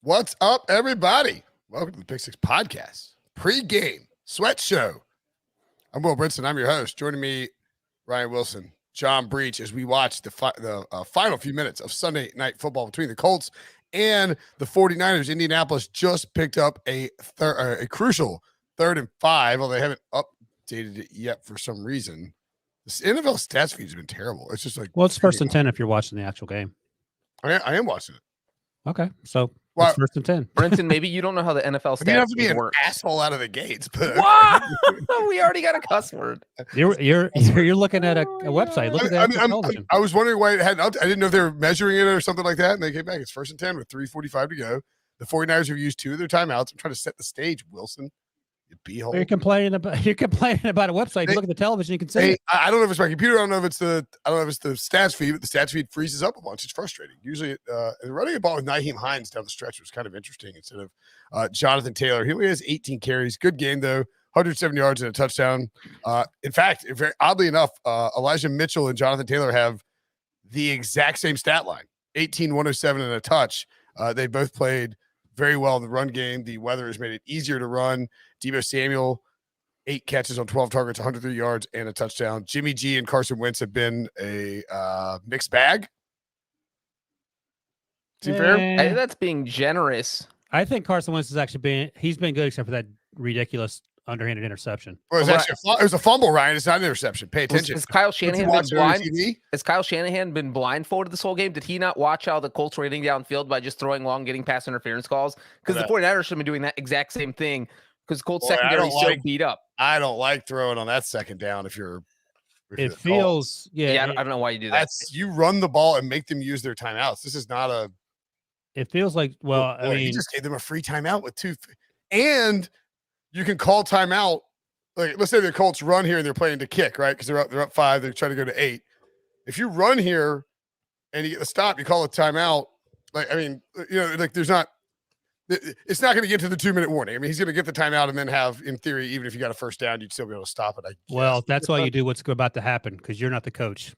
What's up, everybody? Welcome to the Pick Six Podcast, Pregame Sweat Show. I'm Will Brinson. I'm your host. Joining me, Ryan Wilson, John Breech, as we watch the final few minutes of Sunday Night Football between the Colts and the 49ers. Indianapolis just picked up a crucial 3rd and 5, although they haven't updated it yet for some reason. This NFL stats feed has been terrible. It's just like, well, it's 1st and 10 if you're watching the actual game. I am watching it. Okay, so it's 1st and 10. Brinson, maybe you don't know how the NFL stats you have to be an work. asshole out of the gates, but What? We already got a cuss word. You're looking at a website. Look at that. I was wondering why it hadn't. I didn't know if they were measuring it or something like that, and they came back. It's 1st and 10 with 3:45 to go. The 49ers have used 2 of their timeouts. I'm trying to set the stage, Wilson. You beehole. You're complaining about a website. You look at the television, you can see it. I don't know if it's my computer. I don't know if it's the stats feed, but the stats feed freezes up a bunch. It's frustrating. Usually, running a ball with Nyheim Hines down the stretch was kind of interesting instead of Jonathan Taylor. He only has 18 carries. Good game though. 107 yards and a touchdown. In fact, very oddly enough, Elijah Mitchell and Jonathan Taylor have the exact same stat line: 18, 107, and a touch. They both played very well in the run game. The weather has made it easier to run. Deebo Samuel, 8 catches on 12 targets, 103 yards, and a touchdown. Jimmy G and Carson Wentz have been a mixed bag. Fair? I think that's being generous. I think Carson Wentz has actually he's been good except for that ridiculous underhanded interception. Well, it was a fumble, Ryan. It's not an interception. Pay attention. Has Kyle Shanahan been blind? Has Kyle Shanahan been blindfolded this whole game? Did he not watch how the Colts were hitting downfield by just throwing long, getting pass interference calls? Because the 49ers should have been doing that exact same thing because Colts secondary is so beat up. I don't like throwing on that second down if you're it feels I don't know why you do that. You run the ball and make them use their timeouts. This is not a it feels like I mean you just gave them a free timeout with 2 and you can call timeout. Like, let's say the Colts run here and they're playing to kick, right? Because they're up 5, they're trying to go to 8. If you run here and you get the stop, you call a timeout. Like, I mean, there's not. It's not going to get to the 2-minute warning. I mean, he's going to get the timeout and then have, in theory, even if you got a first down, you'd still be able to stop it. Well, that's why you do what's about to happen because you're not the coach.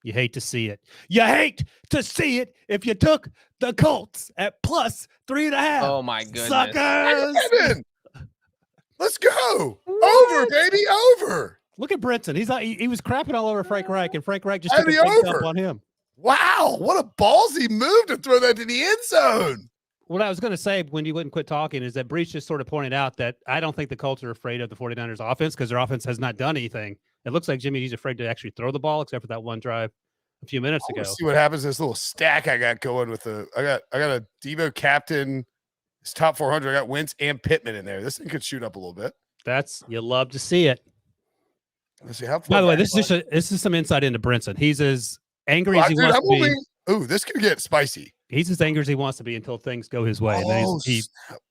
You hate to see it. You hate to see it if you took the Colts at plus 3.5. Oh my goodness, suckers! Let's go. Over, baby, over. Look at Brinson. He was crapping all over Frank Reich, and Frank Reich just took a big dump on him. Wow, what a ballsy move to throw that to the end zone. What I was going to say when you wouldn't quit talking is that Breech just sort of pointed out that I don't think the Colts are afraid of the 49ers offense because their offense has not done anything. It looks like Jimmy G's afraid to actually throw the ball except for that one drive a few minutes ago. See what happens in this little stack I got going with I got a Devo captain. It's top 400. I got Wentz and Pittman in there. This thing could shoot up a little bit. You love to see it. Let's see how. By the way, this is some insight into Brinson. He's as angry as he wants to be. Ooh, this could get spicy. He's as angry as he wants to be until things go his way. And then he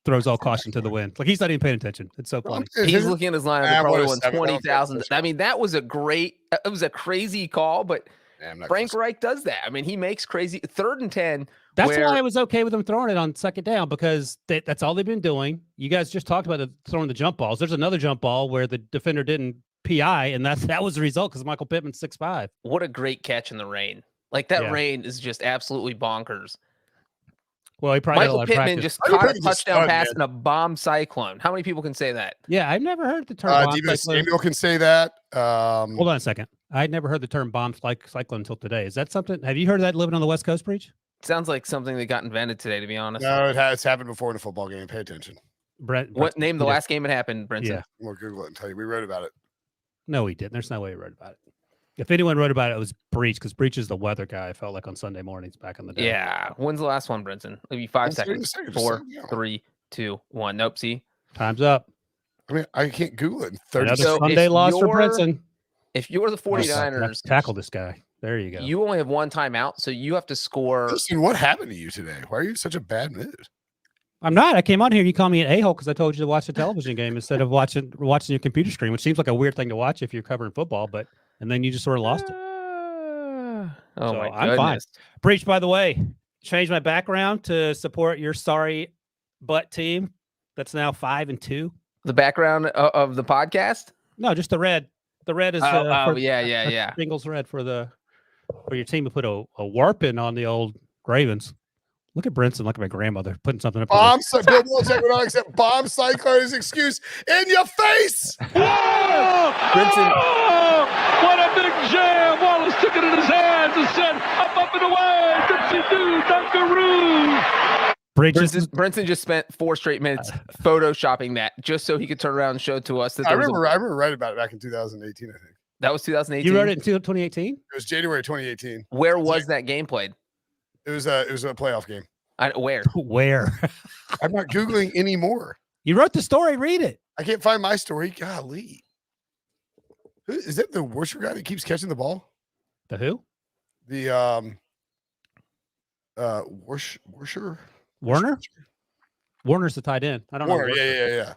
throws all caution to the wind. Like he's not even paying attention. It's so funny. He's looking at his line and probably won 20,000. I mean, that was it was a crazy call, but Frank Reich does that. I mean, he makes crazy 3rd and 10. That's why I was okay with him throwing it on 2nd down because that's all they've been doing. You guys just talked about throwing the jump balls. There's another jump ball where the defender didn't PI, and that was the result because Michael Pittman's 6'5". What a great catch in the rain. Like that rain is just absolutely bonkers. Well, he probably Michael Pittman just caught a touchdown pass in a bomb cyclone. How many people can say that? Yeah, I've never heard the term bomb cyclone. Samuel can say that. Hold on a second. I'd never heard the term bomb cyclone until today. Is that something? Have you heard of that living on the West Coast, Breech? Sounds like something that got invented today, to be honest. No, it's happened before in a football game. Pay attention. Name the last game it happened, Brinson? Yeah. We'll Google it and tell you. We wrote about it. No, he didn't. There's no way he wrote about it. If anyone wrote about it, it was Breech because Breech is the weather guy. I felt like on Sunday mornings back in the day. Yeah. When's the last one, Brinson? Maybe 5 seconds. 4, 3, 2, 1. Nope. See? Time's up. I mean, I can't Google it in 30 Another Sunday loss for Brinson. If you're the 49ers, tackle this guy. There you go. You only have one timeout, so you have to score. Listen, what happened to you today? Why are you in such a bad mood? I'm not. I came on here. You called me an a-hole because I told you to watch the television game instead of watching your computer screen, which seems like a weird thing to watch if you're covering football. And then you just sort of lost it. Oh my goodness. I'm fine. Breech, by the way, changed my background to support your sorry butt team. That's now 5-2. The background of the podcast? No, just the red. The red is yeah. Bengals red for your team to put a warp in on the old Ravens. Look at Brinson, look at my grandmother putting something up. Bill Belichick would not accept bomb cyclone as excuse in your face. Brinson. What a big jam. Wallace took it in his hands and said, up and away. Dipsy-doo, Dunkaroo. Brinson just spent 4 straight minutes photoshopping that just so he could turn around and show to us that I remember writing about it back in 2018, I think. That was 2018. You wrote it in 2018? It was January 2018. Where was that game played? It was a playoff game. Where? Where? I'm not Googling anymore. You wrote the story. Read it. I can't find my story. Golly. Who, is that the Worcester guy that keeps catching the ball? The who? The Worcester? Warner? Warner's the tight end. I don't know. Yeah.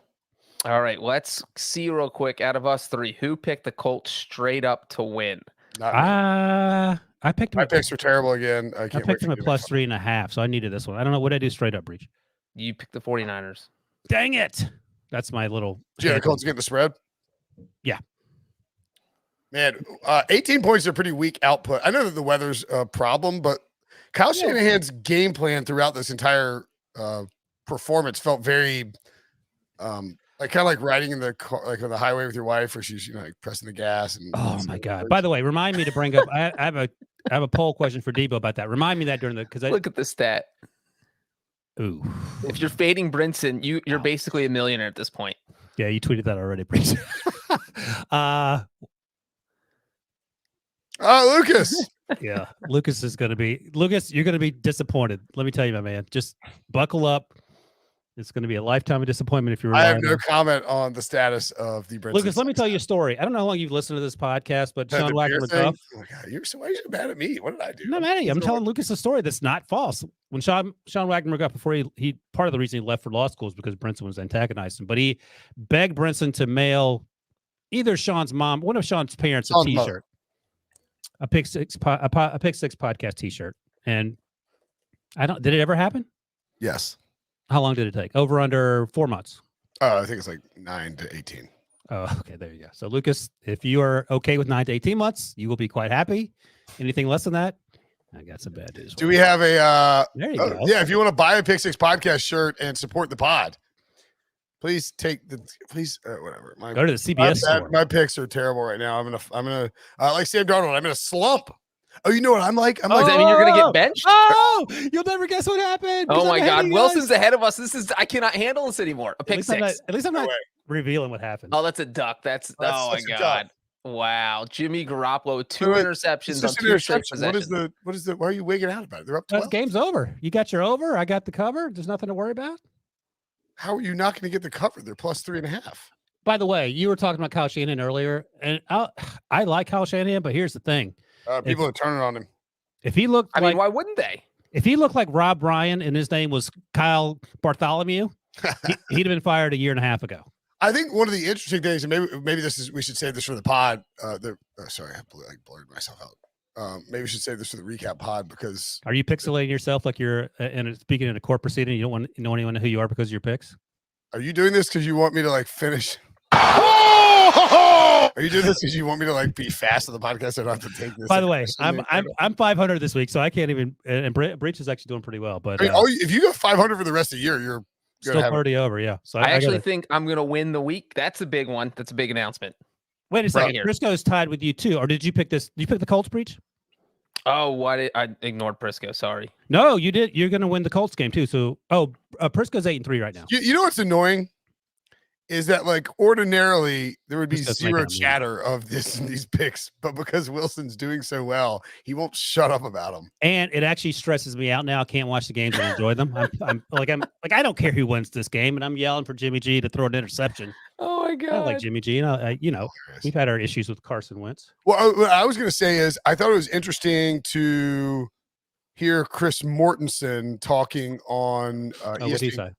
All right, let's see real quick. Out of us 3, who picked the Colts straight up to win? I picked him. My picks were terrible again. I picked him at plus 3.5, so I needed this one. I don't know what I do straight up, Breech. You picked the 49ers. Dang it! That's my little. Yeah, the Colts getting the spread. Yeah. Man, 18 points are pretty weak output. I know that the weather's a problem, but Kyle Shanahan's game plan throughout this entire performance felt very like kind of like riding in the car, like on the highway with your wife, where she's like pressing the gas. And oh my god! By the way, remind me to bring up. I have a poll question for Debo about that. Remind me that during the look at the stat. Ooh, if you're fading Brinson, you're basically a millionaire at this point. Yeah, you tweeted that already, Brinson. Lucas. Yeah, Lucas is going to be You're going to be disappointed. Let me tell you, my man. Just buckle up. It's going to be a lifetime of disappointment if you're. I have no comment on the status of the Brinson. Lucas, let me tell you a story. I don't know how long you've listened to this podcast, but Sean Wagner McGuff. Oh my God, why are you so mad at me? What did I do? I'm not mad at you. I'm telling Lucas a story that's not false. When Sean Wagner McGuff, before he part of the reason he left for law school is because Brinson was antagonizing him, but he begged Brinson to mail either Sean's mom, one of Sean's parents, a T-shirt, a Pick Six podcast T-shirt, and did it ever happen? Yes. How long did it take? Over under 4 months? I think it's like 9 to 18. Oh, okay. There you go. So, Lucas, if you are okay with 9 to 18 months, you will be quite happy. Anything less than that, I got some bad news. Do we have a? There you go. Yeah, if you want to buy a Pick Six podcast shirt and support the pod, please whatever. Go to the CBS store. My picks are terrible right now. I'm gonna like Sam Darnold. I'm in a slump. Oh, you know what I'm like? Does that mean you're going to get benched? Oh, you'll never guess what happened. Oh my God. Wilson's ahead of us. I cannot handle this anymore. A pick 6. At least I'm not revealing what happened. Oh, that's a duck. That's oh my God. Wow. Jimmy Garoppolo, 2 interceptions on 2 straight possessions. What is the, why are you wigging out about it? They're up 12. Game's over. You got your over. I got the cover. There's nothing to worry about. How are you not going to get the cover? They're plus 3.5. By the way, you were talking about Kyle Shanahan earlier, and I like Kyle Shanahan, but here's the thing. People are turning on him. If he looked mean, why wouldn't they? If he looked like Rob Ryan and his name was Kyle Bartholomew, he'd have been fired a year and a half ago. I think one of the interesting things, and maybe we should save this for the pod. Sorry, I blurred myself out. Maybe we should save this for the recap pod because. Are you pixelating yourself like you're speaking in a court proceeding? You don't want anyone to know who you are because of your picks? Are you doing this because you want me to finish? Are you doing this because you want me to be fast on the podcast? I don't have to take this. By the way, I'm 500 this week, so I can't even. And Breech is actually doing pretty well. But if you go 500 for the rest of the year, you're still already over. Yeah. So I actually think I'm going to win the week. That's a big one. That's a big announcement. Wait a second. Briscoe's tied with you too, or did you pick this? Did you pick the Colts, Breech? Oh, why I ignored Briscoe? Sorry. No, you did. You're going to win the Colts game too. So, Briscoe's 8-3 right now. You know what's annoying? Is that ordinarily there would be zero chatter of these picks, but because Wilson's doing so well, he won't shut up about them. And it actually stresses me out now. I can't watch the games and enjoy them. I'm I don't care who wins this game, and I'm yelling for Jimmy G to throw an interception. Oh my God! I like Jimmy G. And we've had our issues with Carson Wentz. Well, what I was going to say is I thought it was interesting to hear Chris Mortensen talking on what did he say?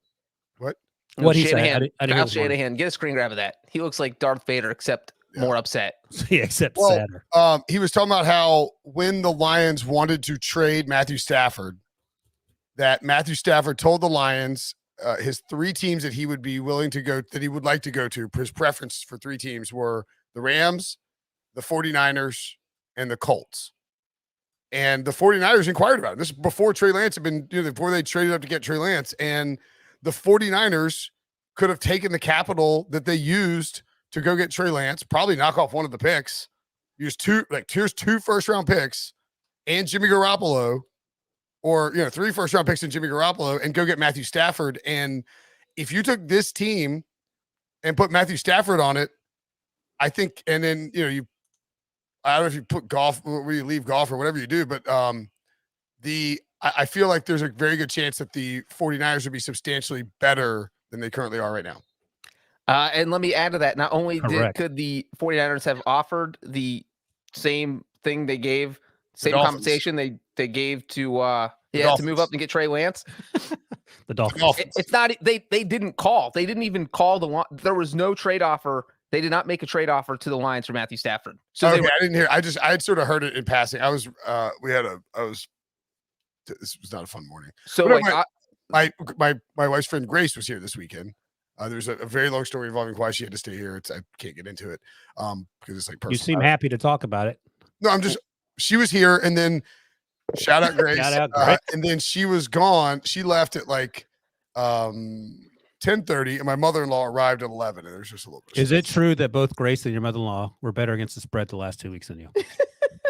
What? What he said? Kyle Shanahan, get a screen grab of that. He looks like Darth Vader, except more upset. Yeah, except sadder. He was talking about how when the Lions wanted to trade Matthew Stafford, that Matthew Stafford told the Lions his 3 teams that he would be willing to go, that he would like to go to. His preference for 3 teams were the Rams, the 49ers, and the Colts. And the 49ers inquired about it. This is before Trey Lance had been, before they traded up to get Trey Lance. And the 49ers could have taken the capital that they used to go get Trey Lance, probably knock off one of the picks, use here's 2 first-round picks and Jimmy Garoppolo, or 3 first-round picks and Jimmy Garoppolo, and go get Matthew Stafford. And if you took this team and put Matthew Stafford on it, I think, and then I don't know if you put golf where you leave golf or whatever you do, but I feel like there's a very good chance that the 49ers would be substantially better than they currently are right now. And let me add to that. Not only could the 49ers have offered the same thing they gave, same compensation they gave to move up and get Trey Lance. The Dolphins. It's not, they didn't call. They didn't even call there was no trade offer. They did not make a trade offer to the Lions for Matthew Stafford. So I didn't hear. I had sort of heard it in passing. This was not a fun morning. So my wife's friend Grace was here this weekend. There's a very long story involving why she had to stay here. I can't get into it because it's like personal. You seem happy to talk about it. No, she was here, and then shout out Grace. And then she was gone. She left at like 10:30, and my mother-in-law arrived at 11. And there's just a little bit. Is it true that both Grace and your mother-in-law were better against the spread the last 2 weeks than you?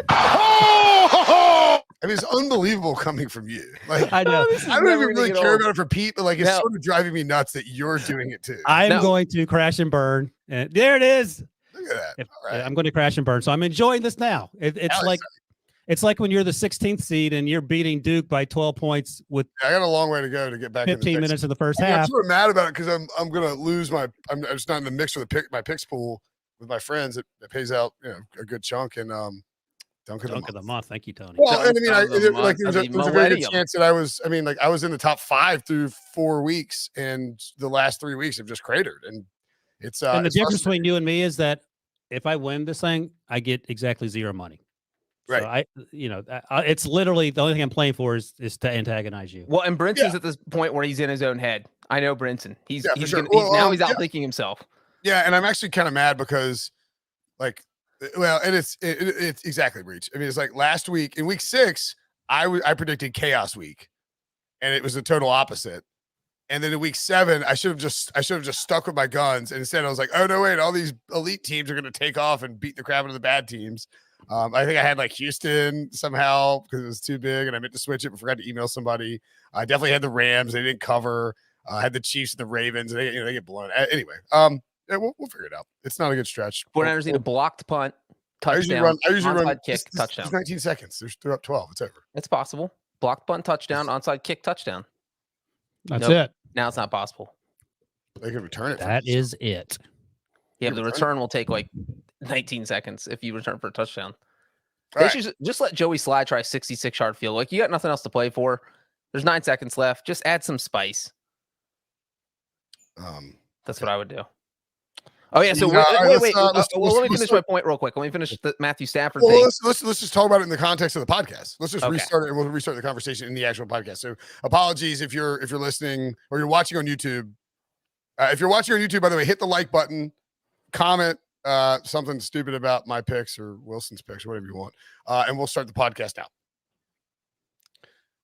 I mean, it's unbelievable coming from you. Like, I know. I don't even really care about it for Pete, but like it's sort of driving me nuts that you're doing it too. I'm going to crash and burn. And there it is. Look at that. All right. I'm going to crash and burn. So I'm enjoying this now. It's like when you're the 16th seed and you're beating Duke by 12 points with I got a long way to go to get back 15 minutes in the first half. half. I'm sort of mad about it because I'm going to lose I'm just not in the mix for my picks pool with my friends. It pays out a good chunk, and Dunk of the month. Thank you, Tony. Well, there was a very good chance that I was in the top 5 through 4 weeks, and the last 3 weeks have just cratered. And it's and the difference between you and me is that if I win this thing, I get exactly 0 money. Right. So it's literally the only thing I'm playing for is to antagonize you. Well, and Brinson's at this point where he's in his own head. I know Brinson. He's outthinking himself. Yeah, and I'm actually kind of mad because, and it's exactly Breech. I mean, it's like last week in week 6, I predicted chaos week, and it was the total opposite. And then in week 7, I should have just stuck with my guns, and instead I was like, oh no, wait, all these elite teams are going to take off and beat the crap out of the bad teams. I think I had like Houston somehow because it was too big, and I meant to switch it, but forgot to email somebody. I definitely had the Rams; they didn't cover. I had the Chiefs and the Ravens; they get blown. Anyway, we'll figure it out. It's not a good stretch. 49ers need a blocked punt, touchdown. I usually run kick, touchdown. It's 19 seconds. They're up 12. It's over. It's possible. Blocked punt, touchdown, onside kick, touchdown. That's it. Now it's not possible. They can return it. That is it. Yeah, but the return will take like 19 seconds if you return for a touchdown. Just let Joey Sly try a 66-yard field. Like, you got nothing else to play for. There's 9 seconds left. Just add some spice. That's what I would do. Oh yeah. So wait. Let me finish my point real quick. Let me finish the Matthew Stafford thing. Let's just talk about it in the context of the podcast. Let's just restart it, and we'll restart the conversation in the actual podcast. So apologies if you're listening or you're watching on YouTube. If you're watching on YouTube, by the way, hit the like button, comment something stupid about my picks or Wilson's picks or whatever you want, and we'll start the podcast now.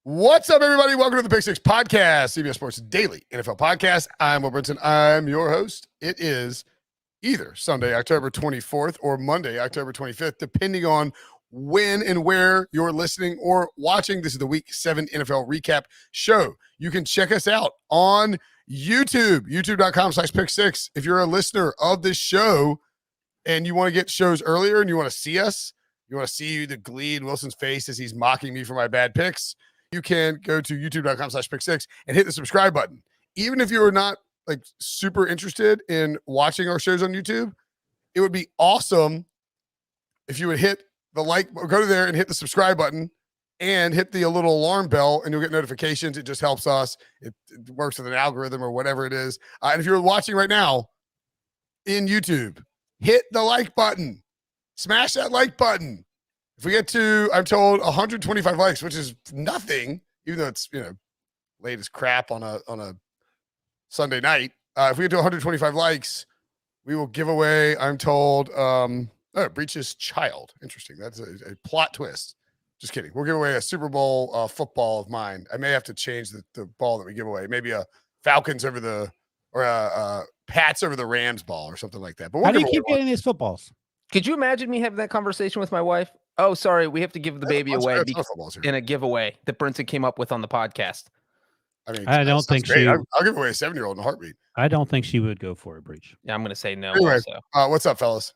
What's up, everybody? Welcome to the Pick Six Podcast, CBS Sports Daily NFL Podcast. I'm Will Brinson. I'm your host. It is either Sunday, October 24th or Monday, October 25th, depending on when and where you're listening or watching. This is the Week 7 NFL Recap Show. You can check us out on YouTube, youtube.com/pick6. If you're a listener of this show and you want to get shows earlier and you want to see us, you want to see the glee in Wilson's face as he's mocking me for my bad picks, you can go to youtube.com/pick6 and hit the subscribe button. Even if you are not like super interested in watching our shows on YouTube, it would be awesome if you would hit the go there and hit the subscribe button and hit the little alarm bell, and you'll get notifications. It just helps us. It works with an algorithm or whatever it is. And if you're watching right now in YouTube, hit the like button, smash that like button. If we get to, I'm told, 125 likes, which is nothing, even though it's, late as crap on a Sunday night. If we get to 125 likes, we will give away, I'm told, Breech's child. Interesting. That's a plot twist. Just kidding. We'll give away a Super Bowl football of mine. I may have to change the ball that we give away. Maybe a Falcons over the or a Pats over the Rams ball or something like that. But how do you keep getting these footballs? Could you imagine me having that conversation with my wife? Oh, sorry, we have to give the baby away in a giveaway that Brinson came up with on the podcast. I mean, I don't think she. I'll give away a 7-year-old in a heartbeat. I don't think she would go for a Breech. Yeah, I'm going to say no. Anyway, also. What's up, fellas?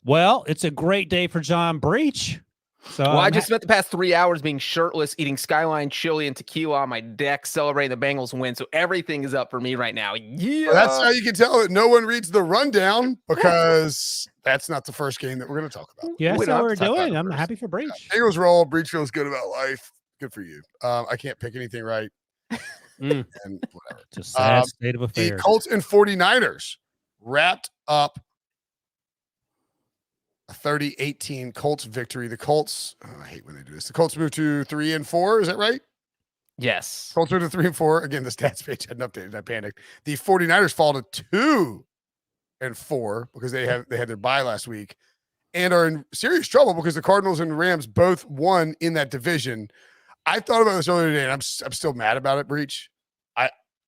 Well, it's a great day for John Breech. So I just spent the past 3 hours being shirtless, eating Skyline chili and tequila on my deck, celebrating the Bengals win. So everything is up for me right now. Yeah, well, that's how you can tell that no one reads the rundown because that's not the first game that we're going to talk about. Yeah, that's what we're doing. I'm happy for Breech. Yeah, Bengals roll. Breech feels good about life. Good for you. I can't pick anything right. And whatever. It's a sad state of affairs. The Colts and 49ers wrapped up a 30-18 Colts victory. The Colts, I hate when they do this. The Colts moved to 3-4. Is that right? Yes. Colts moved to 3-4. Again, the stats page hadn't updated. I panicked. The 49ers fall to 2-4 because they had their bye last week and are in serious trouble because the Cardinals and Rams both won in that division. I thought about this earlier today, and I'm still mad about it, Breech.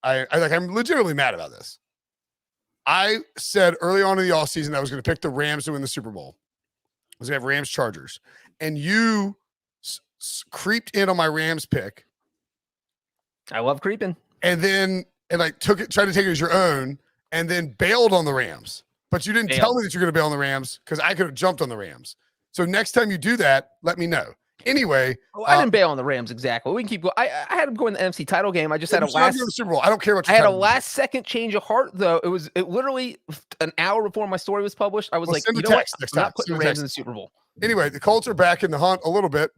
I'm legitimately mad about this. I said early on in the offseason that I was going to pick the Rams to win the Super Bowl. I was going to have Rams Chargers. And you creeped in on my Rams pick. I love creeping. And then tried to take it as your own, and then bailed on the Rams. But you didn't tell me that you're going to bail on the Rams because I could have jumped on the Rams. So next time you do that, let me know. Anyway, I didn't bail on the Rams exactly. We can keep going. I had them go in the NFC title game. I just had a Super Bowl. I don't care what I had a last second change of heart though. It literally an hour before my story was published. I was like, you know what? I'm not putting the Rams in the Super Bowl. Anyway, the Colts are back in the hunt a little bit.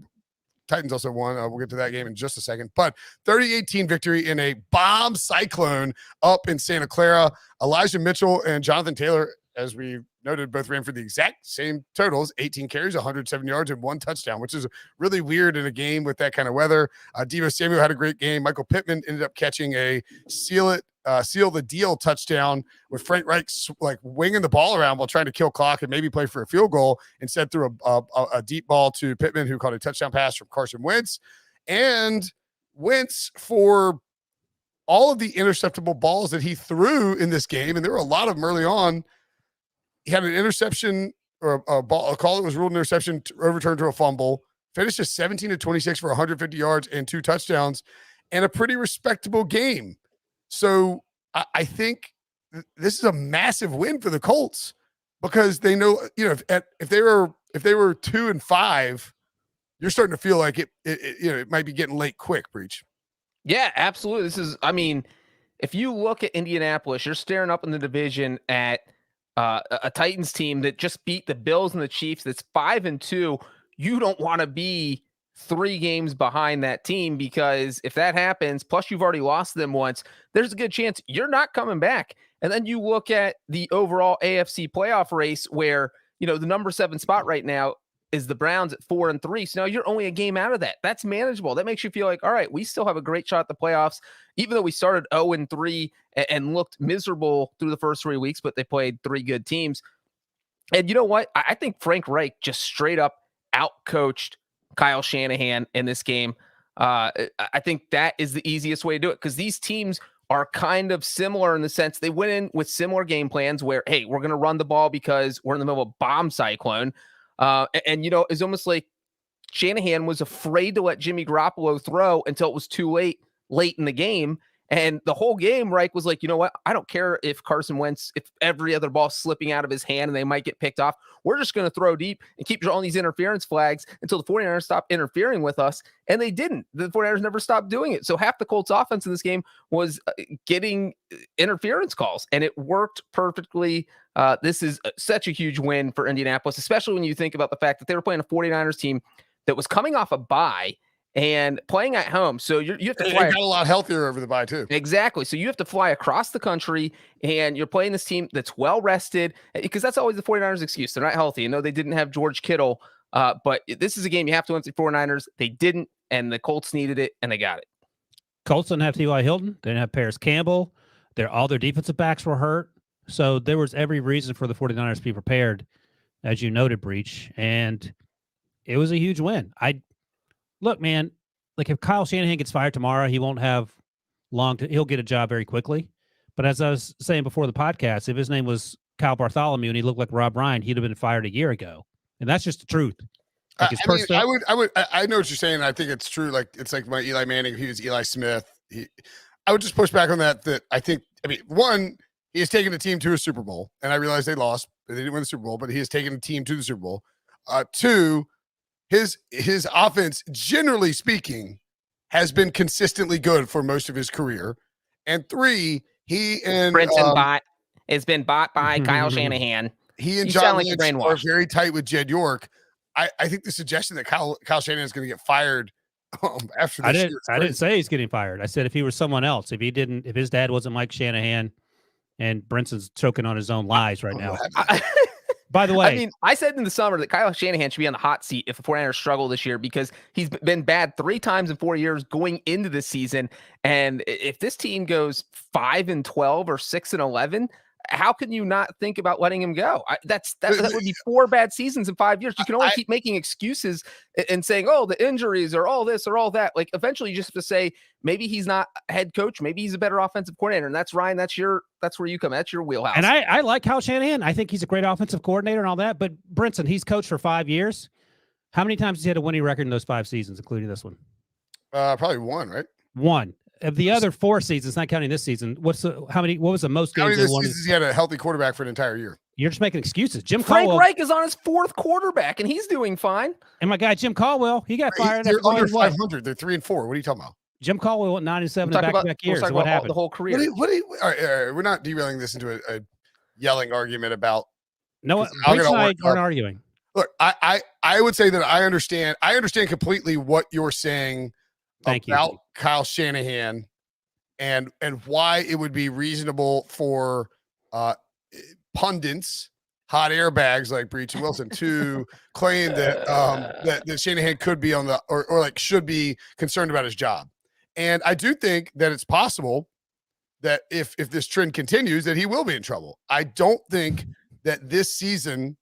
Titans also won. We'll get to that game in just a second. But 30-18 victory in a bomb cyclone up in Santa Clara. Elijah Mitchell and Jonathan Taylor, as we noted, both ran for the exact same totals, 18 carries, 107 yards, and 1 touchdown, which is really weird in a game with that kind of weather. Deebo Samuel had a great game. Michael Pittman ended up catching a seal the deal touchdown with Frank Reich winging the ball around while trying to kill clock and maybe play for a field goal, instead threw a deep ball to Pittman, who caught a touchdown pass from Carson Wentz. And Wentz, for all of the interceptable balls that he threw in this game, and there were a lot of them early on, he had an interception or a call that was ruled an interception overturned to a fumble, finished just 17-26 for 150 yards and 2 touchdowns, and a pretty respectable game. So I think this is a massive win for the Colts because they know, if they were 2-5, you're starting to feel like it might be getting late quick, Breech. Yeah, absolutely. If you look at Indianapolis, you're staring up in the division at a Titans team that just beat the Bills and the Chiefs. That's 5-2. You don't want to be 3 games behind that team, because if that happens, plus you've already lost them once, there's a good chance you're not coming back. And then you look at the overall AFC playoff race where, the number 7 spot right now is the Browns at 4-3. So now you're only a game out of that. That's manageable. That makes you feel like, all right, we still have a great shot at the playoffs, even though we started 0-3 and looked miserable through the first 3 weeks, but they played 3 good teams. And you know what? I think Frank Reich just straight up outcoached Kyle Shanahan in this game. I think that is the easiest way to do it, because these teams are kind of similar in the sense they went in with similar game plans where, hey, we're going to run the ball because we're in the middle of a bomb cyclone. It's almost like Shanahan was afraid to let Jimmy Garoppolo throw until it was too late in the game. And the whole game, Reich was like, you know what? I don't care if Carson Wentz, if every other ball slipping out of his hand and they might get picked off. We're just going to throw deep and keep drawing these interference flags until the 49ers stop interfering with us. And they didn't. The 49ers never stopped doing it. So half the Colts offense in this game was getting interference calls, and it worked perfectly. This is such a huge win for Indianapolis, especially when you think about the fact that they were playing a 49ers team that was coming off a bye and playing at home. So you have to fly. Got a lot healthier over the bye too. Exactly. So you have to fly across the country, and you're playing this team that's well rested, because that's always the 49ers excuse. They're not healthy. They didn't have George Kittle, but this is a game you have to win the 49ers. They didn't, and the Colts needed it, and they got it. Colts didn't have T.Y. Hilton. They didn't have Paris Campbell. All their defensive backs were hurt. So there was every reason for the 49ers to be prepared, as you noted, Breech. And it was a huge win. Look, man, like if Kyle Shanahan gets fired tomorrow, he won't have he'll get a job very quickly. But as I was saying before the podcast, if his name was Kyle Bartholomew and he looked like Rob Ryan, he'd have been fired a year ago. And that's just the truth. Like I know what you're saying. I think it's true. Like, it's like my Eli Manning, if he was Eli Smith, I would just push back on that one, he has taken the team to a Super Bowl, and I realize they lost, but they didn't win the Super Bowl, but he has taken the team to the Super Bowl. Two, his offense, generally speaking, has been consistently good for most of his career. And three, he and Brinson has been bought by Kyle Shanahan. He and John Lynch are very tight with Jed York. I think the suggestion that Kyle Shanahan is going to get fired after this year. I didn't say he's getting fired. I said if he was someone else, if his dad wasn't Mike Shanahan, and Brinson's choking on his own lies right now. By the way, I mean, I said in the summer that Kyle Shanahan should be on the hot seat if the 49ers struggle this year because he's been bad 3 times in 4 years going into this season. And if this team goes 5-12 or 6-11, how can you not think about letting him go? That would be 4 bad seasons in 5 years. You can only keep making excuses and saying, oh, the injuries or all this or all that. Like eventually you just have to say, maybe he's not a head coach. Maybe he's a better offensive coordinator. And that's Ryan. That's where you come. That's your wheelhouse. And I like Kyle Shanahan. I think he's a great offensive coordinator and all that. But Brinson, he's coached for 5 years. How many times has he had a winning record in those 5 seasons, including this one? Probably 1, right? 1. Of the other 4 seasons, not counting this season, what was the most games he won? He had a healthy quarterback for an entire year. You're just making excuses. Frank Reich is on his 4th quarterback, and he's doing fine. And my guy Jim Caldwell, he got fired. They're under 500. They're 3-4. What are you talking about? Jim Caldwell went 9-7 back-to-back years. What happened? The whole career. All right, we're not derailing this into a yelling argument about. No, Breech and I aren't arguing. Look, I would say that I understand completely what you're saying about Kyle Shanahan and why it would be reasonable for pundits, hot airbags like Breech and Wilson to claim that that Shanahan could be on the or like should be concerned about his job. And I do think that it's possible that if this trend continues, that he will be in trouble. I don't think that this season,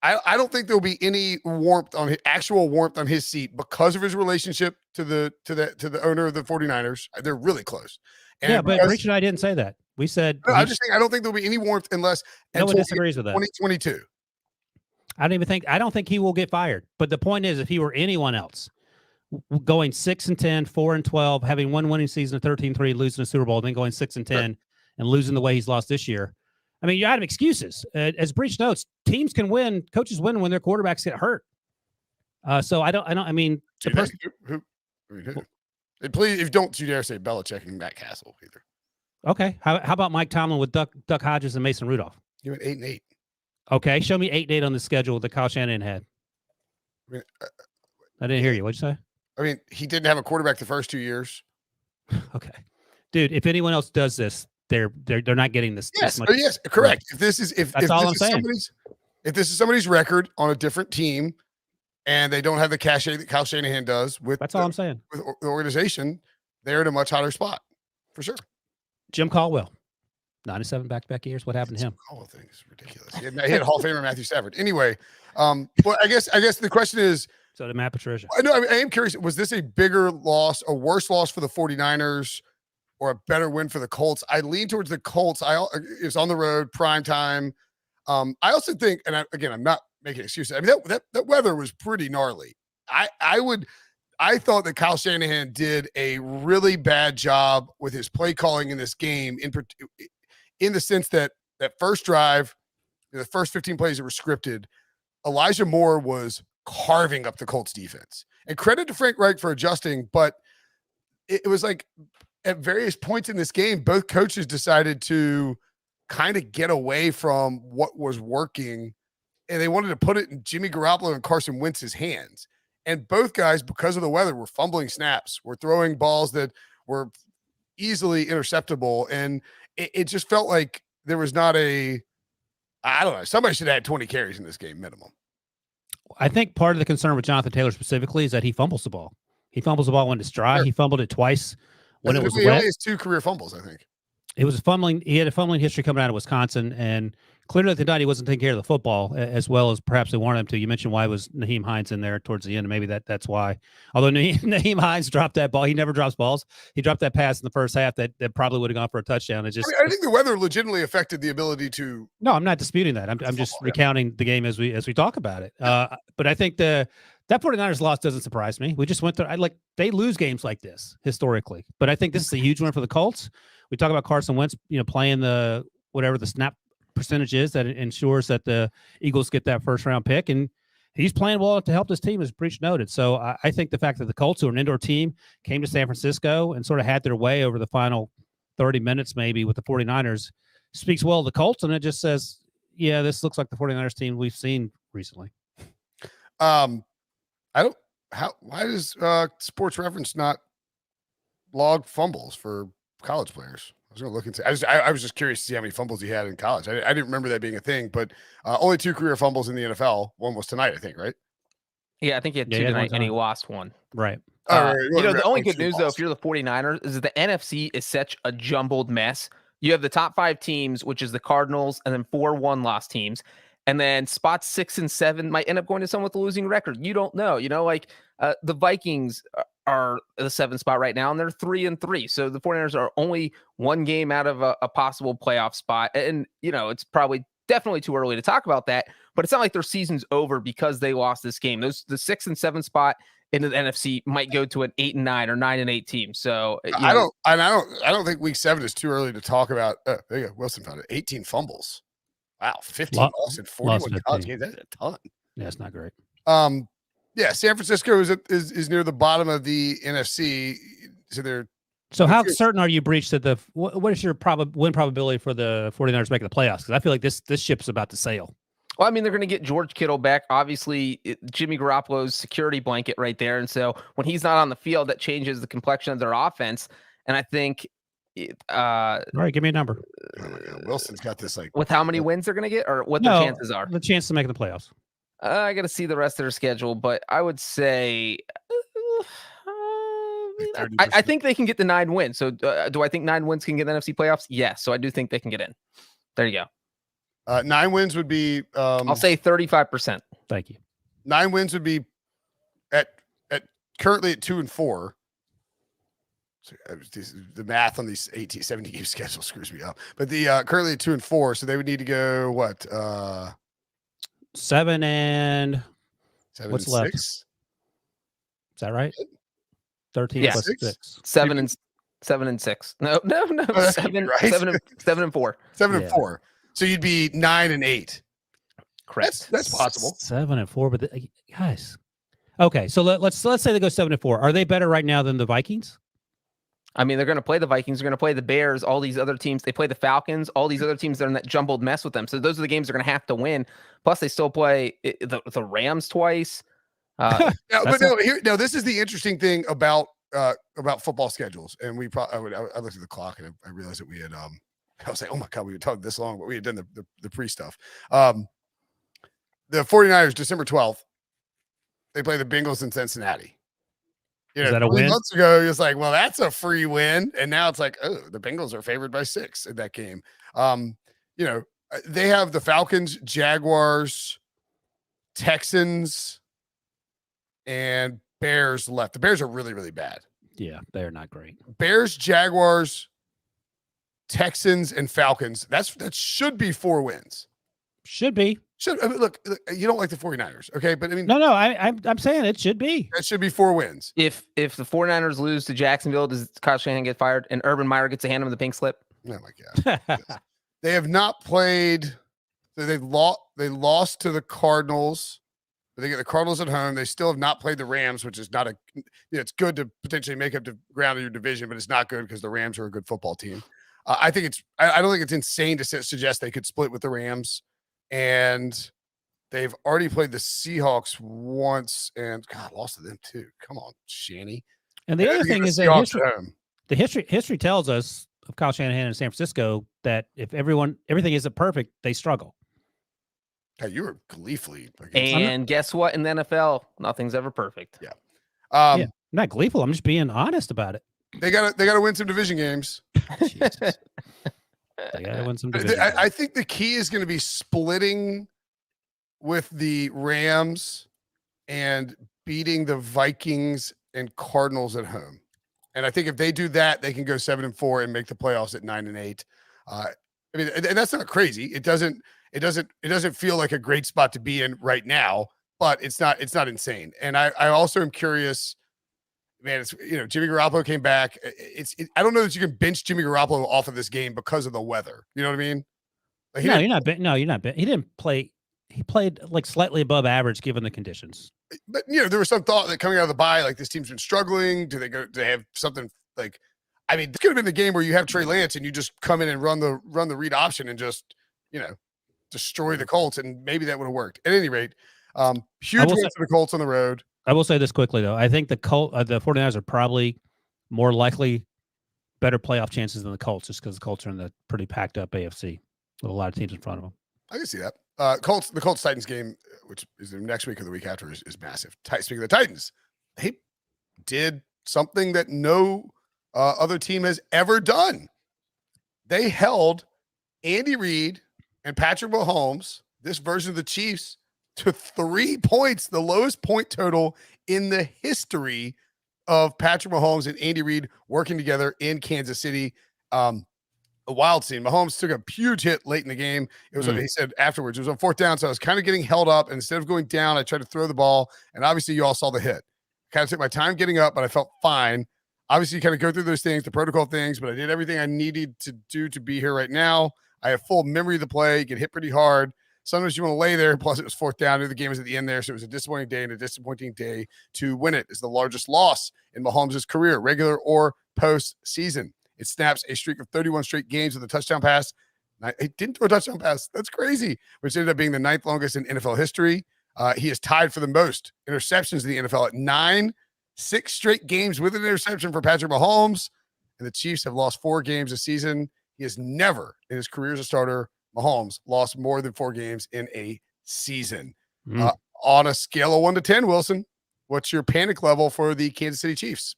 I don't think there'll be any actual warmth on his seat because of his relationship to the owner of the 49ers. They're really close. And but Breech and I didn't say that. We said I'm just saying I don't think there'll be any warmth unless no one disagrees with that. 2022. I don't think he will get fired. But the point is, if he were anyone else, going 6-10, 4-12, having one winning season of 13-3, losing a Super Bowl, then going 6-10 and losing the way he's lost this year. I mean, you're out of excuses. As Breech notes, teams can win, coaches win when their quarterbacks get hurt. So Please, don't you dare say Belichick and Matt Castle either. Okay. How about Mike Tomlin with Duck Hodges and Mason Rudolph? You went 8-8. Okay. Show me 8-8 on the schedule that Kyle Shanahan had. I didn't hear you. What'd you say? I mean, he didn't have a quarterback the first 2 years. Okay. Dude, if anyone else does this, they're not getting this. Yes, yes, correct. Right. If this is somebody's record on a different team, and they don't have the cachet that Kyle Shanahan does that's all I'm saying. With the organization, they're in a much hotter spot for sure. Jim Caldwell, 9-7 back-to-back years. What happened to him? Caldwell thing is ridiculous. He had Hall of Famer Matthew Stafford. Anyway, well, I guess the question is. So did Matt Patricia. I am curious. Was this a bigger loss, a worse loss for the 49ers, or a better win for the Colts? I lean towards the Colts. It's on the road, prime time. I also think, and I'm not making excuses. I mean, that weather was pretty gnarly. I thought that Kyle Shanahan did a really bad job with his play calling in this game, in the sense that first drive, the first 15 plays that were scripted, Elijah Moore was carving up the Colts defense. And credit to Frank Reich for adjusting, but it was like at various points in this game, both coaches decided to kind of get away from what was working, and they wanted to put it in Jimmy Garoppolo and Carson Wentz's hands. And both guys, because of the weather, were fumbling snaps, were throwing balls that were easily interceptable. And it just felt like there was not I don't know, somebody should have had 20 carries in this game minimum. I think part of the concern with Jonathan Taylor specifically is that he fumbles the ball. He fumbles the ball when it's dry. Sure. He fumbled it twice when it was wet. He only has 2 career fumbles, I think. It was fumbling. He had a fumbling history coming out of Wisconsin, and clearly at the night he wasn't taking care of the football as well as perhaps they wanted him to. You mentioned why was Nyheim Hines in there towards the end, and maybe that's why. Although Nyheim Hines dropped that ball, he never drops balls. He dropped that pass in the first half that probably would have gone for a touchdown. I think the weather legitimately affected the ability to. No, I'm not disputing that. I'm just recounting the game as we talk about it. But I think that 49ers loss doesn't surprise me. We just went through. They lose games like this historically, but I think this is a huge one for the Colts. We talk about Carson Wentz, playing the whatever the snap percentage is that ensures that the Eagles get that first round pick, and he's playing well to help this team, as Breech noted. So I think the fact that the Colts, who are an indoor team, came to San Francisco and sort of had their way over the final 30 minutes maybe with the 49ers speaks well of the Colts, and it just says, yeah, this looks like the 49ers team we've seen recently. Why does Sports Reference not log fumbles for college players? I was going to look into. I was just curious to see how many fumbles he had in college. I didn't remember that being a thing, but only 2 career fumbles in the NFL. One was tonight, I think, right? Yeah, I think he had 2 tonight, and he lost 1. Right. The only good news, though, if you're the 49ers, is that the NFC is such a jumbled mess. You have the top 5 teams, which is the Cardinals, and then 4 1-loss teams. And then spots 6 and 7 might end up going to someone with a losing record. You don't know. The Vikings are the 7th spot right now, and they're 3 and 3. So the 49ers are only 1 game out of a possible playoff spot. And, it's probably definitely too early to talk about that, but it's not like their season's over because they lost this game. The 6 and 7 spot into the NFC might go to an 8 and 9 or 9 and 8 team. So I don't think week 7 is too early to talk about. There you go. Wilson found it. 18 fumbles. Wow, 15 lost in 41 college games. That's a ton. Yeah, it's not great. Yeah, San Francisco is near the bottom of the NFC. So how certain are you, Breech, that what is your win probability for the 49ers making the playoffs? Because I feel like this ship's about to sail. Well, I mean, they're going to get George Kittle back. Obviously, Jimmy Garoppolo's security blanket right there. And so when he's not on the field, that changes the complexion of their offense. And I think all right, give me a number. Oh my God, Wilson's got this with how many wins they're going to get, or what their chances are. The chance to make the playoffs. I got to see the rest of their schedule, but I would say I think they can get the 9 wins. So do I think 9 wins can get the NFC playoffs? Yes. So I do think they can get in. There you go. 9 wins would be I'll say 35%. Thank you. 9 wins would be at currently at 2 and 4. So the math on these 17 game schedule screws me up. But the currently at 2 and 4, so they would need to go what? 7 and 7 what's and left? 6? Is that right? 13 yeah, plus 6. 7 and 6. No. 7 right. 7 and 4. 7 and 4. So you'd be 9 and 8. Correct. That's possible. 7 and 4, but guys. Okay, so let's say they go 7 and 4. Are they better right now than the Vikings? I mean, they're going to play the Vikings. They're going to play the Bears. All these other teams. They play the Falcons. All these other teams that are in that jumbled mess with them. So those are the games they're going to have to win. Plus, they still play the Rams twice. This is the interesting thing about football schedules. And I looked at the clock and I realized that we had I was like, oh my God, we were talking this long, but we had done the pre stuff. The 49ers, December 12th, they play the Bengals in Cincinnati. Is that a win? Months ago, it was like, well, that's a free win. And now it's like, oh, the Bengals are favored by 6 in that game. They have the Falcons, Jaguars, Texans, and Bears left. The Bears are really, really bad. Yeah, they're not great. Bears, Jaguars, Texans, and Falcons. That should be 4 wins. Should be. Look, you don't like the 49ers, okay? But I mean, no, I'm saying it should be. That should be 4 wins. If the 49ers lose to Jacksonville, does Kyle Shanahan get fired and Urban Meyer gets to hand him the pink slip? Oh my God. They have not played. They lost to the Cardinals. But they get the Cardinals at home. They still have not played the Rams, which is not it's good to potentially make up the ground of your division, but it's not good because the Rams are a good football team. I don't think it's insane to suggest they could split with the Rams. And they've already played the Seahawks once and lost to them too. Come on, Shanny. And the other thing is that history tells us of Kyle Shanahan in San Francisco that if everything isn't perfect, they struggle. Hey, you were gleefully. And guess what? In the NFL, nothing's ever perfect. Yeah. I'm not gleeful. I'm just being honest about it. They gotta win some division games. They got to win some I, divisions. I think the key is going to be splitting with the Rams and beating the Vikings and Cardinals at home. And I think if they do that, they can go 7-4 and make the playoffs at 9-8. I mean, and that's not crazy. It doesn't feel like a great spot to be in right now, but it's not insane. And I also am curious, man. It's, Jimmy Garoppolo came back. I don't know that you can bench Jimmy Garoppolo off of this game because of the weather. You know what I mean? Like You're not. He didn't play. He played like slightly above average given the conditions. But there was some thought that coming out of the bye, like this team's been struggling. Do they have something like? I mean, this could have been the game where you have Trey Lance and you just come in and run the read option and just destroy the Colts, and maybe that would have worked. At any rate, huge wins for the Colts on the road. I will say this quickly though. I think the 49ers are probably more likely better playoff chances than the Colts, just because the Colts are in the pretty packed up AFC with a lot of teams in front of them. I can see that. The Colts Titans game, which is the next week or the week after, is massive. Speaking of the Titans, they did something that no other team has ever done. They held Andy Reid and Patrick Mahomes, this version of the Chiefs, to 3 points, the lowest point total in the history of Patrick Mahomes and Andy Reid working together in Kansas City. A wild scene. Mahomes took a huge hit late in the game. It was, he said afterwards, it was on 4th down. So I was kind of getting held up. And instead of going down, I tried to throw the ball. And obviously you all saw the hit. Kind of took my time getting up, but I felt fine. Obviously you kind of go through those things, the protocol things, but I did everything I needed to do to be here right now. I have full memory of the play. You get hit pretty hard. Sometimes you want to lay there. Plus it was 4th down. The game was at the end there. So it was a disappointing day and a disappointing day to win it. It's the largest loss in Mahomes' career, regular or postseason. It snaps a streak of 31 straight games with a touchdown pass. He didn't throw a touchdown pass. That's crazy, which ended up being the 9th longest in NFL history. He is tied for the most interceptions in the NFL at 9, 6 straight games with an interception for Patrick Mahomes. And the Chiefs have lost 4 games this season. He has never, in his career as a starter, Mahomes, lost more than 4 games in a season. On a scale of 1 to 10, Wilson, what's your panic level for the Kansas City Chiefs?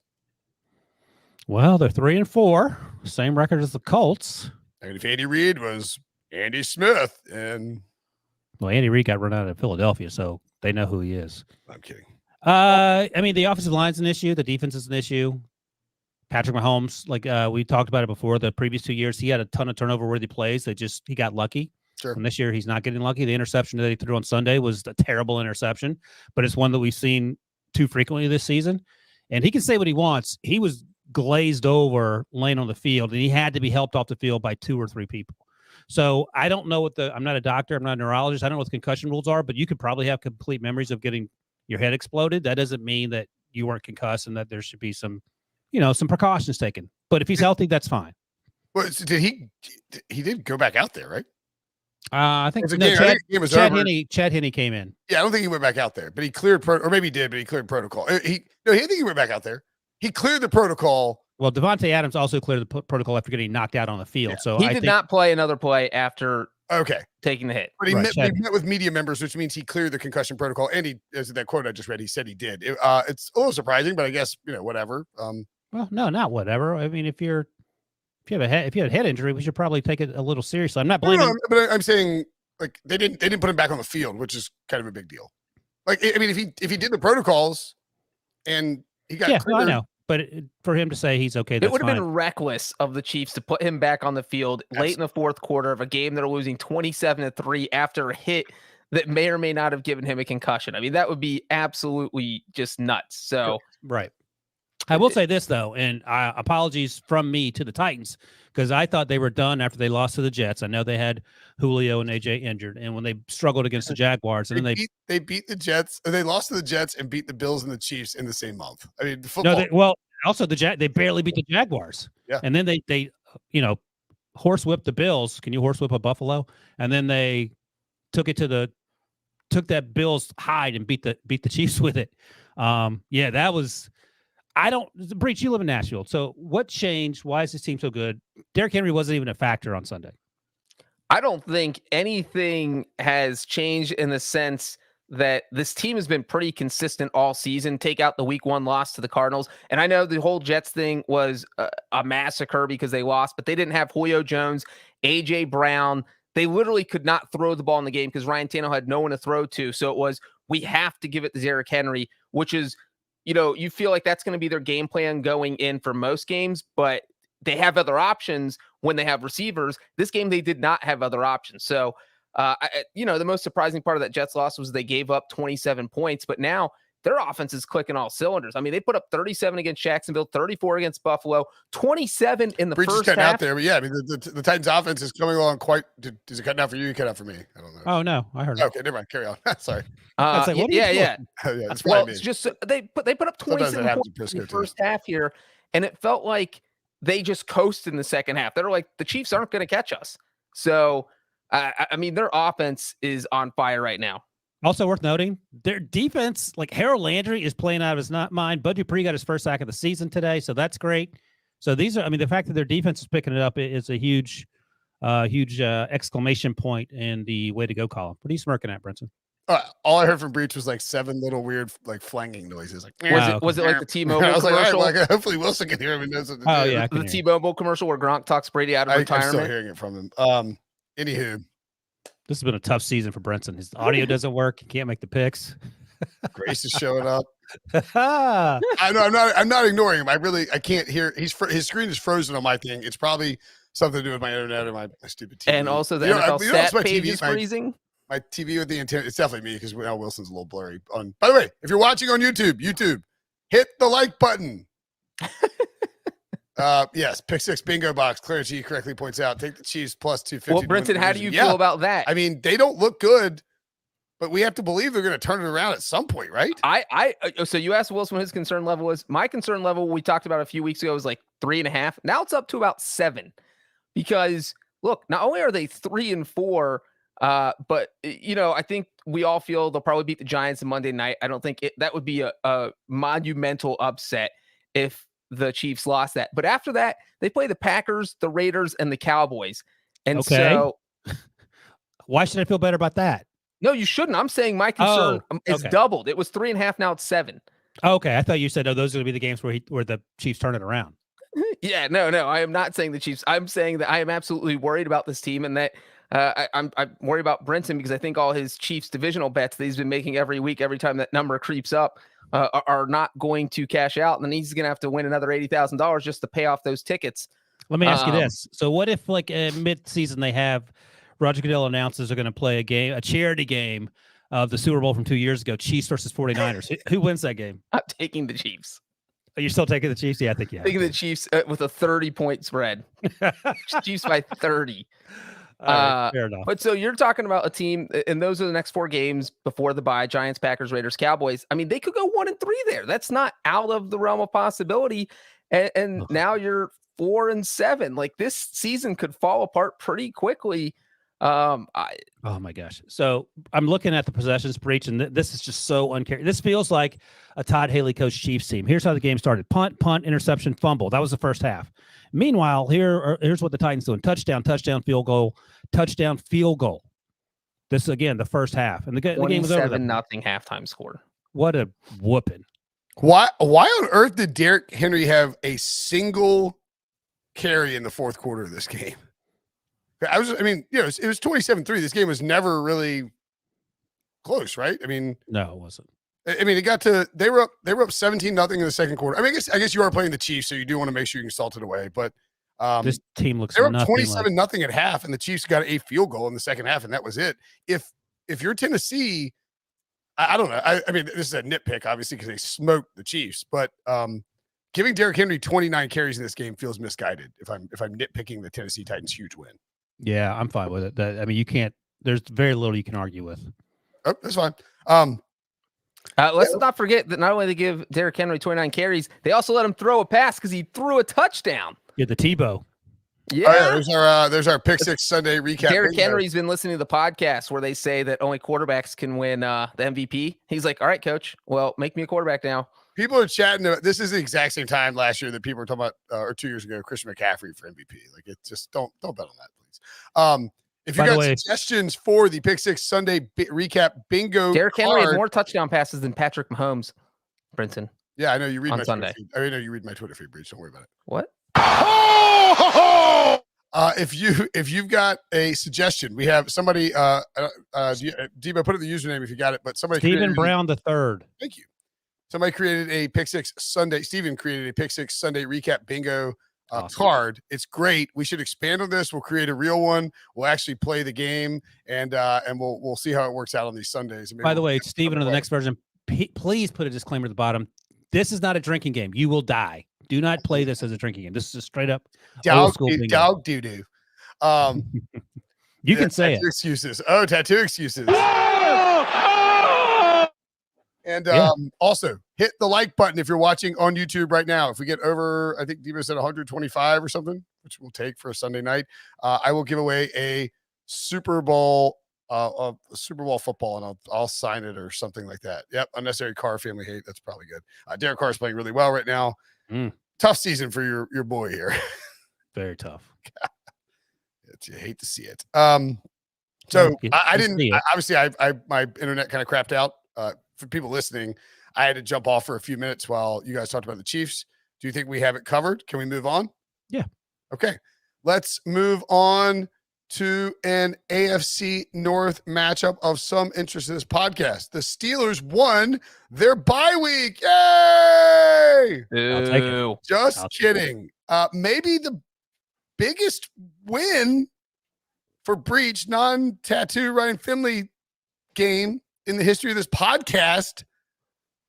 Well, they're 3-4, same record as the Colts. And if Andy Reid was Andy Smith, and Andy Reid got run out of Philadelphia, so they know who he is. I'm kidding. I mean, the offensive line's an issue, the defense is an issue. Patrick Mahomes, like we talked about it before, the previous 2 years, he had a ton of turnover-worthy plays. He got lucky. Sure. And this year, he's not getting lucky. The interception that he threw on Sunday was a terrible interception, but it's one that we've seen too frequently this season. And he can say what he wants. He was glazed over laying on the field, and he had to be helped off the field by 2 or 3 people. So I don't know I'm not a doctor, I'm not a neurologist, I don't know what the concussion rules are, but you could probably have complete memories of getting your head exploded. That doesn't mean that you weren't concussed and that there should be some precautions taken. But if he's healthy, that's fine. Well, so did he did go back out there, right? I think Chad Henne came in. Yeah, I don't think he went back out there, but he cleared or maybe he did, but he cleared protocol. I think he went back out there. He cleared the protocol. Well, Devontae Adams also cleared the protocol after getting knocked out on the field. Yeah. So he did not play another play after taking the hit. But he met with media members, which means he cleared the concussion protocol. And as that quote I just read, he said he did. It's a little surprising, but I guess whatever. Well, no, not whatever. I mean, if you have a head injury, we should probably take it a little seriously. I'm not blaming. No, but I'm saying like they didn't put him back on the field, which is kind of a big deal. Like I mean, if he did the protocols and he got I know. But for him to say he's okay, it would have been reckless of the Chiefs to put him back on the field late in the 4th quarter of a game that are losing 27-3 after a hit that may or may not have given him a concussion. I mean, that would be absolutely just nuts. So right. I will say this though, and apologies from me to the Titans because I thought they were done after they lost to the Jets. I know they had Julio and AJ injured, and when they struggled against the Jaguars, and they beat the Jets, they lost to the Jets and beat the Bills and the Chiefs in the same month. I mean, football. Also they barely beat the Jaguars, and then they horsewhipped the Bills. Can you horsewhip a buffalo? And then they took that Bills hide and beat the Chiefs with it. That was. Breech, you live in Nashville. So what changed? Why is this team so good? Derrick Henry wasn't even a factor on Sunday. I don't think anything has changed in the sense that this team has been pretty consistent all season. Take out the week 1 loss to the Cardinals. And I know the whole Jets thing was a massacre because they lost, but they didn't have Julio Jones, A.J. Brown. They literally could not throw the ball in the game because Ryan Tannehill had no one to throw to. So it was, we have to give it to Derrick Henry, which is, you feel like that's going to be their game plan going in for most games, but they have other options when they have receivers. This game, they did not have other options. So, the most surprising part of that Jets loss was they gave up 27 points, but now their offense is clicking all cylinders. I mean, they put up 37 against Jacksonville, 34 against Buffalo, 27 in the Breech first is cutting half. out there, but yeah, I mean, the Titans offense is coming along quite. Is it cutting out for you? You cut out for me? I don't know. Oh no, I heard. Okay, never mind. Carry on. Sorry. Like, Yeah. It's Well, me. it's just they put up 27 points in the first half here, and it felt like they just coasted in the second half. They're like, the Chiefs aren't going to catch us. So, I mean, their offense is on fire right now. Also worth noting, their defense, like Harold Landry is playing out of his mind. Bud Dupree got his first sack of the season today, so that's great. So these are, I mean, the fact that their defense is picking it up is a huge exclamation point in the way to go column. What are you smirking at, Brinson? All I heard from Breech was like 7 little weird like flanging noises. Like, was it like the T-Mobile I was commercial? like, all right, hopefully Wilson can hear him and knows what to do. Oh yeah, the T-Mobile commercial where Gronk talks Brady out of retirement. I'm still hearing it from him. Anywho, this has been a tough season for Brinson. His audio doesn't work. He can't make the picks. Grace is showing up. I know. I'm not ignoring him. I can't hear. His screen is frozen on my thing. It's probably something to do with my internet or my stupid TV. And also the NFL stat page is freezing. My TV with the antenna. It's definitely me because now Wilson's a little blurry. By the way, if you're watching on YouTube, hit the like button. Yes, pick 6 bingo box. Claire G correctly points out, take the Chiefs plus 250. Well, Brinson, how do you feel about that? I mean, they don't look good, but we have to believe they're going to turn it around at some point, right? So you asked Wilson what his concern level was. My concern level, we talked about a few weeks ago, was like 3.5. Now it's up to about 7, because look, not only are they 3-4, but I think we all feel they'll probably beat the Giants on Monday night. I don't think that would be a monumental upset if the Chiefs lost that. But after that, they play the Packers, the Raiders, and the Cowboys. And so why should I feel better about that? No, you shouldn't. I'm saying my concern is doubled. It was 3.5. Now it's 7. Okay. I thought you said, those are going to be the games where the Chiefs turn it around. Yeah, no. I am not saying the Chiefs. I'm saying that I am absolutely worried about this team, and that I'm worried about Brinson because I think all his Chiefs divisional bets that he's been making every week, every time that number creeps up, are not going to cash out. And then he's going to have to win another $80,000 just to pay off those tickets. Let me ask you this. So what if like mid-season they have Roger Goodell announces they're going to play a charity game of the Super Bowl from 2 years ago, Chiefs versus 49ers. Who wins that game? I'm taking the Chiefs. Are you still taking the Chiefs? Yeah, I think you have. Taking the Chiefs with a 30-point spread. Chiefs by 30. Right, fair enough. But so you're talking about a team, and those are the next 4 games before the bye: Giants, Packers, Raiders, Cowboys. I mean, they could go 1-3 there. That's not out of the realm of possibility. And now you're 4-7. Like, this season could fall apart pretty quickly. Oh my gosh. So I'm looking at the possessions Breech, and this is just so uncaring. This feels like a Todd Haley coached Chiefs team. Here's how the game started: punt, interception, fumble. That was the first half. Meanwhile, here's what the Titans doing: touchdown, field goal, touchdown, field goal. This again, the first half, and the game was over. 27-0 halftime score. What a whooping! Why on earth did Derrick Henry have a single carry in the fourth quarter of this game? It was 27-3. This game was never really close, right? I mean, no, it wasn't. I mean, they were up 17-0 in the second quarter. I mean, I guess you are playing the Chiefs, so you do want to make sure you can salt it away. But this team looks. They were up 27-0 at half, and the Chiefs got a field goal in the second half, and that was it. If you're Tennessee, I don't know. I mean, this is a nitpick, obviously, because they smoked the Chiefs, but giving Derrick Henry 29 carries in this game feels misguided. If I'm nitpicking the Tennessee Titans' huge win. Yeah, I'm fine with it. I mean, you can't. There's very little you can argue with. Oh, that's fine. Let's not forget that not only they give Derrick Henry 29 carries, they also let him throw a pass because he threw a touchdown. Yeah, the Tebow. Yeah, there's our Pick Six Sunday recap. Derrick Henry's been listening to the podcast where they say that only quarterbacks can win the MVP. He's like, all right, coach, well, make me a quarterback now. People are chatting about this. Is the exact same time last year that people were talking about, or 2 years ago, Christian McCaffrey for MVP. Like, it's just don't bet on that, please. If you By the got way- suggestions for the Pick Six Sunday recap bingo Derrick Henry had card- more touchdown passes than Patrick Mahomes, Brinson. Yeah, I know you read on my Sunday. Twitter feed. I know you read my Twitter feed, Breech. Don't worry about it. What? If you've got a suggestion, we have somebody. Debo, put it in the username if you got it. But somebody. Stephen Brown the third. Thank you. Somebody created a Pick Six Sunday. Steven created a Pick Six Sunday recap bingo Awesome. card. It's great. We should expand on this. We'll create a real one. We'll actually play the game, and we'll see how it works out on these Sundays. By the way, Stephen, on the next version, please put a disclaimer at the bottom. This is not a drinking game. You will die. Do not play this as a drinking game. This is a straight up old school bingo. dog doo doo. You can say it. Excuses. Oh, tattoo excuses. And also hit the like button if you're watching on YouTube right now. If we get over, I think Debo said 125 or something, which we'll take for a Sunday night, I will give away a Super Bowl football, and I'll sign it or something like that. Yep, unnecessary Carr family hate. That's probably good. Derek Carr's playing really well right now. Tough season for your boy here. Very tough. You hate to see it. So I didn't. Obviously, my internet kind of crapped out. For people listening, I had to jump off for a few minutes while you guys talked about the Chiefs. Do you think we have it covered? Can we move on? Yeah. Okay. Let's move on to an AFC North matchup of some interest in this podcast. The Steelers won their bye week. Yay! I'll take it. Just kidding. Maybe the biggest win for Breech, non-tattoo Ryan Finley game in the history of this podcast.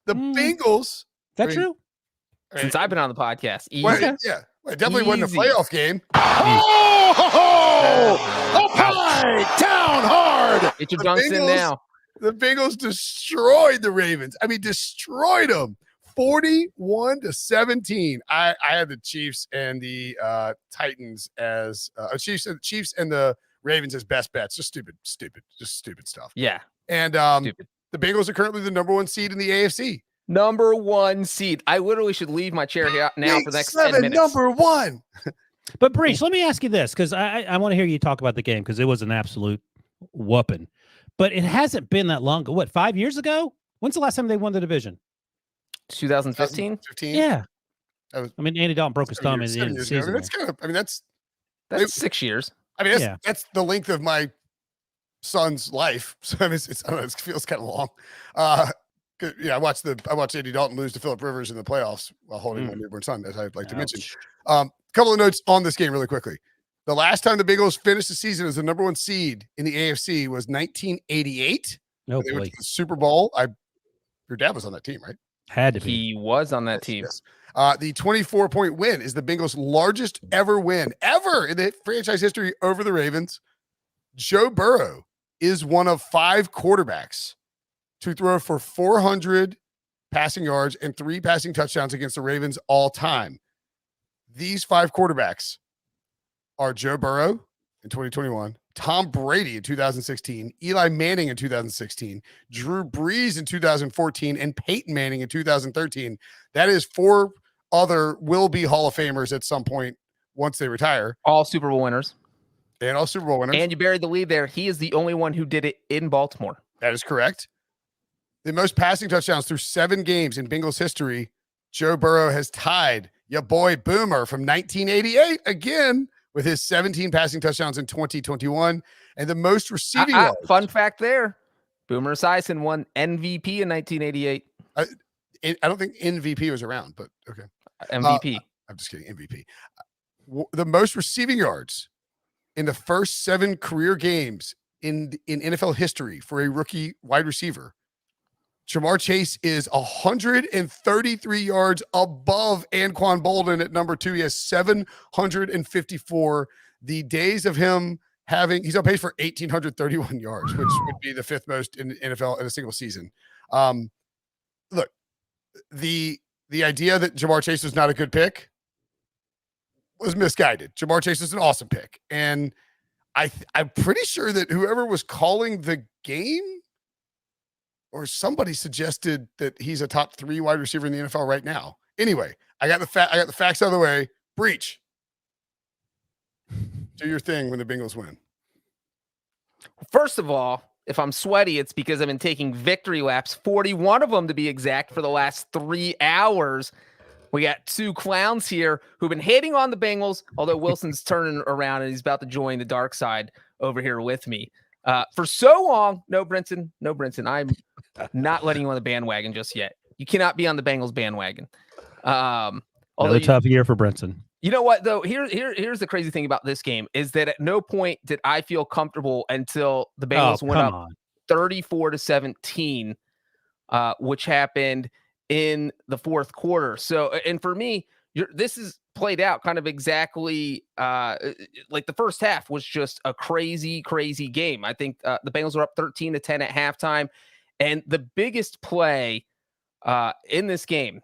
The Bengals. Is that true? Since I've been on the podcast. Easy. Well, yeah. Well, it definitely wasn't a playoff game. Down hard. Get your dunks in now. The Bengals destroyed the Ravens. I mean, destroyed them. 41-17. I had the Chiefs and the Titans as Chiefs and the Ravens as best bets. Just stupid stuff. Yeah. And the Bengals are currently the number 1 seed in the AFC. Number 1 seed. I literally should leave my chair here now for the next 10 minutes. Number 1. But Breech, let me ask you this, because I want to hear you talk about the game, because it was an absolute whooping. But it hasn't been that long. What, 5 years ago? When's the last time they won the division? 2015? Yeah. Andy Dalton broke his thumb in the end of the season. That's kind of, that's 6 years. That's the length of my son's life. So I don't know, it feels kind of long. I watched Andy Dalton lose to Phillip Rivers in the playoffs while holding my newborn son, as I'd like to mention. Couple of notes on this game really quickly. The last time the Bengals finished the season as the number 1 seed in the AFC was 1988. No, they went to the Super Bowl. Your dad was on that team, right? Had to be. He was on that team. Yes. The 24-point win is the Bengals' largest ever win in the franchise history over the Ravens. Joe Burrow is one of 5 quarterbacks to throw for 400 passing yards and 3 passing touchdowns against the Ravens all time. These 5 quarterbacks are Joe Burrow in 2021, Tom Brady in 2016, Eli Manning in 2016, Drew Brees in 2014, and Peyton Manning in 2013. That is 4 other will-be Hall of Famers at some point once they retire. All Super Bowl winners. And all Super Bowl winners. And you buried the lead there. He is the only one who did it in Baltimore. That is correct. The most passing touchdowns through 7 games in Bengals history, Joe Burrow has tied your boy Boomer from 1988 again with his 17 passing touchdowns in 2021 and the most receiving yards. Fun fact there. Boomer Esiason won MVP in 1988. I don't think MVP was around, but okay. MVP. I'm just kidding. MVP. The most receiving yards in the first 7 career games in NFL history for a rookie wide receiver. Jamar Chase is 133 yards above Anquan Bolden at number 2. He has 754. The days of him he's on pace for 1,831 yards, which would be the 5th most in the NFL in a single season. Look, the idea that Jamar Chase was not a good pick was misguided. Jamar Chase is an awesome pick. And I'm pretty sure that whoever was calling the game or somebody suggested that he's a top 3 wide receiver in the NFL right now. Anyway, I got the facts out of the way. Breech. Do your thing when the Bengals win. First of all, if I'm sweaty, it's because I've been taking victory laps, 41 of them to be exact, for the last 3 hours. We got two clowns here who've been hating on the Bengals, although Wilson's turning around and he's about to join the dark side over here with me. For so long, no, Brinson, I'm not letting you on the bandwagon just yet. You cannot be on the Bengals bandwagon. Another tough year for Brinson. You know what, though? Here's the crazy thing about this game is that at no point did I feel comfortable until the Bengals went up 34-17, which happened in the fourth quarter. So, and for me, this is played out kind of exactly like the first half was just a crazy game. I think the Bengals were up 13-10 at halftime. And the biggest play in this game,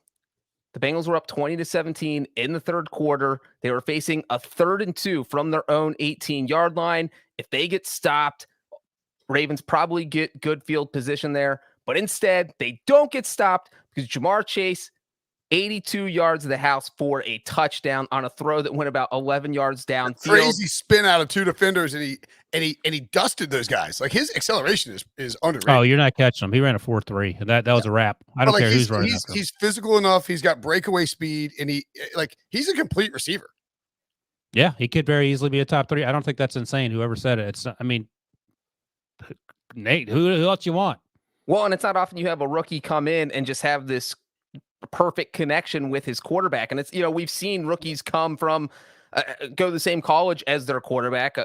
the Bengals were up 20-17 in the third quarter. They were facing a 3rd and 2 from their own 18-yard line. If they get stopped, Ravens probably get good field position there. But instead, they don't get stopped because Jamar Chase, 82 yards of the house for a touchdown on a throw that went about 11 yards downfield. Crazy spin out of 2 defenders, and he dusted those guys. Like, his acceleration is underrated. Oh, you're not catching him. He ran a 4.3, and that was a wrap. I don't care who's running. He's physical enough. He's got breakaway speed, and he's a complete receiver. Yeah, he could very easily be a top 3. I don't think that's insane. Whoever said it. Nate, who else you want? Well, and it's not often you have a rookie come in and just have this perfect connection with his quarterback. And it's, we've seen rookies come from go to the same college as their quarterback.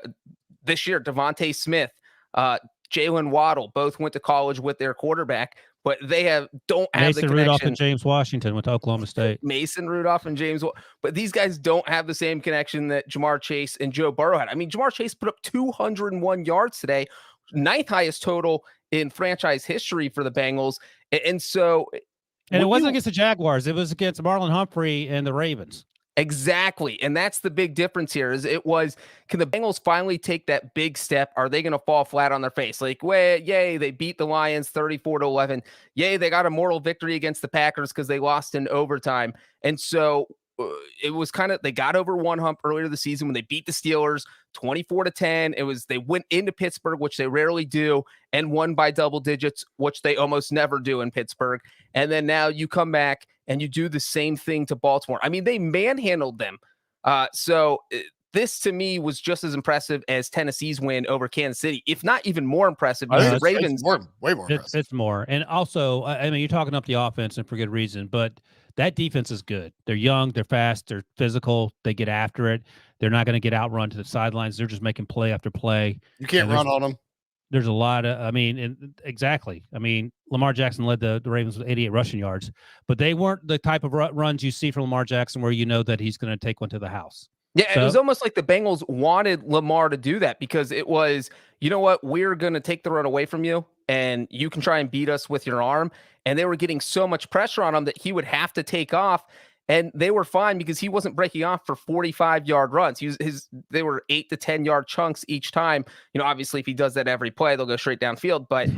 This year, Devontae Smith, Jalen Waddle, both went to college with their quarterback, but they don't have Mason the connection. Rudolph and James Washington went to Oklahoma State. Mason Rudolph and James, but these guys don't have the same connection that Jamar Chase and Joe Burrow had. I mean, Jamar Chase put up 201 yards today, 9th highest total in franchise history for the Bengals. And so, and it wasn't against the Jaguars. It was against Marlon Humphrey and the Ravens. Exactly. And that's the big difference here is can the Bengals finally take that big step? Are they going to fall flat on their face? Like, yay, they beat the Lions 34-11. Yay, they got a moral victory against the Packers because they lost in overtime. And so it was they got over one hump earlier this season when they beat the Steelers 24-10. They went into Pittsburgh, which they rarely do, and won by double digits, which they almost never do in Pittsburgh. And then now you come back and you do the same thing to Baltimore. I mean, they manhandled them. So this to me was just as impressive as Tennessee's win over Kansas City, if not even more impressive. The Ravens, way more impressive. It's more. And also, you're talking up the offense and for good reason, but that defense is good. They're young, they're fast, they're physical, they get after it. They're not going to get outrun to the sidelines. They're just making play after play. You can't run on them. There's a lot of, exactly. Lamar Jackson led the Ravens with 88 rushing yards, but they weren't the type of runs you see from Lamar Jackson where you know that he's going to take one to the house. Yeah, it was almost like the Bengals wanted Lamar to do that because it was, you know what, we're going to take the run away from you and you can try and beat us with your arm. And they were getting so much pressure on him that he would have to take off. And they were fine because he wasn't breaking off for 45-yard runs. They were 8 to 10-yard chunks each time. Obviously, if he does that every play, they'll go straight downfield. But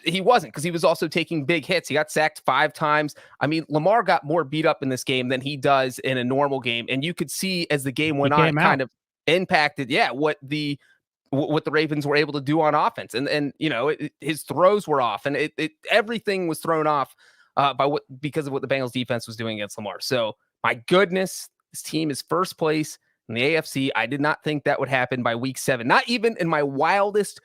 he wasn't because he was also taking big hits. He got sacked 5 times. Lamar got more beat up in this game than he does in a normal game. And you could see as the game went on, it kind of impacted, what the Ravens were able to do on offense. And his throws were off and everything was thrown off because of what the Bengals defense was doing against Lamar. So my goodness, this team is first place in the AFC. I did not think that would happen by week 7. Not even in my wildest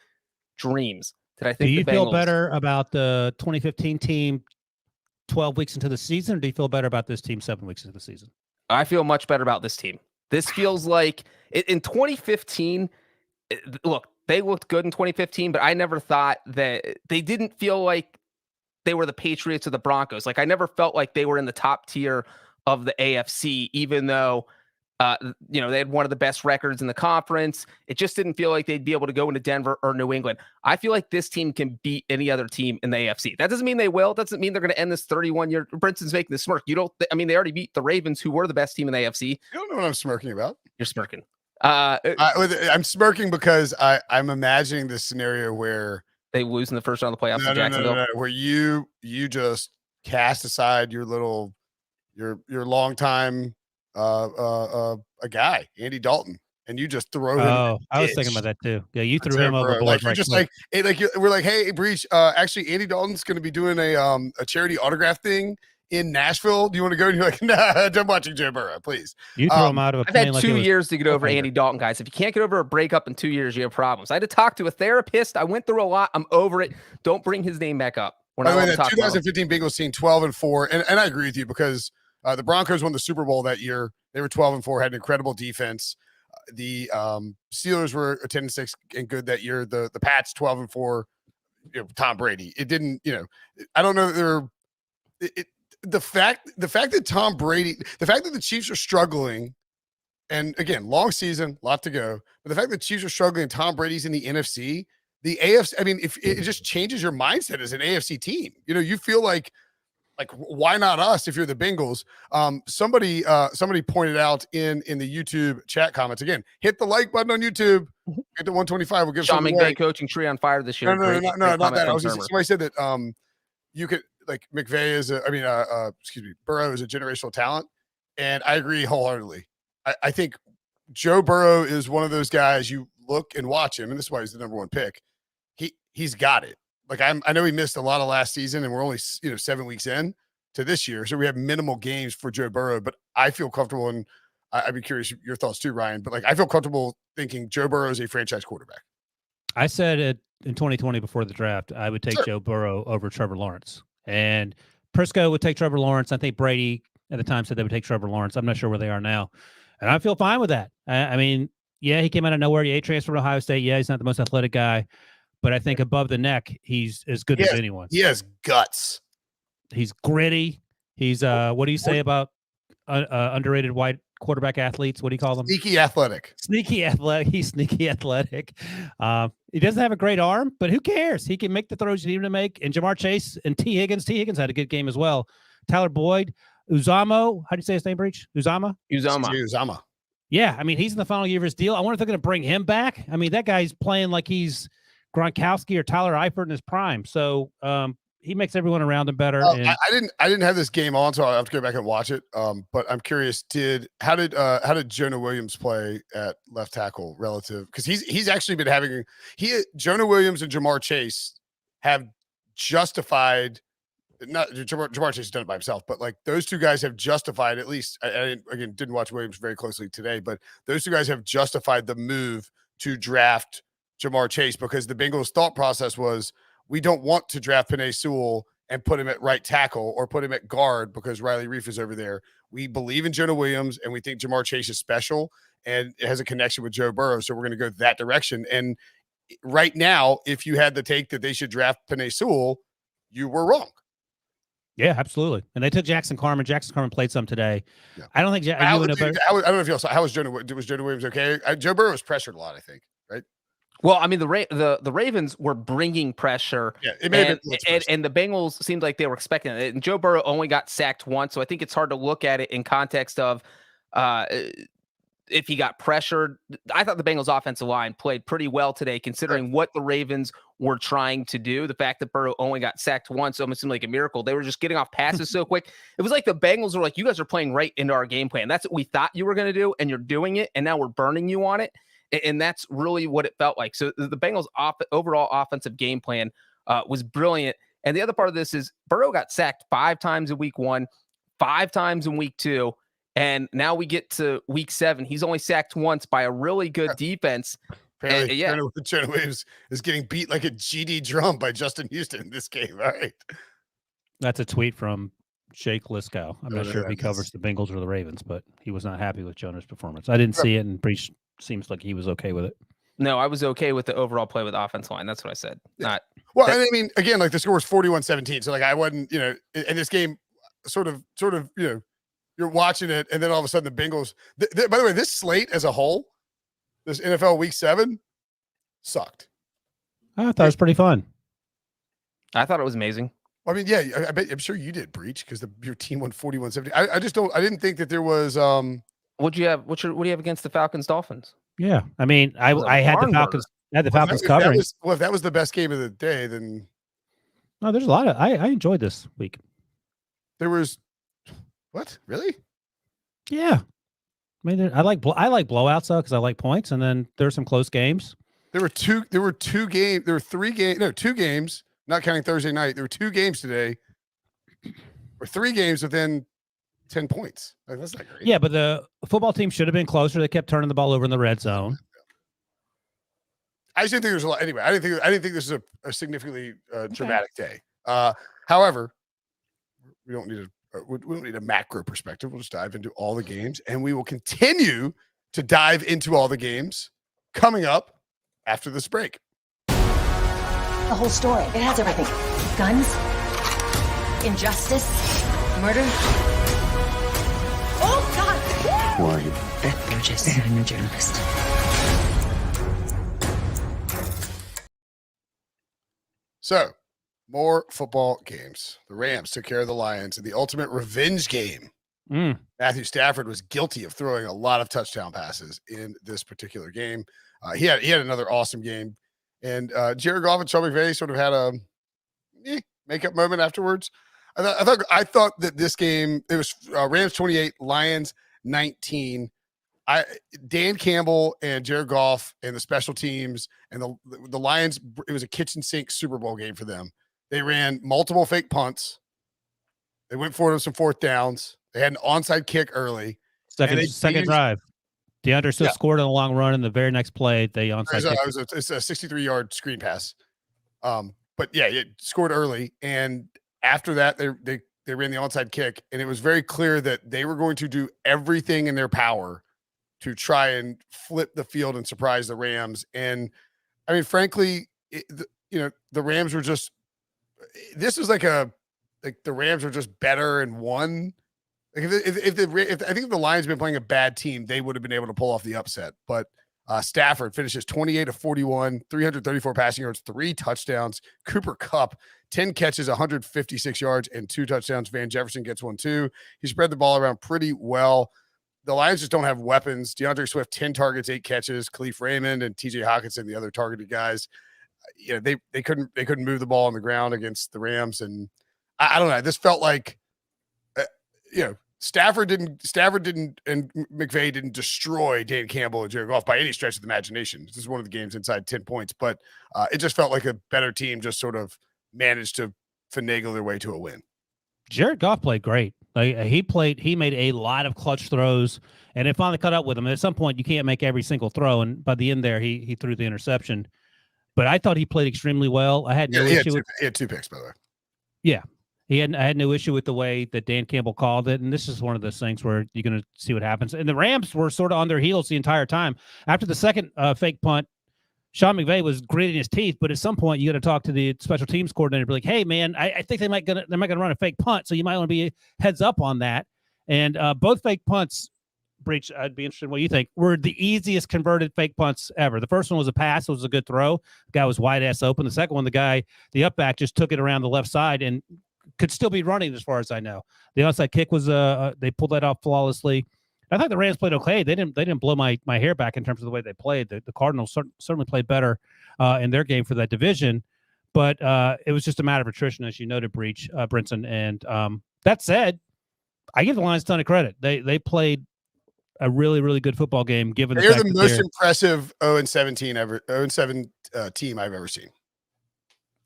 dreams did I think. Do you feel better about the 2015 team 12 weeks into the season, or do you feel better about this team 7 weeks into the season? I feel much better about this team. This feels like in 2015, look, they looked good in 2015, but I never thought that they didn't feel like they were the Patriots or the Broncos. Like I never felt like they were in the top tier of the AFC, even though, they had one of the best records in the conference. It just didn't feel like they'd be able to go into Denver or New England. I feel like this team can beat any other team in the AFC. That doesn't mean they will. That doesn't mean they're going to end this 31-year. Brinson's making the smirk. They already beat the Ravens, who were the best team in the AFC. You don't know what I'm smirking about. You're smirking. I'm smirking because I'm imagining this scenario where they lose in the first round of the playoffs to Jacksonville. No, where you just cast aside your longtime a guy, Andy Dalton, and you just throw him. Oh, I was thinking about that too. Yeah, you threw him overboard. Like you're just we're like, hey, Breech. Actually, Andy Dalton's going to be doing a charity autograph thing in Nashville. Do you want to go? And you're like, nah, I'm watching Joe Burrow, please. You throw him out of a I've plane. had 2 years to get over Andy Dalton, guys. If you can't get over a breakup in 2 years, you have problems. I had to talk to a therapist. I went through a lot. I'm over it. Don't bring his name back up. By the way, that 2015 Bengals team 12-4, and I agree with you because the Broncos won the Super Bowl that year. They were 12-4, had an incredible defense. The Steelers were 10-6 and good that year. The Pats 12-4. Tom Brady. It didn't. I don't know. The fact that Tom Brady, the fact that the Chiefs are struggling, and again, long season, lot to go. But the fact that the Chiefs are struggling, and Tom Brady's in the NFC, the AFC. I mean, if it just changes your mindset as an AFC team, you feel like why not us if you're the Bengals? Somebody pointed out in the YouTube chat comments, again, hit the like button on YouTube. Get to 125. We'll give Sean something McVay coaching tree on fire this year. No, not that. Somebody said that you could McVay is Burrow is a generational talent, and I agree wholeheartedly. I think Joe Burrow is one of those guys you look and watch him, and this is why he's the number one pick. He's got it. Like I know he missed a lot of last season, and we're only 7 weeks in to this year, so we have minimal games for Joe Burrow. But I feel comfortable, and I'd be curious your thoughts too, Ryan. But I feel comfortable thinking Joe Burrow is a franchise quarterback. I said it in 2020 before the draft. I would take Joe Burrow over Trevor Lawrence, and Prisco would take Trevor Lawrence. I think Brady at the time said they would take Trevor Lawrence. I'm not sure where they are now, and I feel fine with that. I mean, yeah, he came out of nowhere. He transferred to Ohio State. Yeah, he's not the most athletic guy. But I think above the neck, he's as good as anyone. He has guts. He's gritty. He's what do you say about underrated white quarterback athletes? What do you call them? Sneaky athletic. Sneaky athletic. He's sneaky athletic. He doesn't have a great arm, but who cares? He can make the throws you need him to make. And Jamar Chase and T. Higgins. T. Higgins had a good game as well. Tyler Boyd, Uzamo. How do you say his name, Breech? Uzama. Yeah, I mean, he's in the final year of his deal. I wonder if they're going to bring him back. I mean, that guy's playing like he's Gronkowski or Tyler Eifert in his prime. So he makes everyone around him better. I didn't have this game on, so I'll have to go back and watch it. But I'm curious, how did Jonah Williams play at left tackle relative? Because he's actually been having Jonah Williams and Jamar Chase have justified. Not Jamar Chase has done it by himself, but those two guys have justified, at least I didn't watch Williams very closely today, but those two guys have justified the move to draft Jamar Chase, because the Bengals thought process was, we don't want to draft Penei Sewell and put him at right tackle or put him at guard because Riley Reif is over there. We believe in Jonah Williams, and we think Jamar Chase is special and it has a connection with Joe Burrow. So we're going to go that direction. And right now, if you had the take that they should draft Penei Sewell, you were wrong. Yeah, absolutely. And they took Jackson Carman. Jackson Carman played some today. Yeah. I don't think I don't know if you saw. How was Jonah Williams okay? Joe Burrow was pressured a lot, I think, right? Well, I mean, the Ravens were bringing pressure, and the Bengals seemed like they were expecting it. And Joe Burrow only got sacked once, so I think it's hard to look at it in context of if he got pressured. I thought the Bengals offensive line played pretty well today, considering what the Ravens were trying to do. The fact that Burrow only got sacked once almost seemed like a miracle. They were just getting off passes so quick. It was like the Bengals were like, you guys are playing right into our game plan. That's what we thought you were going to do, and you're doing it, and now we're burning you on it. And that's really what it felt like. So the Bengals' overall offensive game plan was brilliant. And the other part of this is Burrow got sacked 5 times in week 1, 5 times in week 2. And now we get to week 7. He's only sacked once by a really good defense. Jonah Williams is getting beat like a GD drum by Justin Houston in this game. All right. That's a tweet from Jake Liskow. I'm not sure if he covers the Bengals or the Ravens, but he was not happy with Jonah's performance. I didn't see it, and Breech seems like he was okay with it. No, I was okay with the overall play with the offense line. That's what I said. Not well. I mean, again, the score was 41-17. So I wasn't, in this game, sort of, you're watching it, and then all of a sudden the Bengals. By the way, this slate as a whole, this NFL Week 7, sucked. I thought it was pretty fun. I thought it was amazing. I mean, yeah, I'm sure you did, Breech, because your team won 41-17. I just don't. I didn't think that there was. What do you have? What do you have against the Falcons Dolphins? Yeah, I mean, I had the Falcons. Had the Falcons covering. If that was the best game of the day, then no, there's a lot of. I enjoyed this week. There was what really? Yeah, I mean, I like blowouts though because I like points, and then there's some close games. There were two games. There were 3 games. No, 2 games. Not counting Thursday night. There were 2 games today, or 3 games within 10 points. Like, that's not great. Yeah, but the football team should have been closer. They kept turning the ball over in the red zone. I just didn't think there's a lot. Anyway, I didn't think this is a significantly dramatic day. However, we don't need a macro perspective. We'll just dive into all the games, and we will continue to dive into all the games coming up after this break. The whole story. It has everything. Guns, injustice, murder. Oh, God! Who are you? Beth Burgess. I'm a journalist. So, more football games. The Rams took care of the Lions in the ultimate revenge game. Matthew Stafford was guilty of throwing a lot of touchdown passes in this particular game. He had another awesome game, and Jared Goff and Sean McVay sort of had a makeup moment afterwards. I thought that this game, it was Rams 28, Lions 19. Dan Campbell and Jared Goff and the special teams and the Lions, it was a kitchen sink Super Bowl game for them. They ran multiple fake punts. They went for it on some 4th downs. They had an onside kick early. Second drive. DeAndre still scored on a long run in the very next play. They onside kick. It's a 63-yard screen pass. But yeah, it scored early. And after that, they ran the onside kick. And it was very clear that they were going to do everything in their power to try and flip the field and surprise the Rams. And I mean, frankly, the Rams were just, this was like the Rams were just better and won. Like if I think if the Lions had been playing a bad team, they would have been able to pull off the upset. But Stafford finishes 28 of 41, 334 passing yards, 3 touchdowns. Cooper Kupp, 10 catches, 156 yards, and 2 touchdowns. Van Jefferson gets 1 too. He spread the ball around pretty well. The Lions just don't have weapons. DeAndre Swift, 10 targets, 8 catches. Khalif Raymond and TJ Hawkinson, the other targeted guys. They couldn't move the ball on the ground against the Rams. And I don't know. This felt like, Stafford didn't, and McVay didn't destroy Dan Campbell and Jared Goff by any stretch of the imagination. This is one of the games inside 10 points, but it just felt like a better team just sort of managed to finagle their way to a win. Jared Goff played great. Like he made a lot of clutch throws, and it finally caught up with him. And at some point, you can't make every single throw, and by the end there, he threw the interception. But I thought he played extremely well. I had no issue with. He had 2 picks, by the way. Yeah, I had no issue with the way that Dan Campbell called it, and this is one of those things where you're going to see what happens. And the Rams were sort of on their heels the entire time. After the second fake punt, Sean McVay was gritting his teeth, but at some point you got to talk to the special teams coordinator, be like, "Hey, man, I think they might gonna run a fake punt, so you might want to be heads up on that." And both fake punts, Breech, I'd be interested in what you think, were the easiest converted fake punts ever. The first one was a pass; it was a good throw. The guy was wide ass open. The second one, the up back just took it around the left side and could still be running, as far as I know. The onside kick was they pulled that off flawlessly. I thought the Rams played okay. They didn't blow my hair back in terms of the way they played. The Cardinals certainly played better in their game for that division, but it was just a matter of attrition, as you noted, Breech, Brinson. And that said, I give the Lions a ton of credit. They played a really, really good football game. Given they're the most impressive 0-7 team I've ever seen.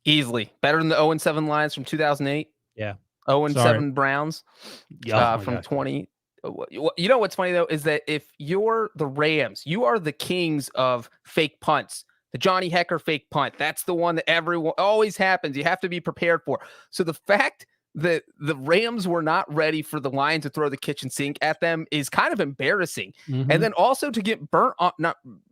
Easily better than the 0-7 Lions from 2008. Yeah, 0-7 Browns from 20. You know what's funny, though, is that if you're the Rams, you are the kings of fake punts. The Johnny Hecker fake punt, that's the one that everyone always happens. You have to be prepared for. So the fact that the Rams were not ready for the Lions to throw the kitchen sink at them is kind of embarrassing. Mm-hmm. And then also to get burnt on,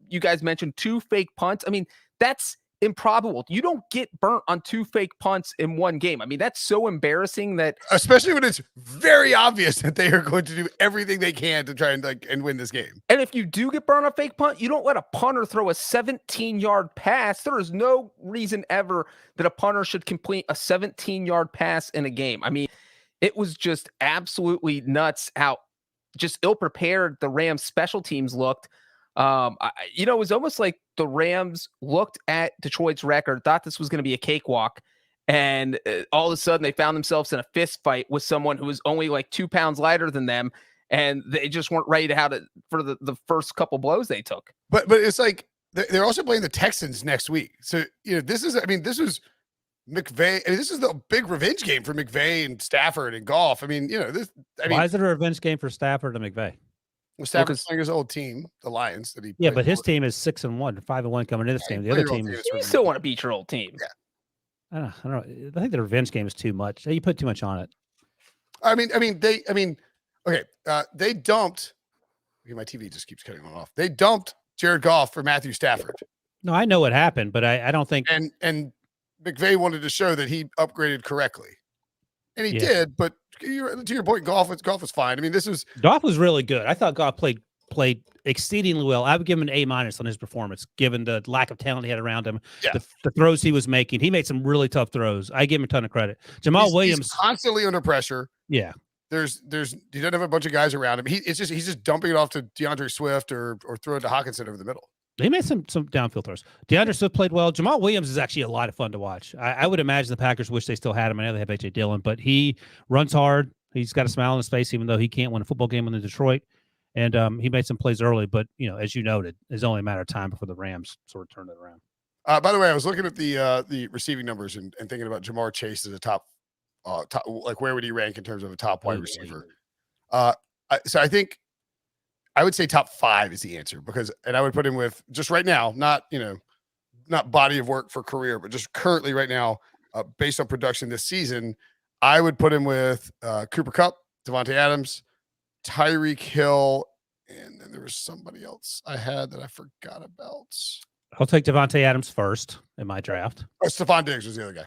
you guys mentioned 2 fake punts. I mean, that's improbable. You don't get burnt on 2 fake punts in one game. I mean, that's so embarrassing that, especially when it's very obvious that they are going to do everything they can to try and win this game. And if you do get burnt on a fake punt, you don't let a punter throw a 17-yard pass. There is no reason ever that a punter should complete a 17-yard pass in a game. I mean, it was just absolutely nuts how just ill-prepared the Rams special teams looked. It was almost like the Rams looked at Detroit's record, thought this was going to be a cakewalk, and all of a sudden they found themselves in a fist fight with someone who was only like 2 pounds lighter than them, and they just weren't ready for the first couple blows they took. But it's like they're also playing the Texans next week. So, this was McVay. This is the big revenge game for McVay and Stafford and Goff. Why is it a revenge game for Stafford and McVay? Well, Stafford's playing his old team, the Lions, that he. Yeah, but his team is 6-1, 5-1 coming into this game. The other team is. You still want to beat your old team. Yeah. I don't know. I think the revenge game is too much. You put too much on it. They dumped. My TV just keeps cutting off. They dumped Jared Goff for Matthew Stafford. No, I know what happened, but I don't think. And McVay wanted to show that he upgraded correctly, and he did. But to your point, Goff was fine. Goff was really good. I thought Goff played exceedingly well. I would give him an A- on his performance, given the lack of talent he had around him, the throws he was making. He made some really tough throws. I give him a ton of credit. Jamal Williams he's constantly under pressure. Yeah. He doesn't have a bunch of guys around him. He's just dumping it off to DeAndre Swift or throwing to Hawkinson over the middle. He made some downfield throws. DeAndre Swift played well. Jamal Williams is actually a lot of fun to watch. I would imagine the Packers wish they still had him. I know they have A.J. Dillon, but he runs hard. He's got a smile on his face, even though he can't win a football game in Detroit. And he made some plays early, but as you noted, it's only a matter of time before the Rams sort of turn it around. By the way, I was looking at the receiving numbers and thinking about Jamar Chase as a top, like where would he rank in terms of a top wide receiver? So I think I would say top 5 is the answer and I would put him with just right now, not body of work for career, but just currently right now, based on production this season, I would put him with Cooper Kupp, Devontae Adams, Tyreek Hill, and then there was somebody else I had that I forgot about. I'll take Devontae Adams first in my draft. Stephon Diggs was the other guy.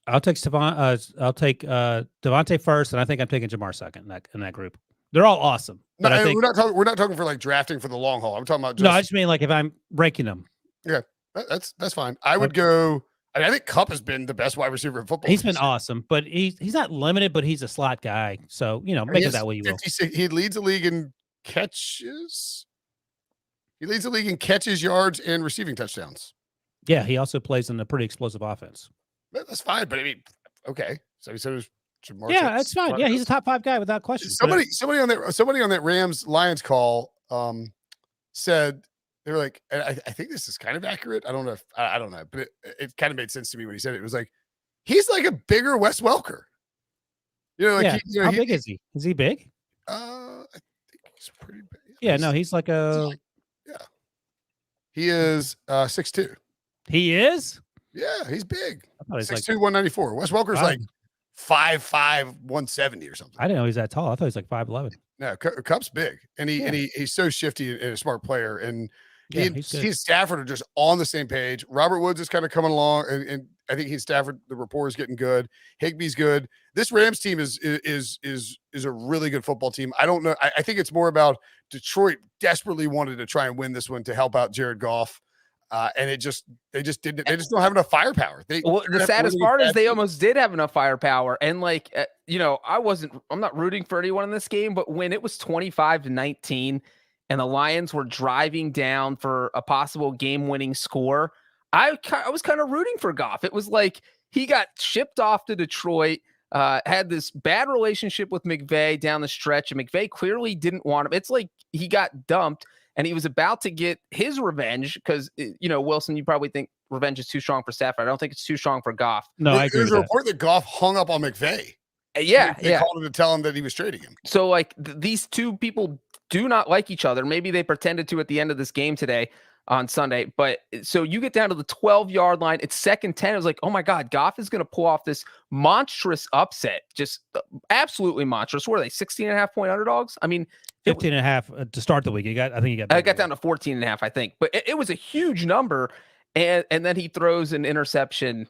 I'll take Devontae first, and I think I'm taking Jamar second in that group. They're all awesome. But we're not talking for like drafting for the long haul. I'm talking about I just mean like if I'm ranking them. Yeah, that's fine. I would go. I think Kupp has been the best wide receiver in football. He's been awesome, but he's not limited, but he's a slot guy. So, make it that way you will. He leads the league in catches. He leads the league in catches, yards, and receiving touchdowns. Yeah, he also plays in a pretty explosive offense. That's fine, but okay. So he said it was Jamar Yeah, Chase. that's fine. Yeah, he's a top 5 guy without question. Somebody on that Rams Lions call said they were like, and I think this is kind of accurate. I don't know, but it kind of made sense to me when he said it. It was like he's like a bigger Wes Welker. How big is he? Is he big? I think he's pretty big. Yeah, no, he's like he is 6'2". He is? Yeah, he's big. 6'2", 194. Wes Welker's like 5'5", 170 or something. I didn't know he's that tall. I thought he's like 5'11". No, Kupp's big, and he's so shifty and a smart player, and he and Stafford are just on the same page. Robert Woods is kind of coming along, and I think Stafford, the rapport is getting good. Higbee's good. This Rams team is a really good football team. I don't know. I think it's more about Detroit desperately wanted to try and win this one to help out Jared Goff. And they just didn't. They just don't have enough firepower. The saddest part is they almost did have enough firepower, and I'm not rooting for anyone in this game, but when it was 25-19, and the Lions were driving down for a possible game-winning score, I was kind of rooting for Goff. It was like he got shipped off to Detroit, had this bad relationship with McVay down the stretch, and McVay clearly didn't want him. It's like he got dumped. And he was about to get his revenge because, Wilson, you probably think revenge is too strong for Stafford. I don't think it's too strong for Goff. No, I agree. There's a report that Goff hung up on McVay. Yeah, they called him to tell him that he was trading him. So, these two people do not like each other. Maybe they pretended to at the end of this game today on Sunday. But so you get down to the 12-yard line. It's 2nd 10. It was like, oh, my God, Goff is going to pull off this monstrous upset. Just absolutely monstrous. What are they, 16.5-point underdogs? I mean, 15.5 to start the week. I got down to 14.5, I think, but it was a huge number. And then he throws an interception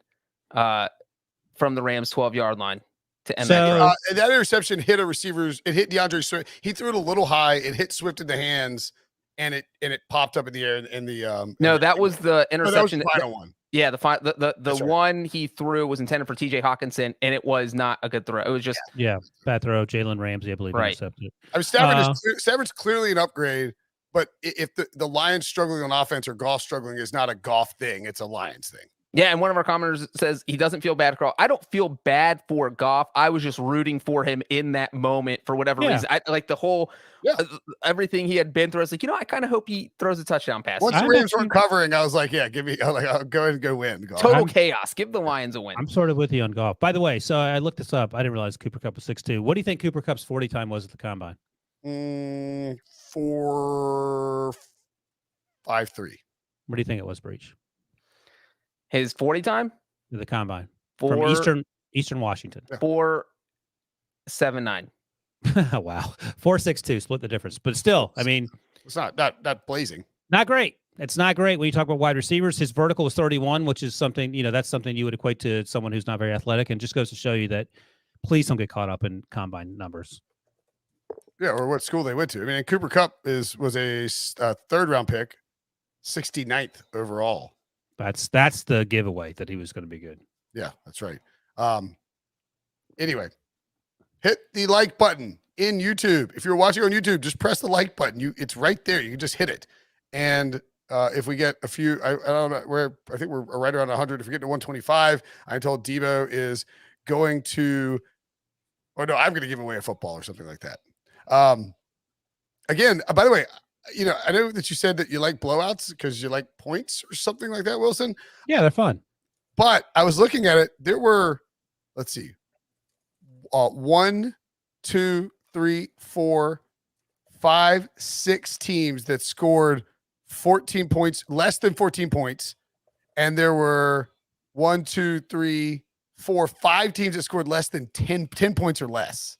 from the Rams 12-yard line to end that game. And that interception hit a receiver's. It hit DeAndre Swift. He threw it a little high. It hit Swift in the hands, and it popped up in the air. That was the interception. That was the final one. Yeah, the one he threw was intended for TJ Hawkinson, and it was not a good throw. It was just bad throw. Jalen Ramsey, I believe, intercepted. I mean, Stafford's clearly an upgrade, but if the Lions struggling on offense or Goff struggling is not a Goff thing, it's a Lions thing. Yeah, and one of our commenters says he doesn't feel bad, Carl. I don't feel bad for Goff. I was just rooting for him in that moment for whatever reason. I like the whole everything he had been through. I was like, I kind of hope he throws a touchdown pass. Once the Rams weren't covering, I was like, I'll go ahead and go win. Goff. Total chaos. Give the Lions a win. I'm sort of with you on Goff. By the way, so I looked this up. I didn't realize Cooper Kupp was 6'2". What do you think Cooper Kupp's 40 time was at the combine? 4.53. What do you think it was, Breech? His 40 time? The combine. From Eastern Washington. 4.79. Wow. 4.62, split the difference. But still, I mean, it's not blazing. Not great. It's not great when you talk about wide receivers. His vertical was 31, which is something, that's something you would equate to someone who's not very athletic, and just goes to show you that please don't get caught up in combine numbers. Yeah, or what school they went to. I mean, Cooper Kupp was a third-round pick, 69th overall. That's the giveaway that he was going to be good. Yeah, that's right. Anyway, hit the like button in YouTube. If you're watching on YouTube, just press the like button. It's right there. You can just hit it. And if we get a few, I don't know, I think we're right around 100. If we get to 125, I'm told Debo is going to, I'm going to give away a football or something like that. Again, by the way, I know that you said that you like blowouts because you like points or something like that, Wilson. Yeah, they're fun. But I was looking at it. There were, let's see, 1, 2, 3, 4, 5, 6 teams that scored 14 points, less than 14 points. And there were 1, 2, 3, 4, 5 teams that scored less than 10 points or less.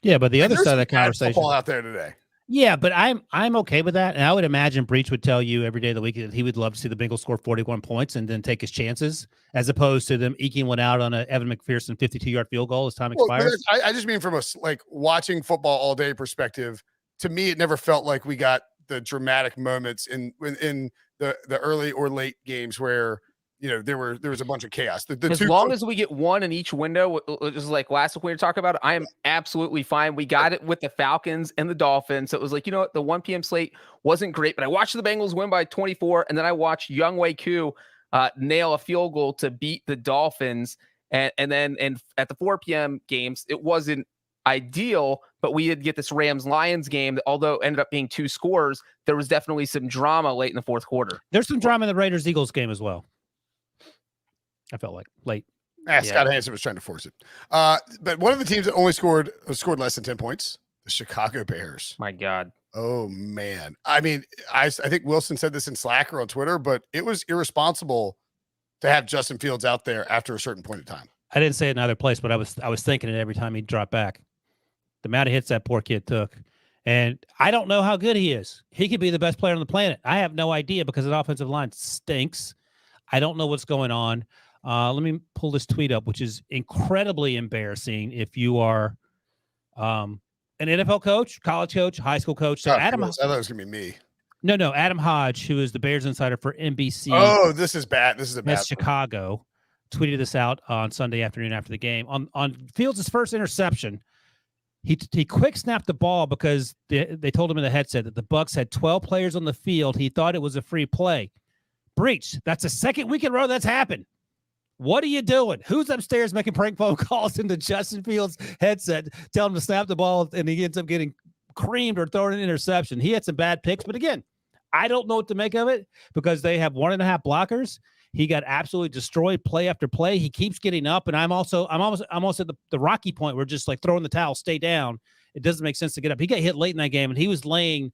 Yeah, but the other side of the conversation football out there today. Yeah, but I'm okay with that. And I would imagine Breech would tell you every day of the week that he would love to see the Bengals score 41 points and then take his chances, as opposed to them eking one out on a Evan McPherson 52-yard field goal as time expires. I just mean from a watching football all day perspective. To me, it never felt like we got the dramatic moments in the early or late games where there was a bunch of chaos. As long as we get one in each window, just like last week we were talking about it, I am absolutely fine. We got it with the Falcons and the Dolphins. So it was like, the 1 p.m. slate wasn't great, but I watched the Bengals win by 24, and then I watched Younghoe Koo nail a field goal to beat the Dolphins. And then at the 4 p.m. games, it wasn't ideal, but we did get this Rams-Lions game that, although ended up being 2 scores, there was definitely some drama late in the fourth quarter. There's some drama in the Raiders-Eagles game as well. I felt like late. Scott Hansen was trying to force it. But one of the teams that only scored less than 10 points, the Chicago Bears. My God. Oh, man. I mean, I think Wilson said this in Slack or on Twitter, but it was irresponsible to have Justin Fields out there after a certain point in time. I didn't say it in other place, but I was thinking it every time he dropped back. The amount of hits that poor kid took. And I don't know how good he is. He could be the best player on the planet. I have no idea because the offensive line stinks. I don't know what's going on. Let me pull this tweet up, which is incredibly embarrassing if you are an NFL coach, college coach, high school coach. So I thought it was going to be me. No, Adam Hodge, who is the Bears insider for NBC. Oh, this is bad. This is a bad one. Chicago tweeted this out on Sunday afternoon after the game. On Fields' first interception, he quick snapped the ball because they told him in the headset that the Bucs had 12 players on the field. He thought it was a free play. Breech, that's the second week in a row that's happened. What are you doing? Who's upstairs making prank phone calls into Justin Fields' headset, telling him to snap the ball, and he ends up getting creamed or throwing an interception? He had some bad picks, but again, I don't know what to make of it because they have 1.5 blockers. He got absolutely destroyed play after play. He keeps getting up, and I'm almost at the Rocky point where just like throwing the towel, stay down. It doesn't make sense to get up. He got hit late in that game, and he was laying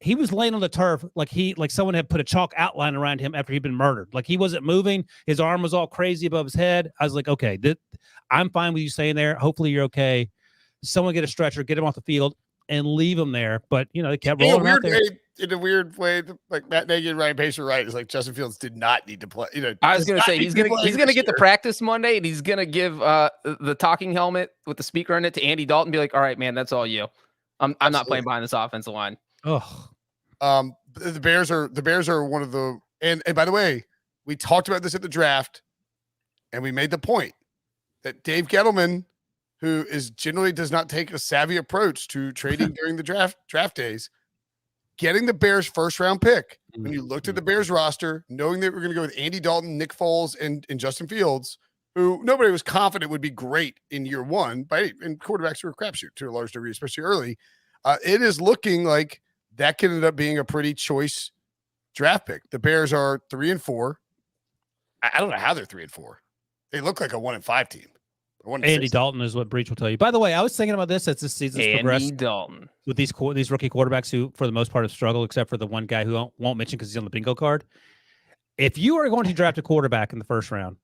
on the turf like someone had put a chalk outline around him after he'd been murdered. Like he wasn't moving. His arm was all crazy above his head. I was like, okay, I'm fine with you staying there. Hopefully you're okay. Someone get a stretcher, get him off the field, and leave him there. But they kept rolling him out there. In a weird way, like Matt Nagy and Ryan Pace are right. It's like Justin Fields did not need to play. I was going to say he's going to get the practice Monday, and he's going to give the talking helmet with the speaker in it to Andy Dalton. And be like, all right, man, that's all you. I'm not playing behind this offensive line. Oh, the Bears are one of the and by the way, we talked about this at the draft, and we made the point that Dave Gettleman, who generally does not take a savvy approach to trading during the draft days, getting the Bears first round pick, when you looked at the Bears roster, knowing that we're going to go with Andy Dalton, Nick Foles, and Justin Fields, who nobody was confident would be great in year one, and quarterbacks are a crapshoot to a large degree, especially early. It is looking like that could end up being a pretty choice draft pick. The Bears are 3-4. I don't know how they're 3-4. They look like a 1-5 team. Andy Dalton is what Breech will tell you. By the way, I was thinking about this as this season's progressed. Andy Dalton with these rookie quarterbacks who, for the most part, have struggled, except for the one guy who won't mention because he's on the bingo card. If you are going to draft a quarterback in the first round,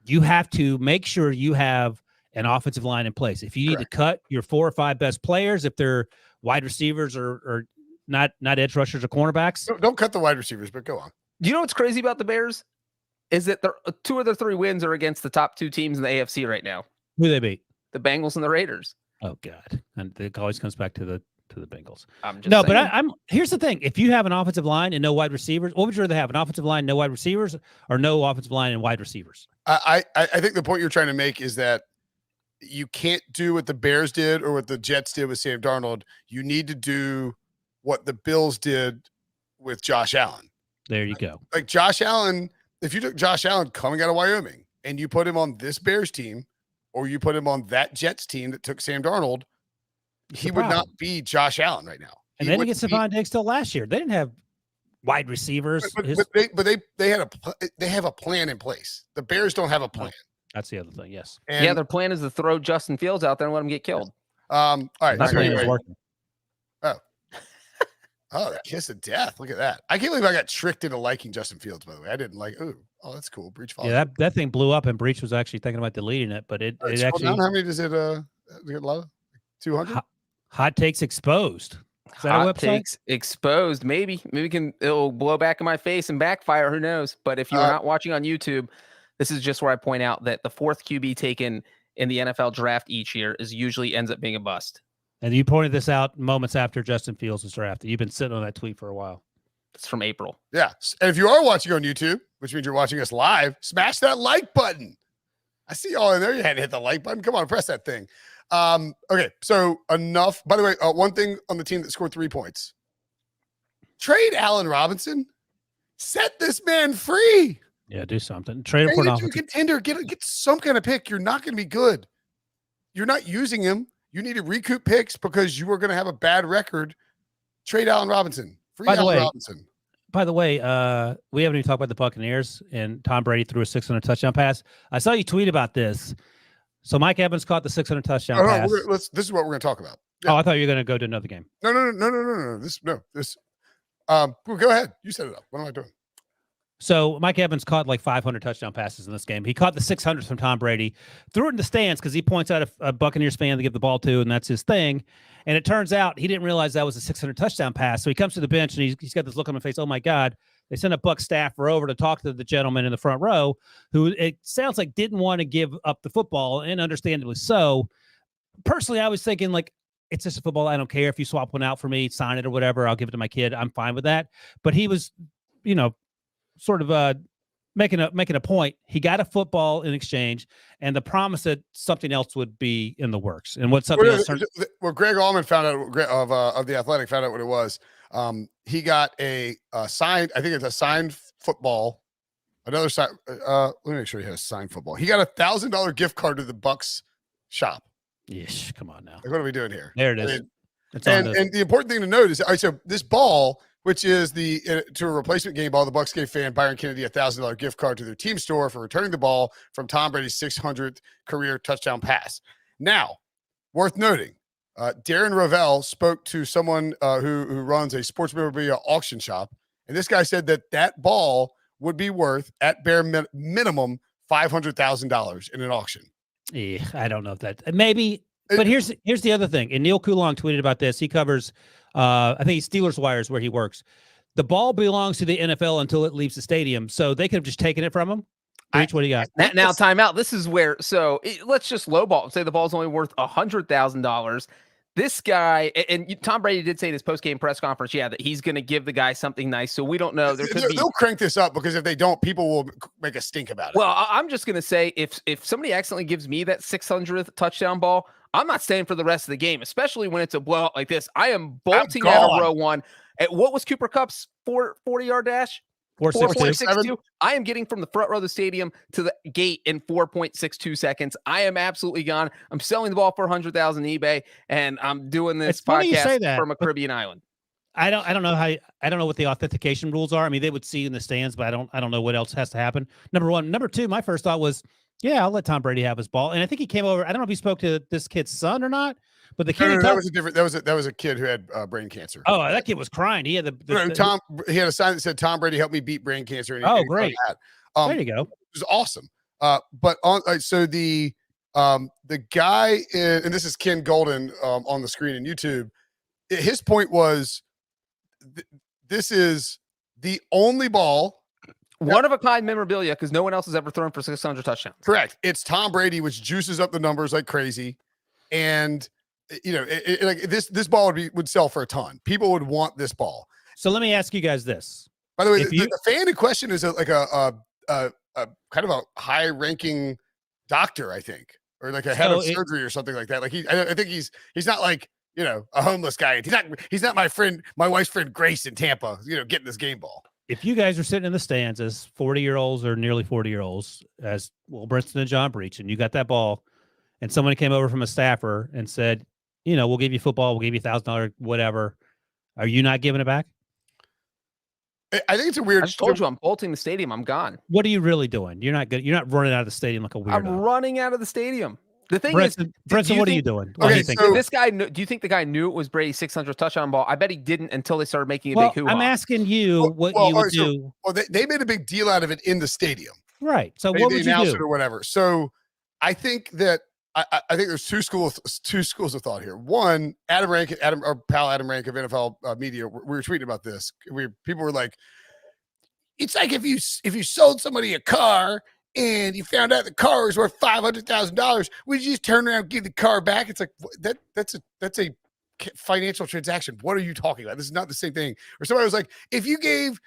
you have to make sure you have an offensive line in place. If you need to cut your 4 or 5 best players, if they're wide receivers or not edge rushers or cornerbacks, don't cut the wide receivers. But go on. Do you know what's crazy about the Bears? Is that 2 of their 3 wins are against the top 2 teams in the AFC right now. Who they beat? The Bengals and the Raiders. Oh God. And it always comes back to the Bengals. Saying. But I'm here's the thing. If you have an offensive line and no wide receivers, what would you rather have? An offensive line, no wide receivers, or no offensive line and wide receivers? I think the point you're trying to make is that you can't do what the Bears did or what the Jets did with Sam Darnold. You need to do what the Bills did with Josh Allen. There you go. Like Josh Allen, if you took Josh Allen coming out of Wyoming and you put him on this Bears team, or you put him on that Jets team that took Sam Darnold, he would not be Josh Allen right now. And they didn't get Stephon Diggs till last year. They didn't have wide receivers. But they have a plan in place. The Bears don't have a plan. That's the other thing. Yes. And their plan is to throw Justin Fields out there and let him get killed. All right. So anyway. Oh, the kiss of death. Look at that. I can't believe I got tricked into liking Justin Fields, by the way. I didn't like, oh, that's cool. Breech follow. Yeah, that thing blew up and Breech was actually thinking about deleting it, but it actually. How many does it get a lot of? 200? Hot takes exposed. Is that Hot a website? Takes exposed. Maybe it'll blow back in my face and backfire. Who knows? But if you're not watching on YouTube, this is just where I point out that the 4th QB taken in the NFL draft each year usually ends up being a bust. And you pointed this out moments after Justin Fields was drafted. You've been sitting on that tweet for a while. It's from April. Yeah. And if you are watching on YouTube, which means you're watching us live, smash that like button. I see y'all in there. You had to hit the like button. Come on, press that thing. Okay. So enough. By the way, one thing on the team that scored 3 points. Trade Allen Robinson. Set this man free. Yeah, do something. Trade him for an offensive contender. Get some kind of pick. You're not going to be good. You're not using him. You need to recoup picks because you are going to have a bad record. Trade Allen Robinson. Free Allen Robinson. By the way, we haven't even talked about the Buccaneers, and Tom Brady threw a 600 touchdown pass. I saw you tweet about this. So Mike Evans caught the 600 touchdown pass. This is what we're going to talk about. Yeah. Oh, I thought you were going to go to another game. No. Go ahead. You set it up. What am I doing? So Mike Evans caught like 500 touchdown passes in this game. He caught the 600 from Tom Brady, threw it in the stands because he points out a Buccaneers fan to give the ball to, and that's his thing. And it turns out he didn't realize that was a 600 touchdown pass. So he comes to the bench and he's got this look on his face. Oh my God. They sent a Buck staffer over to talk to the gentleman in the front row who it sounds like didn't want to give up the football, and understandably so. Personally, I was thinking like, it's just a football. I don't care if you swap one out for me, sign it or whatever. I'll give it to my kid. I'm fine with that. But he was, sort of making a point. He got a football in exchange, and the promise that something else would be in the works. And what something else? Greg Allman found out of the Athletic found out what it was. He got a signed. I think it's a signed football. Another sign. Let me make sure he has signed football. He got $1,000 gift card to the Bucks shop. Yeesh, come on now. Like, what are we doing here? There it is. And the important thing to note is, all right, so this ball, which is to a replacement game ball, the Bucs gave fan Byron Kennedy $1,000 gift card to their team store for returning the ball from Tom Brady's 600th career touchdown pass. Now, worth noting, Darren Ravel spoke to someone who runs a sports memorabilia auction shop, and this guy said that ball would be worth, at bare minimum, $500,000 in an auction. Yeah, I don't know if that maybe. But here's the other thing. And Neil Coulon tweeted about this. He covers, I think he's Steelers Wires where he works. The ball belongs to the NFL until it leaves the stadium. So they could have just taken it from him. Breech, what do you got? Now, timeout. This is where, let's just lowball. Say the ball's only worth $100,000. This guy, and Tom Brady did say in his post-game press conference, that he's going to give the guy something nice. So we don't know. They'll crank this up because if they don't, people will make a stink about it. Well, I'm just going to say if somebody accidentally gives me that 600th touchdown ball, I'm not staying for the rest of the game, especially when it's a blowout like this. I am bolting out of row one, What was Cooper Kupp's 40-yard dash? 4.62. I am getting from the front row of the stadium to the gate in 4.62 seconds. I am absolutely gone. I'm selling the ball for $100,000 eBay, and I'm doing this podcast from a Caribbean island. I don't know what the authentication rules are. I mean, they would see you in the stands, but I don't know what else has to happen. Number one. Number two, my first thought was, yeah, I'll let Tom Brady have his ball. And I think he came over. I don't know if he spoke to this kid's son or not, but the kid that was a different. That was a kid who had brain cancer. Oh, that kid was crying. He had He had a sign that said, "Tom Brady helped me beat brain cancer." And great. There you go. It was awesome. But so the guy and this is Ken Golden on the screen in YouTube. His point was, this is the only ball. One of a kind memorabilia, because no one else has ever thrown for 600 touchdowns. Correct. It's Tom Brady, which juices up the numbers like crazy. And like this ball would sell for a ton. People would want this ball. So let me ask you guys this. By the way, the fan in question is a kind of a high-ranking doctor, I think, or like a head of surgery or something like that. Like I think he's not like, a homeless guy. He's not my wife's friend Grace in Tampa, getting this game ball. If you guys are sitting in the stands as 40-year-olds or nearly 40-year-olds, as Brinson and John Breech, and you got that ball, and someone came over from a staffer and said, we'll give you football, we'll give you $1,000, whatever. Are you not giving it back? I think it's a weird. I just told you I'm bolting the stadium. I'm gone. What are you really doing? You're not good. You're not running out of the stadium like a weirdo. I'm running out of the stadium. The thing Brinson, what are you doing? Okay, so this guy. Do you think the guy knew it was Brady's 600th touchdown ball? I bet he didn't until they started making a big hoo-ha. I'm asking you what you would do. They made a big deal out of it in the stadium, right? So what would you do? It or whatever. So I think that I think there's two schools of thought here. One, our pal Adam Rank of NFL Media, we were tweeting about this. People were like, it's like if you sold somebody a car and you found out the car was worth $500,000, would you just turn around and give the car back? It's like that's a financial transaction. What are you talking about? This is not the same thing. Or somebody was like, if you gave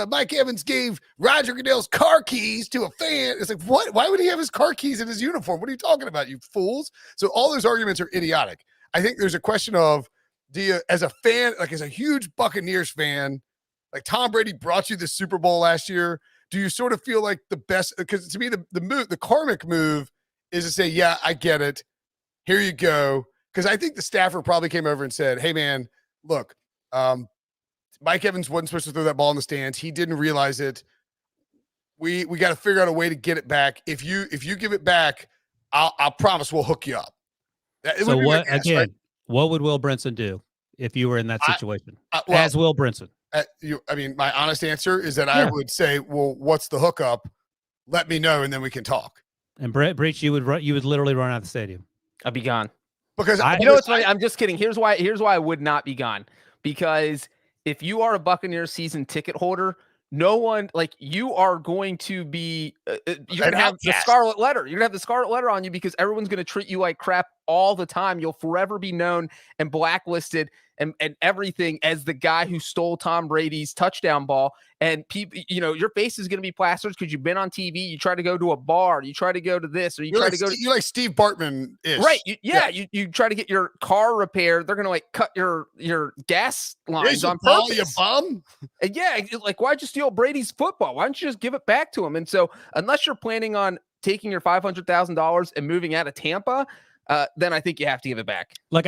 Mike Evans gave Roger Goodell's car keys to a fan, it's like, what? Why would he have his car keys in his uniform? What are you talking about, you fools? So all those arguments are idiotic. I think there's a question of, do you, as a fan, like as a huge Buccaneers fan, like Tom Brady brought you the Super Bowl last year, do you sort of feel like the best? Because to me, the karmic move is to say, yeah, I get it. Here you go. Because I think the staffer probably came over and said, hey, man, look, Mike Evans wasn't supposed to throw that ball in the stands. He didn't realize it. We got to figure out a way to get it back. If you give it back, I'll promise we'll hook you up. So what, right? What would Will Brinson do if you were in that situation? As Will Brinson? My honest answer is that I would say, well, what's the hookup? Let me know, and then we can talk. And Breech, you would literally run out of the stadium. I'd be gone. Because what's funny? I'm just kidding. Here's why I would not be gone. Because if you are a Buccaneers season ticket holder, no one, like, you are going to be you're gonna have the scarlet letter. You're gonna have the scarlet letter on you because everyone's gonna treat you like crap all the time. You'll forever be known and blacklisted and everything as the guy who stole Tom Brady's touchdown ball. And people, your face is going to be plastered because you've been on TV. You try to go to a bar, you try to go to this, or you're like Steve Bartman is. Right. You try to get your car repaired. They're going to like cut your gas lines on purpose. You bum. And like, why'd you steal Brady's football? Why don't you just give it back to him? And so unless you're planning on taking your $500,000 and moving out of Tampa, then I think you have to give it back. Like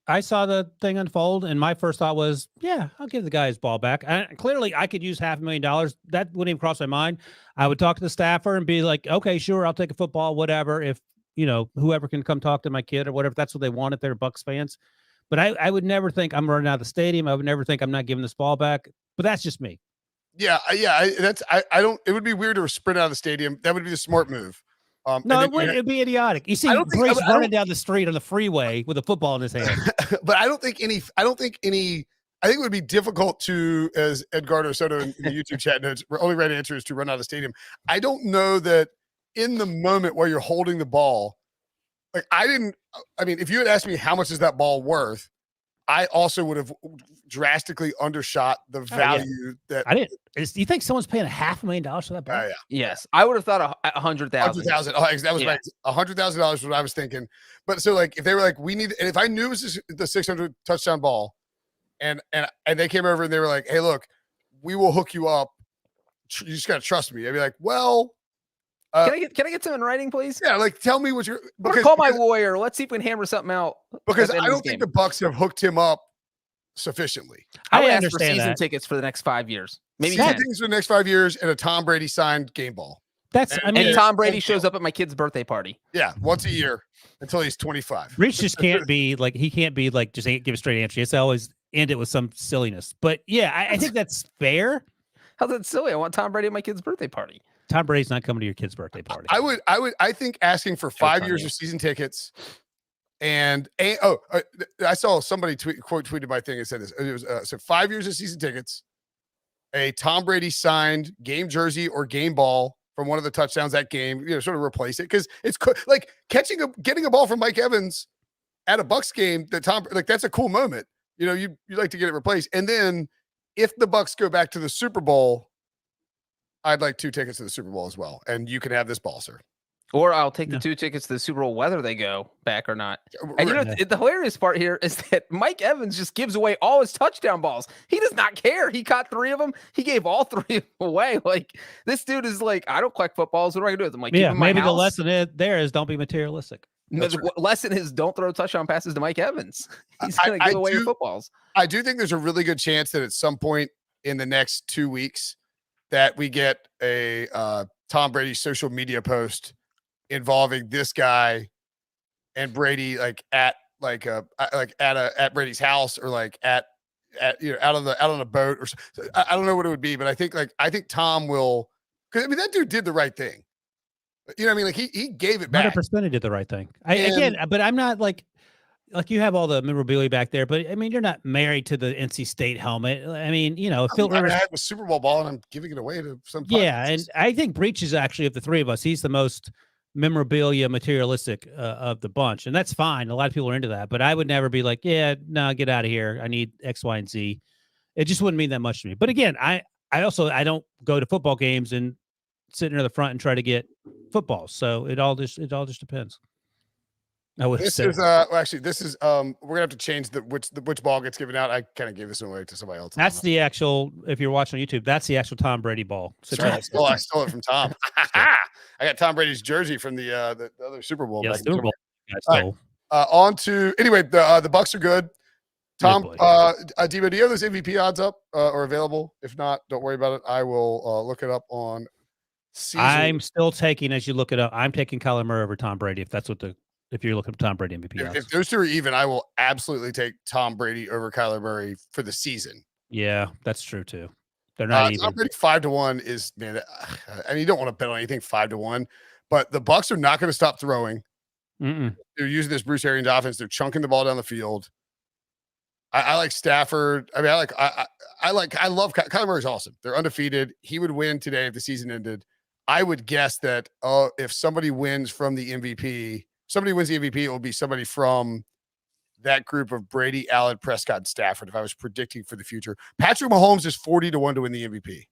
I saw the thing unfold, and my first thought was, yeah, I'll give the guy his ball back. Clearly, I could use $500,000. That wouldn't even cross my mind. I would talk to the staffer and be like, okay, sure, I'll take a football, whatever. If, whoever can come talk to my kid or whatever, that's what they want if they're Bucs fans. But I would never think I'm running out of the stadium. I would never think I'm not giving this ball back. But that's just me. Yeah. I don't, it would be weird to sprint out of the stadium. That would be the smart move. No, it'd be idiotic. You see Brace running down the street on the freeway with a football in his hand. But I think it would be difficult to, as Edgardo Soto in the YouTube chat notes, only right answer is to run out of the stadium. I don't know that in the moment while you're holding the ball, if you had asked me how much is that ball worth, I also would have drastically undershot the value that I didn't. You think someone's paying $500,000 for that ball? Yeah. Yes, I would have thought $100,000. $100,000. Oh, that was my $100,000 was what I was thinking. But so, like, if they were like, we need, and if I knew it was the 600 touchdown ball, and they came over and they were like, "Hey, look, we will hook you up. You just gotta trust me." I'd be like, "Well, can I get some in writing, please? Yeah, like tell me what you're. Call my lawyer. Let's see if we can hammer something out. Because I don't think the Bucs have hooked him up sufficiently. I would ask for season tickets for the next 5 years, maybe 10 things for the next 5 years, and a Tom Brady signed game ball. And Tom Brady shows up at my kid's birthday party. Yeah, once a year until he's 25. Breech just can't be like just give a straight answer. It's always end it with some silliness. But yeah, I think that's fair. How's that silly? I want Tom Brady at my kid's birthday party. Tom Brady's not coming to your kid's birthday party. I think asking for 5 years of season tickets and I saw somebody tweeted my thing and said this. It was so 5 years of season tickets, a Tom Brady signed game jersey or game ball from one of the touchdowns that game, sort of replace it. Because it's like getting a ball from Mike Evans at a Bucs game that's a cool moment. You'd like to get it replaced. And then if the Bucs go back to the Super Bowl, I'd like 2 tickets to the Super Bowl as well. And you can have this ball, sir. Or I'll take the 2 tickets to the Super Bowl, whether they go back or not. And the hilarious part here is that Mike Evans just gives away all his touchdown balls. He does not care. He caught 3 of them. He gave all 3 of them away. Like, this dude is like, I don't collect footballs. What am I going to do with them? Like, yeah, maybe the lesson there is don't be materialistic. No, the lesson is don't throw touchdown passes to Mike Evans. He's going to give away your footballs. I do think there's a really good chance that at some point in the next 2 weeks that we get a Tom Brady social media post involving this guy and Brady, at Brady's house, or out on a boat, or I don't know what it would be, but I think Tom will, because that dude did the right thing. He gave it back. 100% he did the right thing. But I'm not like you have all the memorabilia back there, but I mean, you're not married to the NC State helmet. I mean, Phil Rivers. I have a Super Bowl ball and I'm giving it away to some. Yeah, and I think Breech is actually, of the 3 of us, he's the most memorabilia materialistic of the bunch, and that's fine. A lot of people are into that, but I would never be like, yeah, no, get out of here. I need X, Y, and Z. It just wouldn't mean that much to me. But again, I don't go to football games and sit near the front and try to get footballs. So it all just depends. This is we're gonna have to change which ball gets given out. I kind of gave this away to somebody else. That's the actual, if you're watching on YouTube, that's the actual Tom Brady ball. Right. I stole it from Tom. I got Tom Brady's jersey from the other Super Bowl. Yeah, Super Bowl. Right. On to the Bucs are good. Tom, Debo, do you have those MVP odds up or available? If not, don't worry about it. I will look it up on Caesar. I'm still taking, as you look it up, I'm taking Kyler Murray over Tom Brady. If you're looking at Tom Brady MVP odds. If those 2 are even, I will absolutely take Tom Brady over Kyler Murray for the season. Yeah, that's true too. They're not even. Tom Brady 5-1 is, man. I mean, you don't want to bet on anything 5-1, but the Bucs are not going to stop throwing. They're using this Bruce Arians offense. They're chunking the ball down the field. I like Stafford. I mean, I love Kyler Murray's awesome. They're undefeated. He would win today if the season ended. I would guess that if somebody wins from the MVP. Somebody wins the MVP, it will be somebody from that group of Brady, Allen, Prescott, and Stafford. If I was predicting for the future, Patrick Mahomes is 40-1 to win the MVP.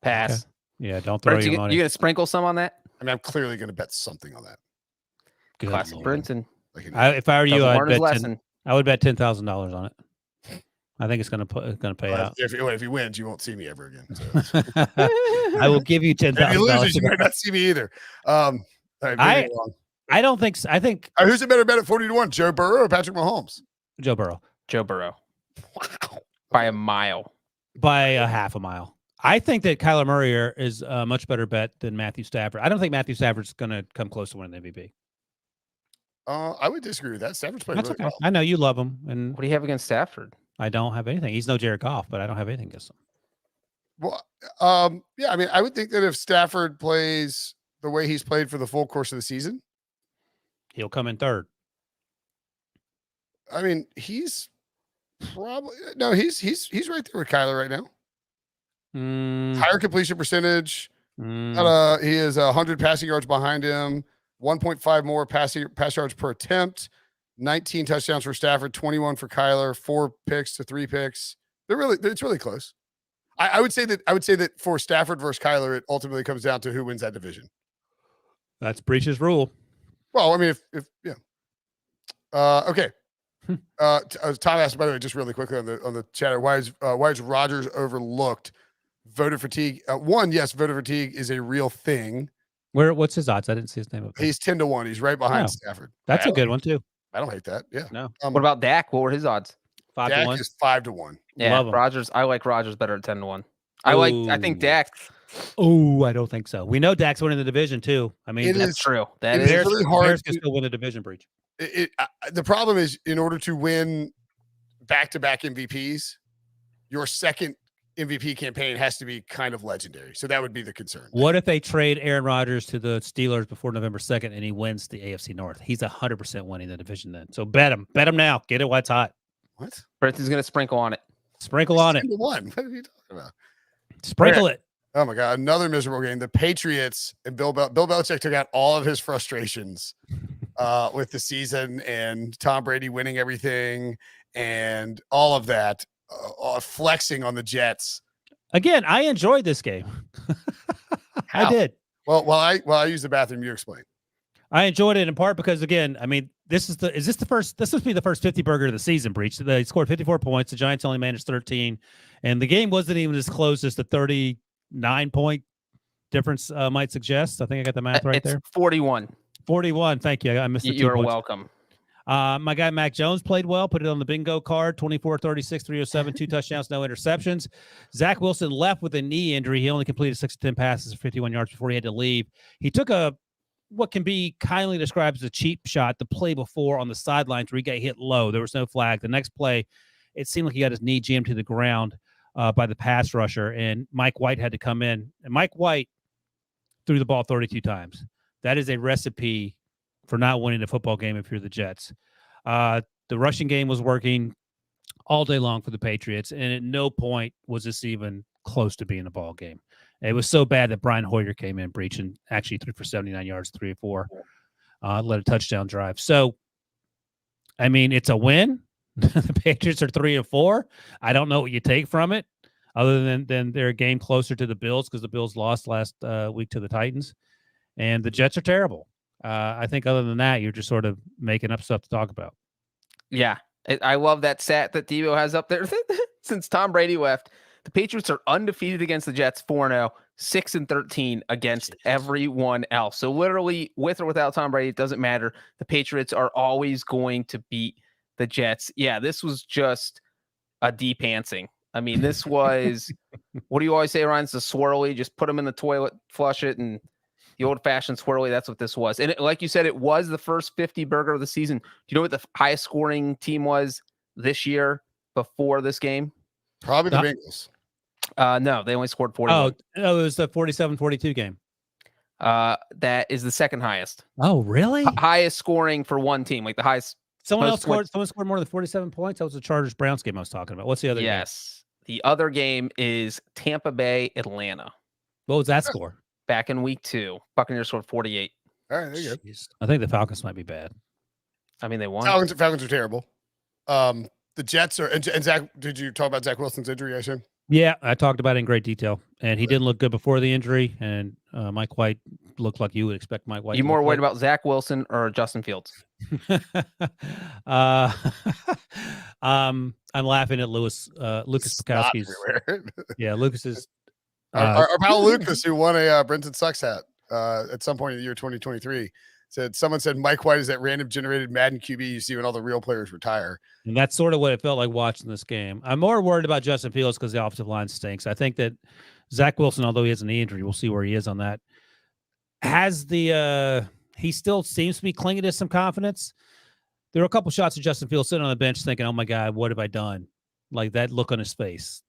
Pass. Okay. Yeah, don't throw your money. You gonna sprinkle some on that? I mean, I'm clearly going to bet something on that. Good Classic Brinson. If I were you, I would bet $10,000 on it. I think it's going to pay out. If he wins, you won't see me ever again. So. I will give you $10,000. If he loses, you might not see me either. I don't think so. I think who's a better bet at 40-1, Joe Burrow or Patrick Mahomes? Joe Burrow. Wow. By a mile. By a half a mile. I think that Kyler Murray is a much better bet than Matthew Stafford. I don't think Matthew Stafford's going to come close to winning the MVP. I would disagree with that. Stafford's playing really well. I know you love him. And what do you have against Stafford? I don't have anything. He's no Jared Goff, but I don't have anything against him. Well, yeah, I mean, I would think that if Stafford plays the way he's played for the full course of the season, he'll come in third. I mean, he's probably he's right there with Kyler right now. Higher completion percentage. He is 100 passing yards behind him. 1.5 more pass yards per attempt. 19 touchdowns for Stafford. 21 for Kyler. 4 picks to 3 picks. It's really close. I would say that for Stafford versus Kyler, it ultimately comes down to who wins that division. That's Breech's rule. Well, I mean, if yeah. Okay. Tom asked, by the way, just really quickly on the chatter, why is Rodgers overlooked? Voter fatigue. One, yes, voter fatigue is a real thing. What's his odds? I didn't see his name up there. He's 10-1. He's right behind Stafford. That's a good one too. I don't hate that. Yeah. No. What about Dak? What were his odds? 5-1. Dak is 5-1. Yeah, Love him. Rodgers. I like Rodgers better at 10-1. I think Dak. Oh, I don't think so. We know Dak's winning the division too. I mean, That's true. It is really hard. Bears can still win a division, Breech. The problem is, in order to win back-to-back MVPs, your second MVP campaign has to be kind of legendary. So that would be the concern. What if they trade Aaron Rodgers to the Steelers before November 2nd and he wins the AFC North? He's 100% winning the division then. So bet him. Bet him now. Get it while it's hot. What? Brinson's going to sprinkle on it. Sprinkle on it. 10-1. What are you talking about? Sprinkle it. Oh my God. Another miserable game. The Patriots and Bill Belichick took out all of his frustrations with the season and Tom Brady winning everything and all of that. Flexing on the Jets. Again, I enjoyed this game. I did. Well, while I use the bathroom, you explain. I enjoyed it in part because, again, I mean, this must be the first 50 burger of the season, Breech. They scored 54 points. The Giants only managed 13. And the game wasn't even as close as the 39-point difference might suggest. I think I got the math right there. 41. 41. Thank you. I missed the 2 You're points. welcome. My guy Mac Jones played well, put it on the bingo card, 24, 36, 307, 2 touchdowns, no interceptions. Zach Wilson left with a knee injury. He only completed 6 of 10 passes for 51 yards before he had to leave. He took what can be kindly described as a cheap shot the play before on the sidelines where he got hit low. There was no flag. The next play, it seemed like he got his knee jammed to the ground by the pass rusher, and Mike White had to come in. And Mike White threw the ball 32 times. That is a recipe for not winning a football game if you're the Jets. The rushing game was working all day long for the Patriots, and at no point was this even close to being a ball game. It was so bad that Brian Hoyer came in, Breech, and actually threw for 79 yards, 3 or 4, led a touchdown drive. So, I mean, it's a win. The Patriots are 3-4. I don't know what you take from it other than they're a game closer to the Bills because the Bills lost last week to the Titans, and the Jets are terrible. I think other than that, you're just sort of making up stuff to talk about. Yeah. I love that stat that Devo has up there. Since Tom Brady left, the Patriots are undefeated against the Jets 4-0, 6-13 against everyone else. So literally, with or without Tom Brady, it doesn't matter. The Patriots are always going to beat the Jets. Yeah, this was just a de-pantsing. I mean, this was, what do you always say, Ryan? It's a swirly. Just put them in the toilet, flush it, and the old-fashioned swirly, that's what this was. And like you said, it was the first 50 burger of the season. Do you know what the highest scoring team was this year before this game? Probably the Bengals. No, they only scored 41. Oh, it was the 47-42 game. That is the second highest. Oh, really? Highest scoring for one team, like the highest. Someone scored more than 47 points. That was the Chargers-Browns game I was talking about. What's the other game? Yes. The other game is Tampa Bay, Atlanta. What was that score? Back in week 2, Buccaneers scored 48. All right, there you go. I think the Falcons might be bad. I mean, they won. Falcons are terrible. The Jets are, and Zach, did you talk about Zach Wilson's injury, I assume? Yeah, I talked about it in great detail. And he didn't look good before the injury. And Mike White looked like you would expect Mike White. You more worried about Zach Wilson or Justin Fields? I'm laughing at Lucas Pikowski's. Yeah, Lucas's. Our pal Lucas, who won a Brinson Sucks hat at some point in the year 2023, someone said Mike White is that random generated Madden QB you see when all the real players retire. And that's sort of what it felt like watching this game. I'm more worried about Justin Fields because the offensive line stinks. I think that Zach Wilson, although he has a knee injury, we'll see where he is on that, he still seems to be clinging to some confidence. There were a couple shots of Justin Fields sitting on the bench thinking, oh my God, what have I done? Like that look on his face.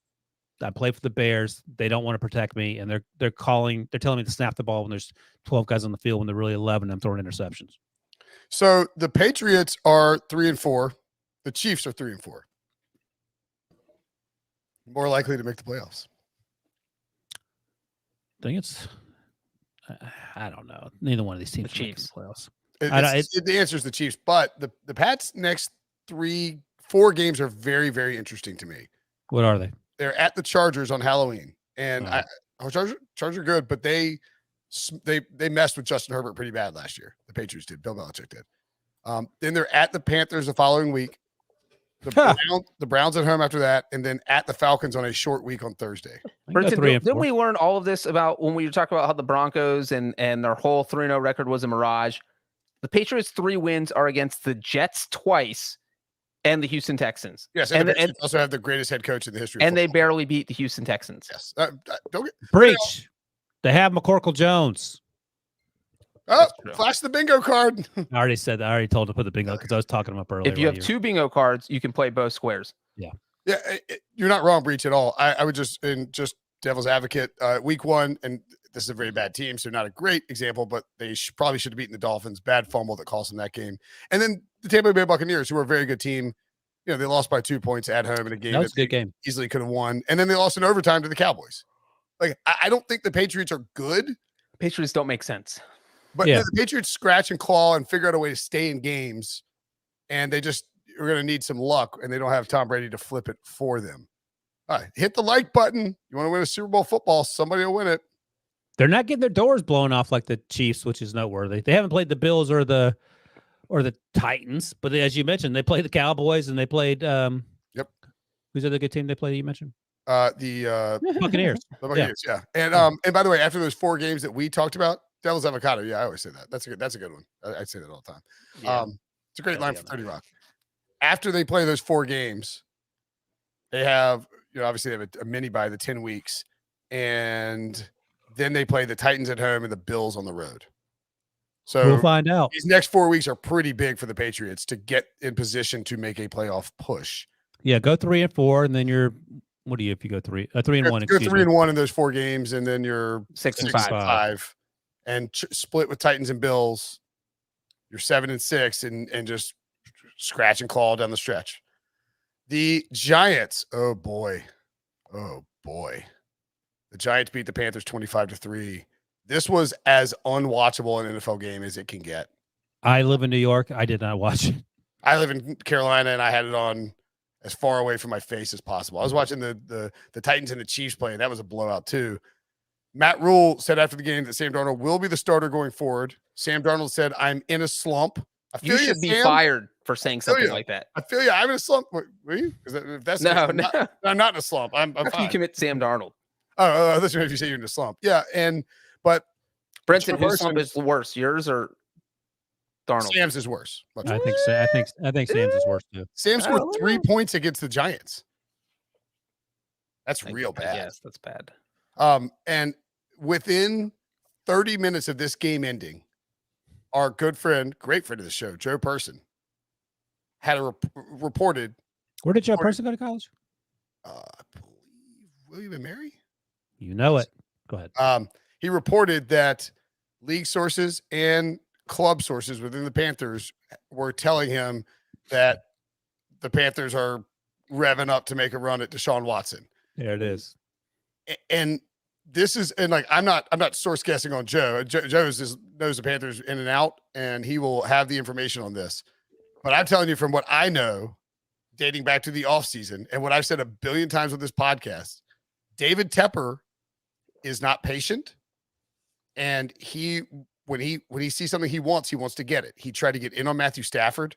I play for the Bears. They don't want to protect me. And they're telling me to snap the ball when there's 12 guys on the field when they're really 11 and I'm throwing interceptions. So the Patriots are 3-4. The Chiefs are 3-4. More likely to make the playoffs. I think it's, I don't know. Neither one of these teams the Chiefs the playoffs. The answer is the Chiefs, but the Pats' next 3-4 games are very, very interesting to me. What are they? They're at the Chargers on Halloween, and Chargers are good, but they messed with Justin Herbert pretty bad last year. The Patriots did. Bill Belichick did. Then they're at the Panthers the following week, The Browns at home after that, and then at the Falcons on a short week on Thursday. Brinson, didn't we learn all of this about when we were talking about how the Broncos and their whole 3-0 record was a mirage? The Patriots' 3 wins are against the Jets twice and the Houston Texans. Yes, and the Patriots also have the greatest head coach in the history of football. They barely beat the Houston Texans. Yes. Breech. They have McCorkle Jones. Oh, flash the bingo card. I already told him to put the bingo because I was talking about earlier. If you have 2 bingo cards, you can play both squares. Yeah. Yeah, you're not wrong, Breech, at all. I would just devil's advocate, week 1, and this is a very bad team, so not a great example, but they probably should have beaten the Dolphins. Bad fumble that cost them that game. And then the Tampa Bay Buccaneers, who are a very good team, they lost by 2 points at home in a game that was a good game. Easily could have won. And then they lost in overtime to the Cowboys. Like, I don't think the Patriots are good. Patriots don't make sense. But the Patriots scratch and claw and figure out a way to stay in games, and they just are going to need some luck, and they don't have Tom Brady to flip it for them. All right, hit the like button. You want to win a Super Bowl football, somebody will win it. They're not getting their doors blown off like the Chiefs, which is noteworthy. They haven't played the Bills or the Titans, but as you mentioned, they played the Cowboys and they played who's the other good team they played you mentioned? The Buccaneers. The Buccaneers, yeah. And by the way, after those 4 games that we talked about, Devil's Avocado, I always say that. That's a good one. I say that all the time. Yeah. It's a great line for 30 Rock. After they play those 4 games, they have, obviously they have a mini bye, the 10 weeks, and then they play the Titans at home and the Bills on the road. So we'll find out. These next 4 weeks are pretty big for the Patriots to get in position to make a playoff push. Yeah, go 3-4, and then you're what do you if you go 3-1? Go 3-1 in those 4 games, and then you're 6-5, and split with Titans and Bills. You're 7-6, and just scratch and claw down the stretch. The Giants, oh boy. The Giants beat the Panthers 25-3. This was as unwatchable an NFL game as it can get. I live in New York. I did not watch it. I live in Carolina, and I had it on as far away from my face as possible. I was watching the Titans and the Chiefs play, and that was a blowout too. Matt Rhule said after the game that Sam Darnold will be the starter going forward. Sam Darnold said, "I'm in a slump." You should be fired for saying something like that. I feel you. I'm in a slump. Were you? If that's I'm not in a slump. I'm After fine. you commit Sam Darnold. Oh, listen, if you say you're in a slump. Yeah, but Brinson, whose slump is worse, yours or Darnold? Sam's is worse. I think Sam's is worse too. Sam scored 3 points against the Giants. That's real bad. Yes, that's bad. And within 30 minutes of this game ending, our good friend, great friend of the show, Joe Person, had reported. Where did Joe Person go to college? I believe William and Mary. You know it. Go ahead. He reported that league sources and club sources within the Panthers were telling him that the Panthers are revving up to make a run at Deshaun Watson. There it is. And this is, and like, I'm not source guessing on Joe. Joe knows the Panthers in and out, and he will have the information on this. But I'm telling you from what I know, dating back to the offseason, and what I've said a billion times with this podcast, David Tepper is not patient. And when he sees something he wants to get it. He tried to get in on Matthew Stafford.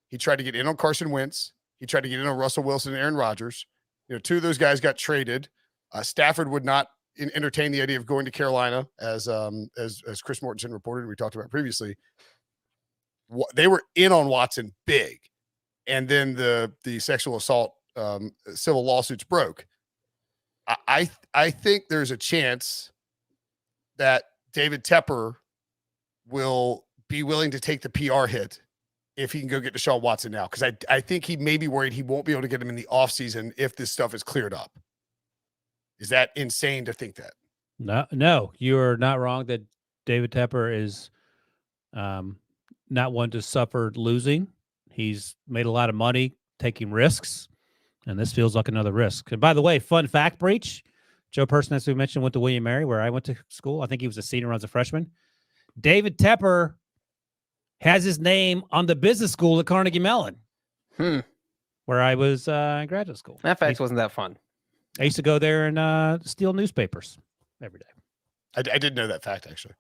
He tried to get in on Carson Wentz. He tried to get in on Russell Wilson and Aaron Rodgers. 2 of those guys got traded. Stafford would not entertain the idea of going to Carolina, as Chris Mortensen reported. We talked about previously. They were in on Watson big, and then the sexual assault civil lawsuits broke. I think there's a chance that David Tepper will be willing to take the PR hit if he can go get Deshaun Watson now, because I think he may be worried he won't be able to get him in the offseason if this stuff is cleared up. Is that insane to think that? No, you're not wrong that David Tepper is not one to suffer losing. He's made a lot of money taking risks, and this feels like another risk. And by the way, fun fact, Breech, Joe Person, as we mentioned, went to William & Mary, where I went to school. I think he was a senior as a freshman. David Tepper has his name on the business school at Carnegie Mellon, where I was in graduate school. That fact wasn't that fun. I used to go there and steal newspapers every day. I did know that fact, actually.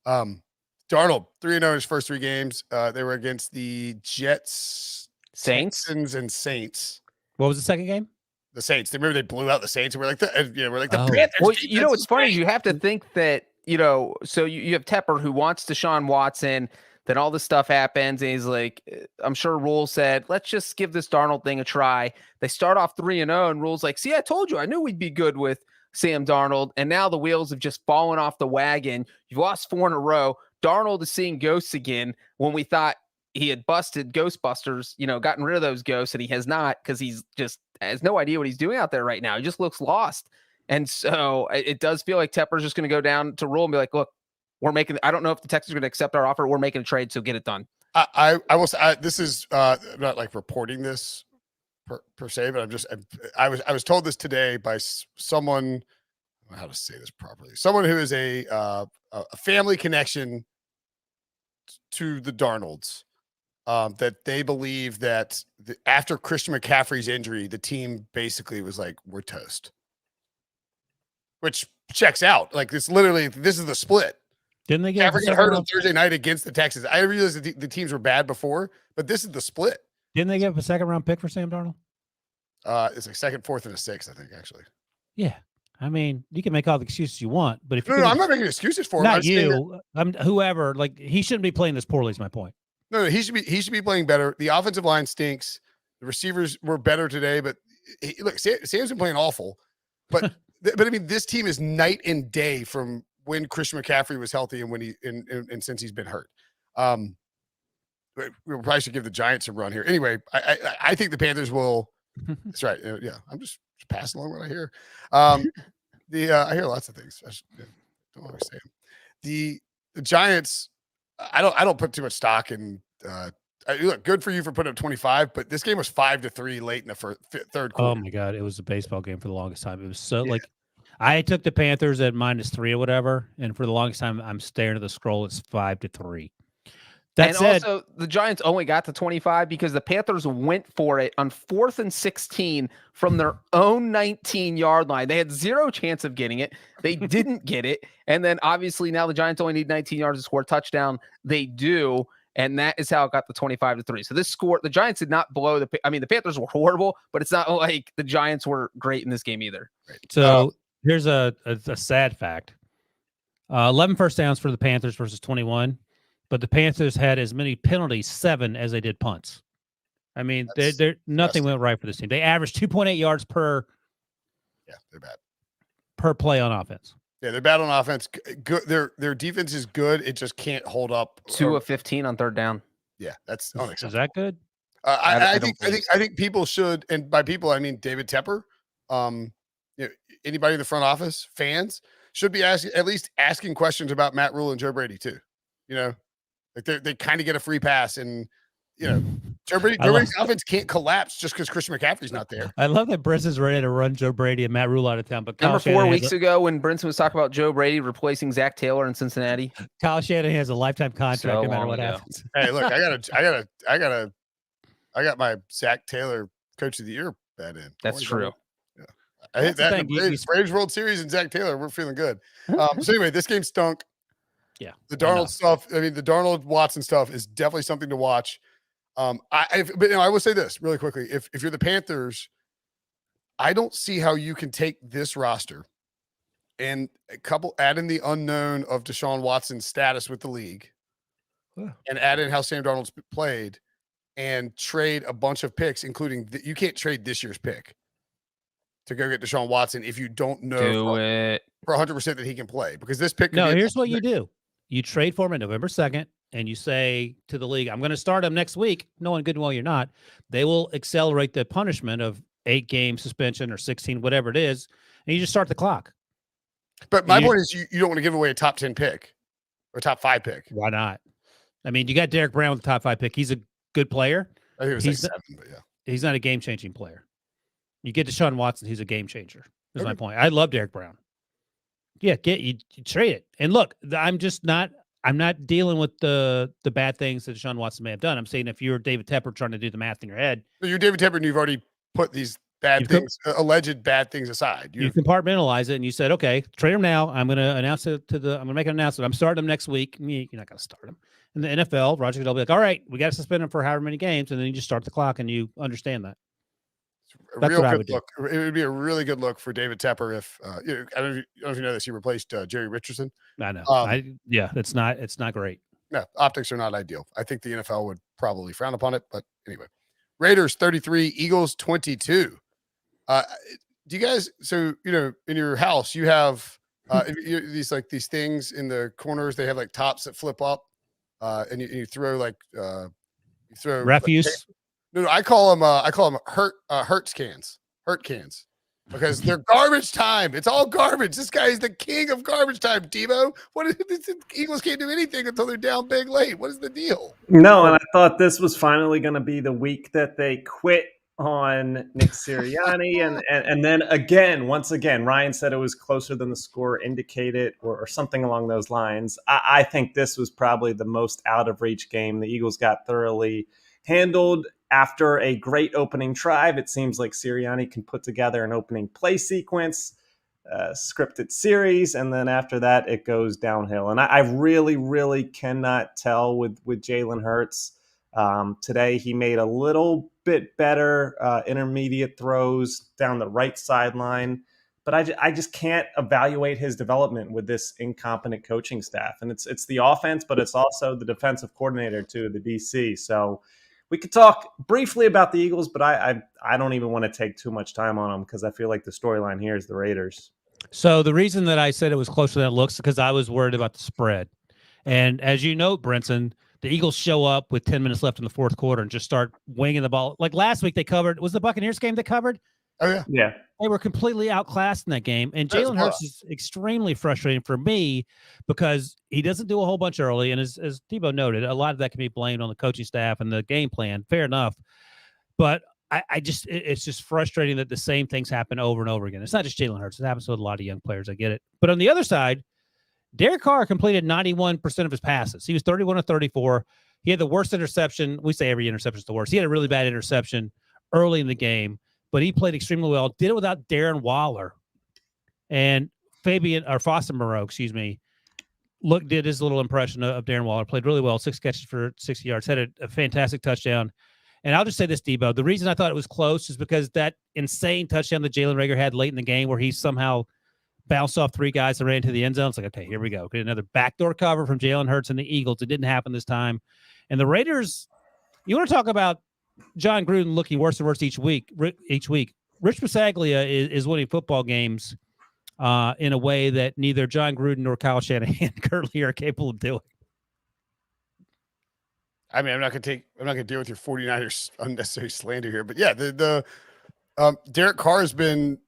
Darnold, 3-0 his first 3 games. They were against the Jets, Saints. Texans and Saints. What was the second game? The Saints. Remember they blew out the Saints. And we're like the Oh. Panthers. Well, defense what's is funny great. is you have to think that, so you have Tepper who wants Deshaun Watson. Then all this stuff happens, and he's like, I'm sure Rhule said, let's just give this Darnold thing a try. They start off 3-0, and Rhule's like, see, I told you, I knew we'd be good with Sam Darnold. And now the wheels have just fallen off the wagon. You've lost 4 in a row. Darnold is seeing ghosts again when we thought he had busted Ghostbusters, gotten rid of those ghosts, and he has not, because he's just has no idea what he's doing out there right now. He just looks lost. And so it does feel like Tepper's just going to go down to Rhule and be like, look, I don't know if the Texans are going to accept our offer. We're making a trade, so get it done. I will say, this is I'm not like reporting this per se, but I was told this today by someone. I don't know how to say this properly. Someone who is a family connection to the Darnolds, that they believe that after Christian McCaffrey's injury, the team basically was like, we're toast, which checks out. Like this is the split. Didn't they get hurt on Thursday night against the Texans? I realized that the teams were bad before, but this is the split. Didn't they give a second round pick for Sam Darnold? It's like 2nd, 4th, and a 6th, I think, actually. Yeah. I mean, you can make all the excuses you want, but if no, I'm not making excuses for him. Not you, whoever. Like he shouldn't be playing this poorly. Is my point. No, he should be playing better. The offensive line stinks. The receivers were better today, but Sam's been playing awful. But but I mean, this team is night and day from when Christian McCaffrey was healthy and when and since he's been hurt. We probably should give the Giants a run here. Anyway, I think the Panthers will. That's right. Yeah, I'm just passing along what I hear. I hear lots of things. I don't always say them. The Giants. I don't put too much stock in. Look, good for you for putting up 25, but this game was 5-3 late in the third quarter. Oh my God, it was a baseball game for the longest time. It was so I took the Panthers at -3 or whatever, and for the longest time, I'm staring at the scroll. It's 5-3. That said, also, the Giants only got to 25 because the Panthers went for it on 4th and 16 from their own 19-yard line. They had zero chance of getting it. They didn't get it. And then obviously now the Giants only need 19 yards to score a touchdown. They do. And that is how it got the 25-3. So this score, the Giants did not blow the Panthers were horrible, but it's not like the Giants were great in this game either. So here's a sad fact. 11 first downs for the Panthers versus 21. But the Panthers had as many penalties, 7, as they did punts. I mean, nothing went right for this team. They averaged 2.8 yards per. Yeah, they're bad per play on offense. Yeah, they're bad on offense. Good, their defense is good. It just can't hold up. 2 of 15 on 3rd down. Yeah, that's unacceptable. Is that good? I think people should, and by people I mean David Tepper. Anybody in the front office, fans should be at least asking questions about Matt Rhule and Joe Brady too. Like they kind of get a free pass, and Joe Brady's offense can't collapse just because Christian McCaffrey's not there. I love that Brinson's ready to run Joe Brady and Matt Rhule out of town. But Remember 4 weeks ago when Brinson was talking about Joe Brady replacing Zach Taylor in Cincinnati? Kyle Shanahan has a lifetime contract no matter what happens. Hey, look, I got my Zach Taylor Coach of the Year bet in. That's true. Yeah. I think that Braves World Series and Zach Taylor, we're feeling good. So anyway, this game stunk. Yeah, the Darnold stuff. I mean, the Darnold Watson stuff is definitely something to watch. But I will say this really quickly: if you're the Panthers, I don't see how you can take this roster and add in the unknown of Deshaun Watson's status with the league, and add in how Sam Darnold's played, and trade a bunch of picks, including you can't trade this year's pick to go get Deshaun Watson if you don't know for 100% that he can play, because this pick. No, here's what you do. You trade for him on November 2nd, and you say to the league, I'm going to start him next week, knowing good and well you're not. They will accelerate the punishment of 8-game suspension or 16, whatever it is, and you just start the clock. But my point is you don't want to give away a top 10 pick or top 5 pick. Why not? I mean, you got Derek Brown with the top 5 pick. He's a good player. I think it was like 7, but yeah. He's not a game-changing player. You get Deshaun Watson, he's a game changer. That's my point. I love Derek Brown. Yeah, you trade it. And look, I'm not dealing with the bad things that Deshaun Watson may have done. I'm saying if you're David Tepper trying to do the math in your head. So you're David Tepper and you've already put these alleged bad things aside. You compartmentalize it, and you said, okay, trade him now. I'm going to announce it I'm going to make an announcement. I'm starting him next week. You're not going to start him. In the NFL, Roger Goodell will be like, all right, we got to suspend him for however many games, and then you just start the clock, and you understand that. That's real good look. It would be a really good look for David Tepper if I don't know if you know this. He replaced Jerry Richardson. I know. It's not great. No, optics are not ideal. I think the NFL would probably frown upon it, but anyway. Raiders 33, Eagles 22. Do you guys? So in your house you have these things in the corners. They have like tops that flip up, and you throw refuse. No, I call them hurt cans, because they're garbage time. It's all garbage. This guy is the king of garbage time, Debo. The Eagles can't do anything until they're down big late. What is the deal? No, and I thought this was finally going to be the week that they quit on Nick Sirianni, and then once again, Ryan said it was closer than the score indicated, or something along those lines. I think this was probably the most out of reach game. The Eagles got thoroughly handled. After a great opening drive, it seems like Sirianni can put together an opening play sequence, scripted series, and then after that, it goes downhill. And I really, really cannot tell with Jalen Hurts. Today, he made a little bit better intermediate throws down the right sideline, but I just can't evaluate his development with this incompetent coaching staff. And it's the offense, but it's also the defensive coordinator too, the DC. So we could talk briefly about the Eagles, but I don't even want to take too much time on them because I feel like the storyline here is the Raiders. So the reason that I said it was closer than it looks is because I was worried about the spread. And as you know, Brinson, the Eagles show up with 10 minutes left in the fourth quarter and just start winging the ball. Like last week they covered. Was the Buccaneers game they covered? Oh, yeah. Yeah. They were completely outclassed in that game. And Jalen Hurts is extremely frustrating for me because he doesn't do a whole bunch early. And as Debo noted, a lot of that can be blamed on the coaching staff and the game plan. Fair enough. But it's just frustrating that the same things happen over and over again. It's not just Jalen Hurts. It happens with a lot of young players. I get it. But on the other side, Derek Carr completed 91% of his passes. He was 31 of 34. He had the worst interception. We say every interception is the worst. He had a really bad interception early in the game. But he played extremely well. Did it without Darren Waller. And Foster Moreau, did his little impression of Darren Waller. Played really well. 6 catches for 60 yards. Had a fantastic touchdown. And I'll just say this, Debo. The reason I thought it was close is because that insane touchdown that Jalen Reagor had late in the game where he somehow bounced off 3 guys and ran into the end zone. It's like, okay, here we go. Get another backdoor cover from Jalen Hurts and the Eagles. It didn't happen this time. And the Raiders, you want to talk about John Gruden looking worse and worse each week. Rich Bisaglia is winning football games in a way that neither John Gruden nor Kyle Shanahan currently are capable of doing. I mean, I'm not going to deal with your 49ers unnecessary slander here, but yeah, the Derek Carr has been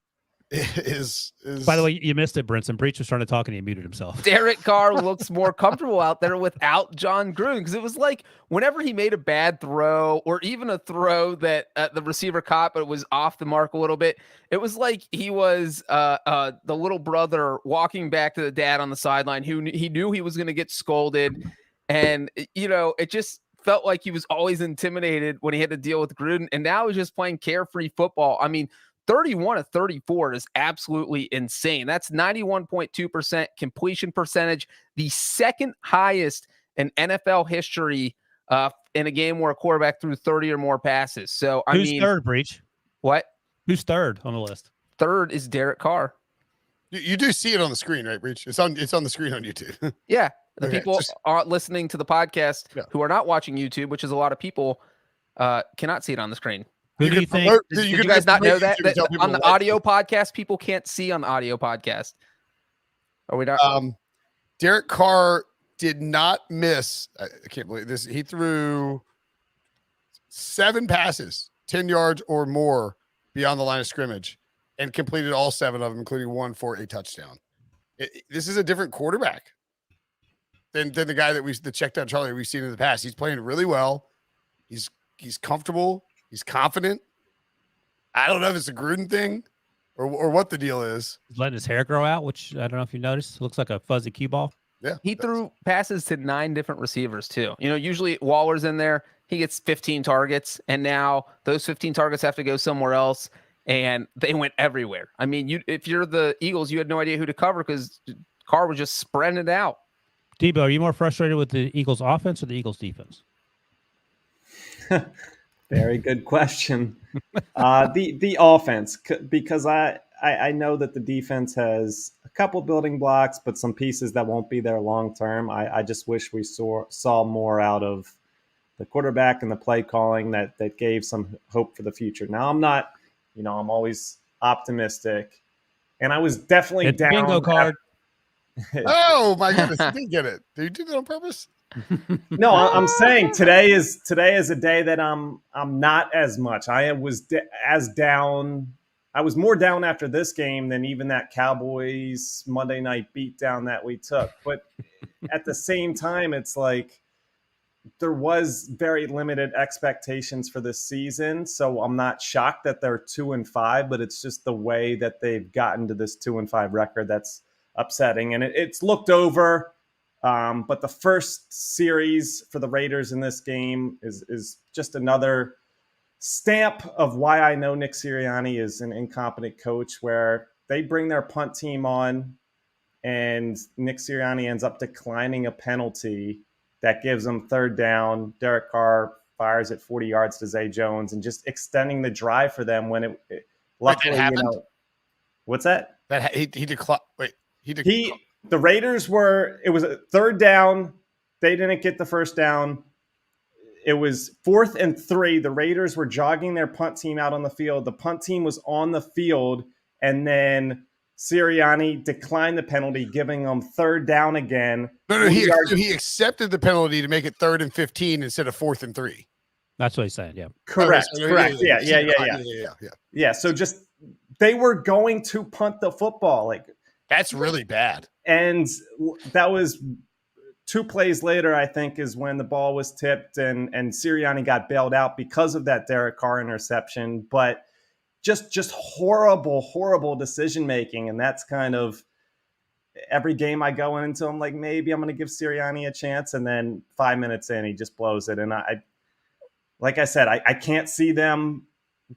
is. By the way, you missed it, Brinson. Breech was trying to talk and he muted himself. Derek Carr looks more comfortable out there without John Gruden because it was like whenever he made a bad throw or even a throw that the receiver caught but it was off the mark a little bit, it was like he was the little brother walking back to the dad on the sideline who he knew he was going to get scolded, and it just felt like he was always intimidated when he had to deal with Gruden, and now he's just playing carefree football. I mean, 31 of 34 is absolutely insane. That's 91.2% completion percentage, the second highest in NFL history in a game where a quarterback threw 30 or more passes. So, Who's third, Breech? What? Who's third on the list? Third is Derek Carr. You do see it on the screen, right, Breech? It's on the screen on YouTube. Yeah. The people are listening to the podcast who are not watching YouTube, which is a lot of people, cannot see it on the screen. Who do you think? Did you guys not know that on the audio podcast, people can't see on the audio podcast? Are we not? Derek Carr did not miss. I can't believe this. He threw 7 passes, 10 yards or more beyond the line of scrimmage and completed all 7 of them, including 1 for a touchdown. This is a different quarterback than the guy the check down Charlie we've seen in the past. He's playing really well. He's comfortable. He's confident. I don't know if it's a Gruden thing or what the deal is. He's letting his hair grow out, which I don't know if you noticed. It looks like a fuzzy cue ball. Yeah. He threw passes to 9 different receivers too. Usually Waller's in there. He gets 15 targets, and now those 15 targets have to go somewhere else. and they went everywhere. I mean, if you're the Eagles, you had no idea who to cover because Carr was just spreading it out. Debo, are you more frustrated with the Eagles offense or the Eagles defense? Very good question. The offense, because I know that the defense has a couple building blocks, but some pieces that won't be there long term. I just wish we saw more out of the quarterback and the play calling that gave some hope for the future. Now I'm not, I'm always optimistic, and I was definitely it's down. Bingo card. Oh my goodness, you did get it. Did you do that on purpose? No, I'm saying today is a day that I'm not as much. I was as down. I was more down after this game than even that Cowboys Monday night beatdown that we took. But at the same time, it's like there was very limited expectations for this season. So I'm not shocked that they're 2-5, but it's just the way that they've gotten to this 2-5 record that's upsetting. And it's looked over. But the first series for the Raiders in this game is just another stamp of why I know Nick Sirianni is an incompetent coach, where they bring their punt team on and Nick Sirianni ends up declining a penalty that gives them third down. Derek Carr fires at 40 yards to Zay Jones and just extending the drive for them when it luckily, what's that? That he declined. Wait, the Raiders it was a third down. They didn't get the first down. It was 4th and 3. The Raiders were jogging their punt team out on the field. The punt team was on the field, and then Sirianni declined the penalty, giving them third down again. No, he accepted the penalty to make it 3rd and 15 instead of 4th and 3. That's what he's saying. Yeah. Correct. Yeah. So just they were going to punt the football. Like, that's really bad. And that was 2 plays later, I think, is when the ball was tipped and Sirianni got bailed out because of that Derek Carr interception. But just horrible decision-making. And that's kind of every game I go into, I'm like, maybe I'm going to give Sirianni a chance. And then 5 minutes in, he just blows it. And like I said, I can't see them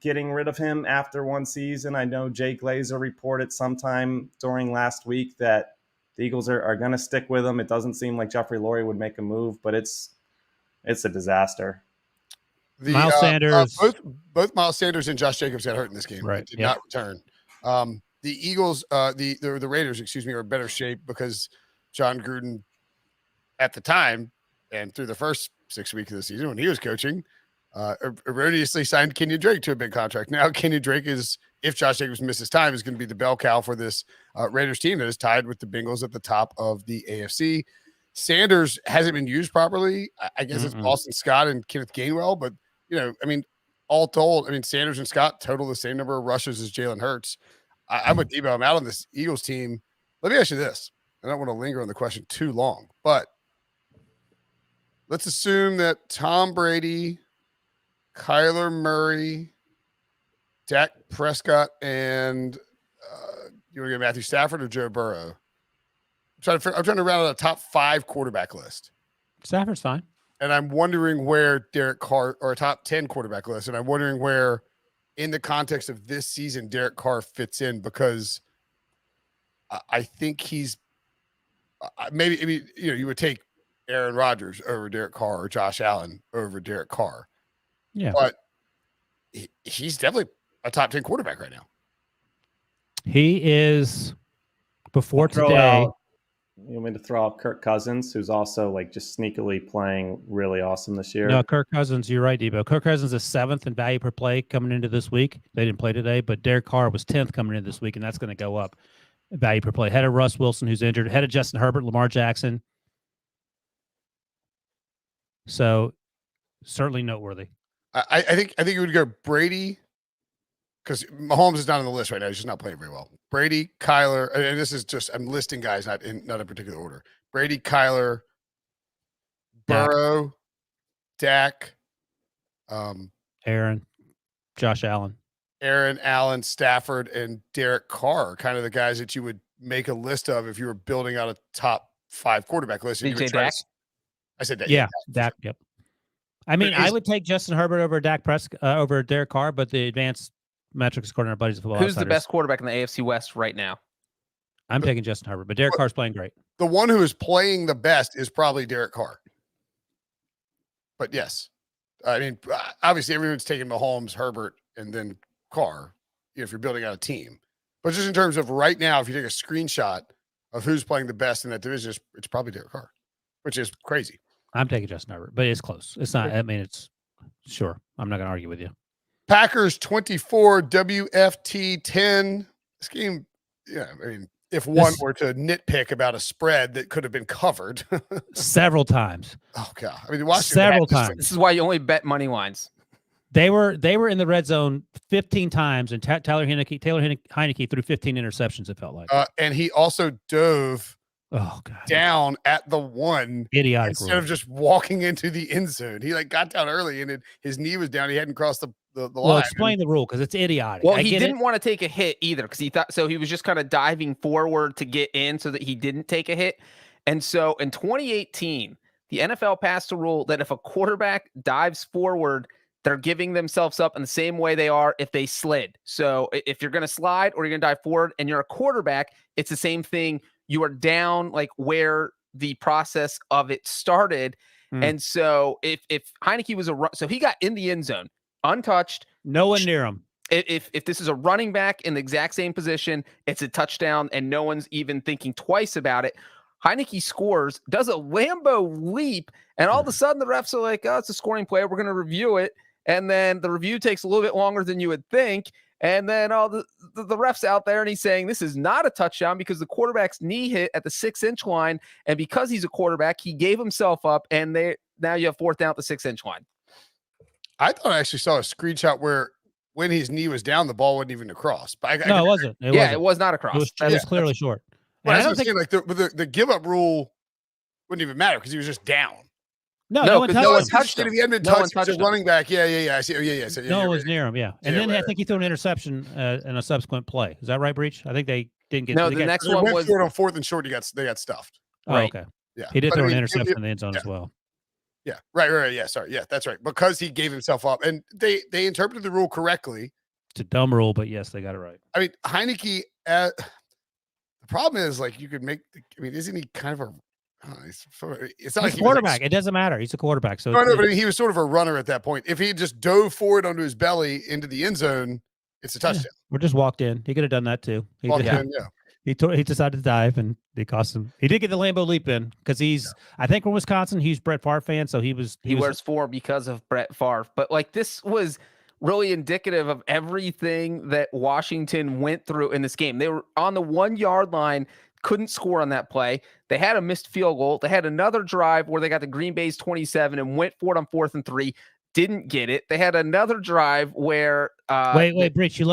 getting rid of him after one season. I know Jay Glazer reported sometime during last week that the Eagles are going to stick with him. It doesn't seem like Jeffrey Lurie would make a move, but it's a disaster. Miles Sanders. Both Miles Sanders and Josh Jacobs got hurt in this game. Right. Did not return. The Eagles, the Raiders, are in better shape because John Gruden at the time and through the first 6 weeks of the season when he was coaching, erroneously signed Kenyon Drake to a big contract. Now Kenyon Drake is, if Josh Jacobs misses time, is going to be the bell cow for this Raiders team that is tied with the Bengals at the top of the AFC. Sanders hasn't been used properly. I guess it's Boston Scott and Kenneth Gainwell, but all told, Sanders and Scott total the same number of rushes as Jalen Hurts. I'm with Debo. I'm out on this Eagles team. Let me ask you this. I don't want to linger on the question too long, but let's assume that Tom Brady, Kyler Murray, Dak Prescott, and you want to get Matthew Stafford or Joe Burrow? I'm trying to round out a top 5 quarterback list. Stafford's fine. And I'm wondering where Derek Carr, or a top 10 quarterback list, and I'm wondering where, in the context of this season, Derek Carr fits in, because I think he's you would take Aaron Rodgers over Derek Carr or Josh Allen over Derek Carr. Yeah. But he's definitely a top 10 quarterback right now. He is, before today. You want me to throw out Kirk Cousins, who's also just sneakily playing really awesome this year? No, Kirk Cousins, you're right, Debo. Kirk Cousins is 7th in value per play coming into this week. They didn't play today, but Derek Carr was 10th coming into this week, and that's going to go up value per play. Head of Russ Wilson, who's injured. Head of Justin Herbert, Lamar Jackson. So certainly noteworthy. I think you would go Brady, because Mahomes is not on the list right now. He's just not playing very well. Brady, Kyler, and this is just, I'm listing guys not in particular order. Brady, Kyler, Burrow, Dak, Aaron, Josh Allen. Aaron, Allen, Stafford, and Derek Carr are kind of the guys that you would make a list of if you were building out a top 5 quarterback list. Did you say Dak? I said that. Yeah, Dak. Yep. I mean, I would take Justin Herbert over Dak Prescott over Derek Carr, but the advanced metrics according to our buddies. Football Who's the Outsiders. best quarterback in the AFC West right now? I'm taking Justin Herbert, but Derek Carr's playing great. The one who is playing the best is probably Derek Carr. But yes, I mean, obviously everyone's taking Mahomes, Herbert, and then Carr, if you're building out a team. But just in terms of right now, if you take a screenshot of who's playing the best in that division, it's probably Derek Carr, which is crazy. I'm taking Justin Herbert, but it's close. It's not. I mean, it's sure. I'm not going to argue with you. Packers 24, WFT 10. This game, yeah, I mean, if one were to nitpick about a spread that could have been covered several times. Oh God! I mean, watch several times. This is why you only bet money lines. They were in the red zone 15 times, and Taylor Heineke threw 15 interceptions. It felt like, and he also dove down at the one, idiotic instead of just walking into the end zone. He got down early, and his knee was down. He hadn't crossed the line. Well, explain the rule because it's idiotic. Well, he didn't want to take a hit either because he thought so. He was just kind of diving forward to get in so that he didn't take a hit. And so in 2018, the NFL passed a rule that if a quarterback dives forward, they're giving themselves up in the same way they are if they slid. So if you're going to slide or you're going to dive forward and you're a quarterback, it's the same thing. You are down where the process of it started. And so if Heineke was so he got in the end zone untouched. No one near him. If this is a running back in the exact same position, it's a touchdown and no one's even thinking twice about it. Heineke scores, does a Lambo leap, and all of a sudden the refs are like, oh, it's a scoring play. We're going to review it. And then the review takes a little bit longer than you would think. And then all the refs out there, and he's saying this is not a touchdown because the quarterback's knee hit at the 6-inch line. And because he's a quarterback, he gave himself up. And now you have fourth down at the 6-inch line. I thought I actually saw a screenshot where when his knee was down, the ball wasn't even across. But it wasn't. It was not across. It was clearly short. But I was saying, the give up rule wouldn't even matter because he was just down. No one touched him. He hadn't been touched. He's a running back. Yeah. I see. Yeah. So, no one was near him. Yeah. And then I think he threw an interception in a subsequent play. Is that right, Breech? I think they didn't get. No, the next one was on 4th and short. They got stuffed. Oh, okay. Yeah. He did throw an interception in the end zone as well. Yeah. Right. Yeah. Sorry. Yeah, that's right. Because he gave himself up, and they interpreted the rule correctly. It's a dumb rule, but yes, they got it right. I mean, Heineke. The problem is, you could make. I mean, isn't he kind of a? It's not he's a quarterback. It doesn't matter. He's a quarterback. So no, but I mean, he was sort of a runner at that point. If he had just dove forward onto his belly into the end zone, it's a touchdown. We're just walked in. He could have done that too. He decided to dive, and it cost him. He did get the Lambo leap in because I think from Wisconsin. He's Brett Favre fan, so he wears 4 because of Brett Favre. But this was really indicative of everything that Washington went through in this game. They were on the 1-yard line. Couldn't score on that play. They had a missed field goal. They had another drive where they got the Green Bay's 27 and went for it on 4th and 3. Didn't get it. They had another drive where wait, Breech, you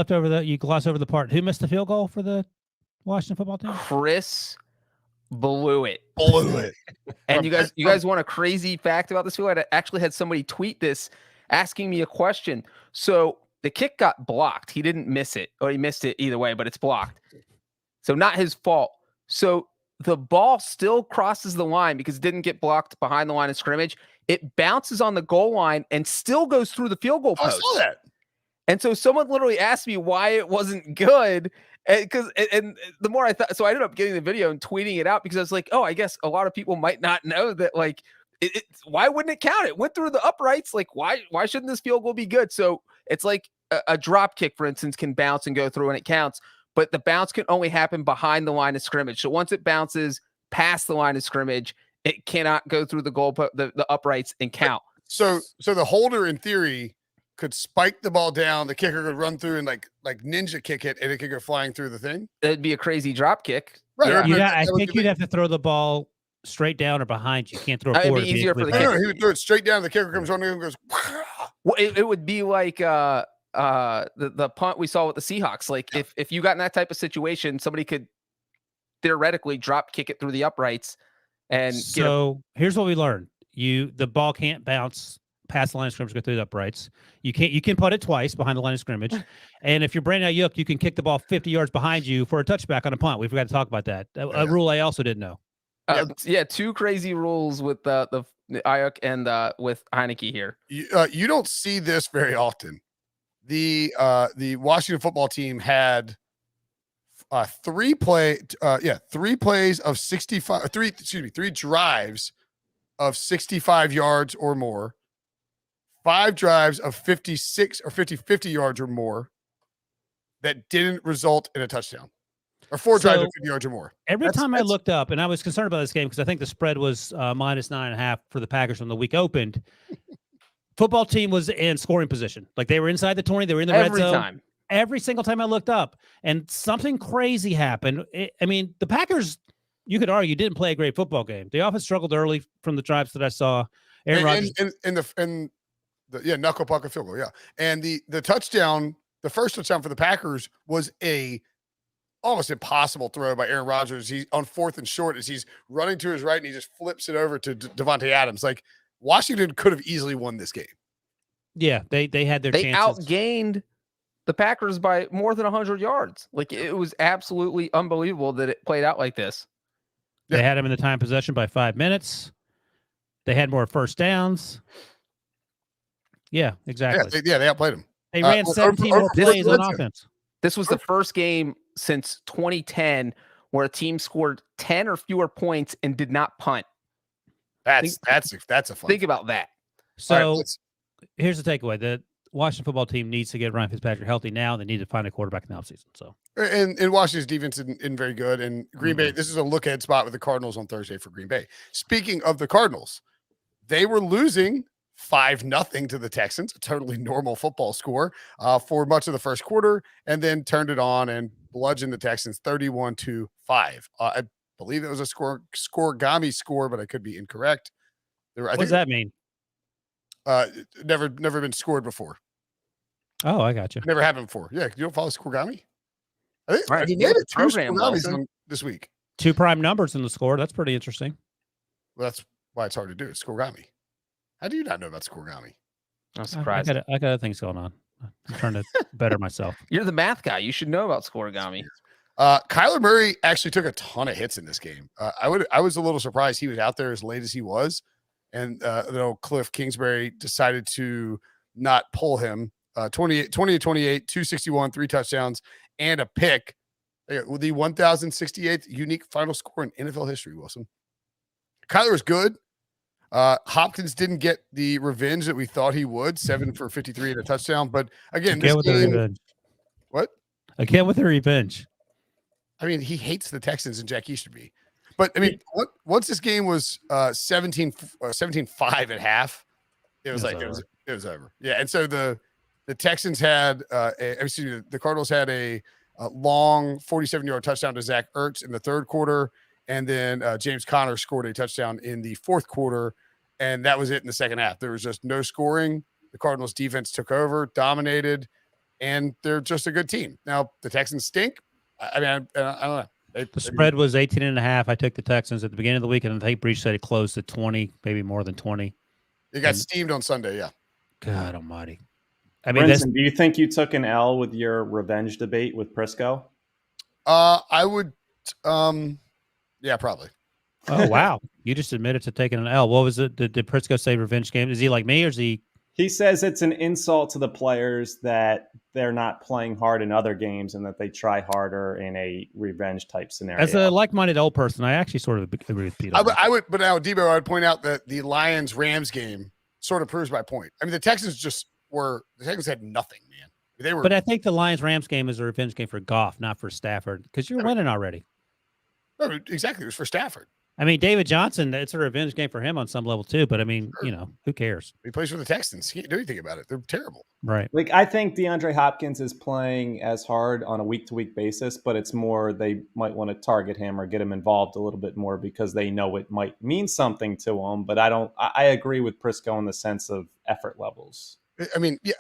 gloss over the part. Who missed the field goal for the Washington football team? Chris blew it. And you guys want a crazy fact about this field? I actually had somebody tweet this asking me a question. So the kick got blocked. He didn't miss it, or he missed it either way, but it's blocked. So not his fault. So the ball still crosses the line because it didn't get blocked behind the line of scrimmage. It bounces on the goal line and still goes through the field goal post. I saw that. And so someone literally asked me why it wasn't good. And the more I thought, so I ended up getting the video and tweeting it out because I was like, oh, I guess a lot of people might not know that, why wouldn't it count? It went through the uprights. Why shouldn't this field goal be good? So it's like a drop kick, for instance, can bounce and go through and it counts. But the bounce can only happen behind the line of scrimmage. So once it bounces past the line of scrimmage, it cannot go through the goal, the uprights and count. So the holder, in theory, could spike the ball down. The kicker could run through and like ninja kick it, and it could go flying through the thing. It'd be a crazy drop kick. Right. Yeah. I think you'd have to throw the ball straight down or behind you. You can't throw it forward. It'd be easier for the kicker. No, he would throw it straight down. The kicker comes running and goes. Well, it would be like the punt we saw with the Seahawks. If you got in that type of situation, somebody could theoretically drop kick it through the uprights. And here's what we learned: the ball can't bounce past the line of scrimmage, go through the uprights. You can put it twice behind the line of scrimmage, and if you're Brandon Ayuk, you can kick the ball 50 yards behind you for a touchback on a punt. We forgot to talk about that. A rule I also didn't know. 2 crazy rules with the Ayuk and with Heineke here. You don't see this very often. the Washington football team had three drives of 65 yards or more, 5 drives of 56 or 50 yards or more that didn't result in a touchdown, or 4 drives of 50 yards or more. Every time I looked up, and I was concerned about this game because I think the spread was minus 9.5 for the Packers when the week opened. Football team was in scoring position. Like they were inside the 20, they were in the red zone. Every single time I looked up, and something crazy happened. The Packers, you could argue, didn't play a great football game. The offense struggled early from the drives that I saw. Aaron Rodgers knuckle puck and field goal, yeah. And the touchdown, the first touchdown for the Packers was a almost impossible throw by Aaron Rodgers. He's on 4th and short as he's running to his right, and he just flips it over to Devontae Adams. Like Washington could have easily won this game. Yeah, they had their chances. They outgained the Packers by more than 100 yards. Like it was absolutely unbelievable that it played out like this. They had him in the time possession by 5 minutes. They had more first downs. Yeah, exactly. They outplayed him. They ran 17 more plays on offense. This was the first game since 2010 where a team scored 10 or fewer points and did not punt. That's a fun. Think about that. So here's the takeaway: the Washington football team needs to get Ryan Fitzpatrick healthy now. They need to find a quarterback in the offseason. So, and Washington's defense isn't very good. And Green Bay, this is a look ahead spot with the Cardinals on Thursday for Green Bay. Speaking of the Cardinals, they were losing 5-0 to the Texans, a totally normal football score for much of the first quarter, and then turned it on and bludgeoned the Texans 31-5. I believe it was a scoregami score, but I could be incorrect. What does that mean? Never been scored before. Oh, I got you. Never happened before. Yeah, you don't follow scoregami? I think right. he made it 2 scoregamis this week. 2 prime numbers in the score. That's pretty interesting. Well, that's why it's hard to do. It's scoregami. How do you not know about scoregami? I'm surprised. I got other things going on. I'm trying to better myself. You're the math guy. You should know about scoregami. Kyler Murray actually took a ton of hits in this game. I was a little surprised he was out there as late as he was, and Cliff Kingsbury decided to not pull him. 20-28, 261, 3 touchdowns, and a pick. The 1,068th unique final score in NFL history, Wilson. Kyler was good. Hopkins didn't get the revenge that we thought he would, 7 for 53 and a touchdown. But again, again with the revenge. What? Again with the revenge. I mean, he hates the Texans and Jack Easterby. But I mean, once this game was 17-5 at half, it was over. Yeah, and so the Texans had the Cardinals had a long 47-yard touchdown to Zach Ertz in the third quarter. And then James Conner scored a touchdown in the fourth quarter, and that was it in the second half. There was just no scoring. The Cardinals defense took over, dominated, and they're just a good team. Now, the Texans stink. I don't know. The spread was 18.5. I took the Texans at the beginning of the week, and I think Breech said it closed at 20, maybe more than 20. It got steamed on Sunday, yeah. God almighty. I mean, Brinson, do you think you took an L with your revenge debate with Prisco? I would yeah, probably. Oh, wow. You just admitted to taking an L. What was it? Did Prisco say revenge game? Is he like me or is he? He says it's an insult to the players that they're not playing hard in other games and that they try harder in a revenge type scenario. As a like-minded old person, I actually sort of agree with Pete. But now, Debo, I would point out that the Lions-Rams game sort of proves my point. I mean, the Texans had nothing, man. But I think the Lions-Rams game is a revenge game for Goff, not for Stafford, because you're winning already. No, exactly. It was for Stafford. I mean, David Johnson, it's a revenge game for him on some level too, but I mean, who cares? He plays for the Texans. He can't do anything about it. They're terrible. Right. Like, I think DeAndre Hopkins is playing as hard on a week-to-week basis, but it's more they might want to target him or get him involved a little bit more because they know it might mean something to him. But I agree with Prisco in the sense of effort levels. I mean, yeah,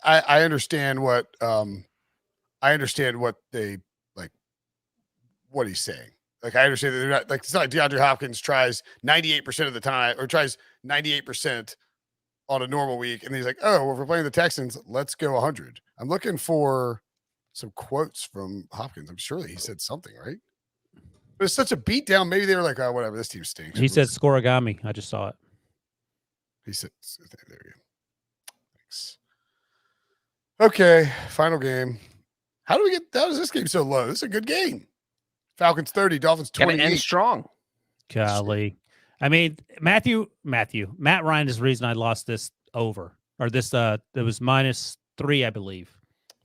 I understand what they like, what he's saying. Like, I understand that they're not like, it's not like DeAndre Hopkins tries 98% of the time or tries 98% on a normal week. And he's like, oh, well, if we're playing the Texans, let's go 100. I'm looking for some quotes from Hopkins. I'm sure he said something, right? But it's such a beatdown. Maybe they were like, oh, whatever, this team stinks. He said scoregami. I just saw it. He said, there you go. Thanks. Okay, final game. How is this game so low? This is a good game. Falcons 30, Dolphins 28. Gotta end strong. Golly. I mean, Matt Ryan is the reason I lost this over. Or this it was -3, I believe.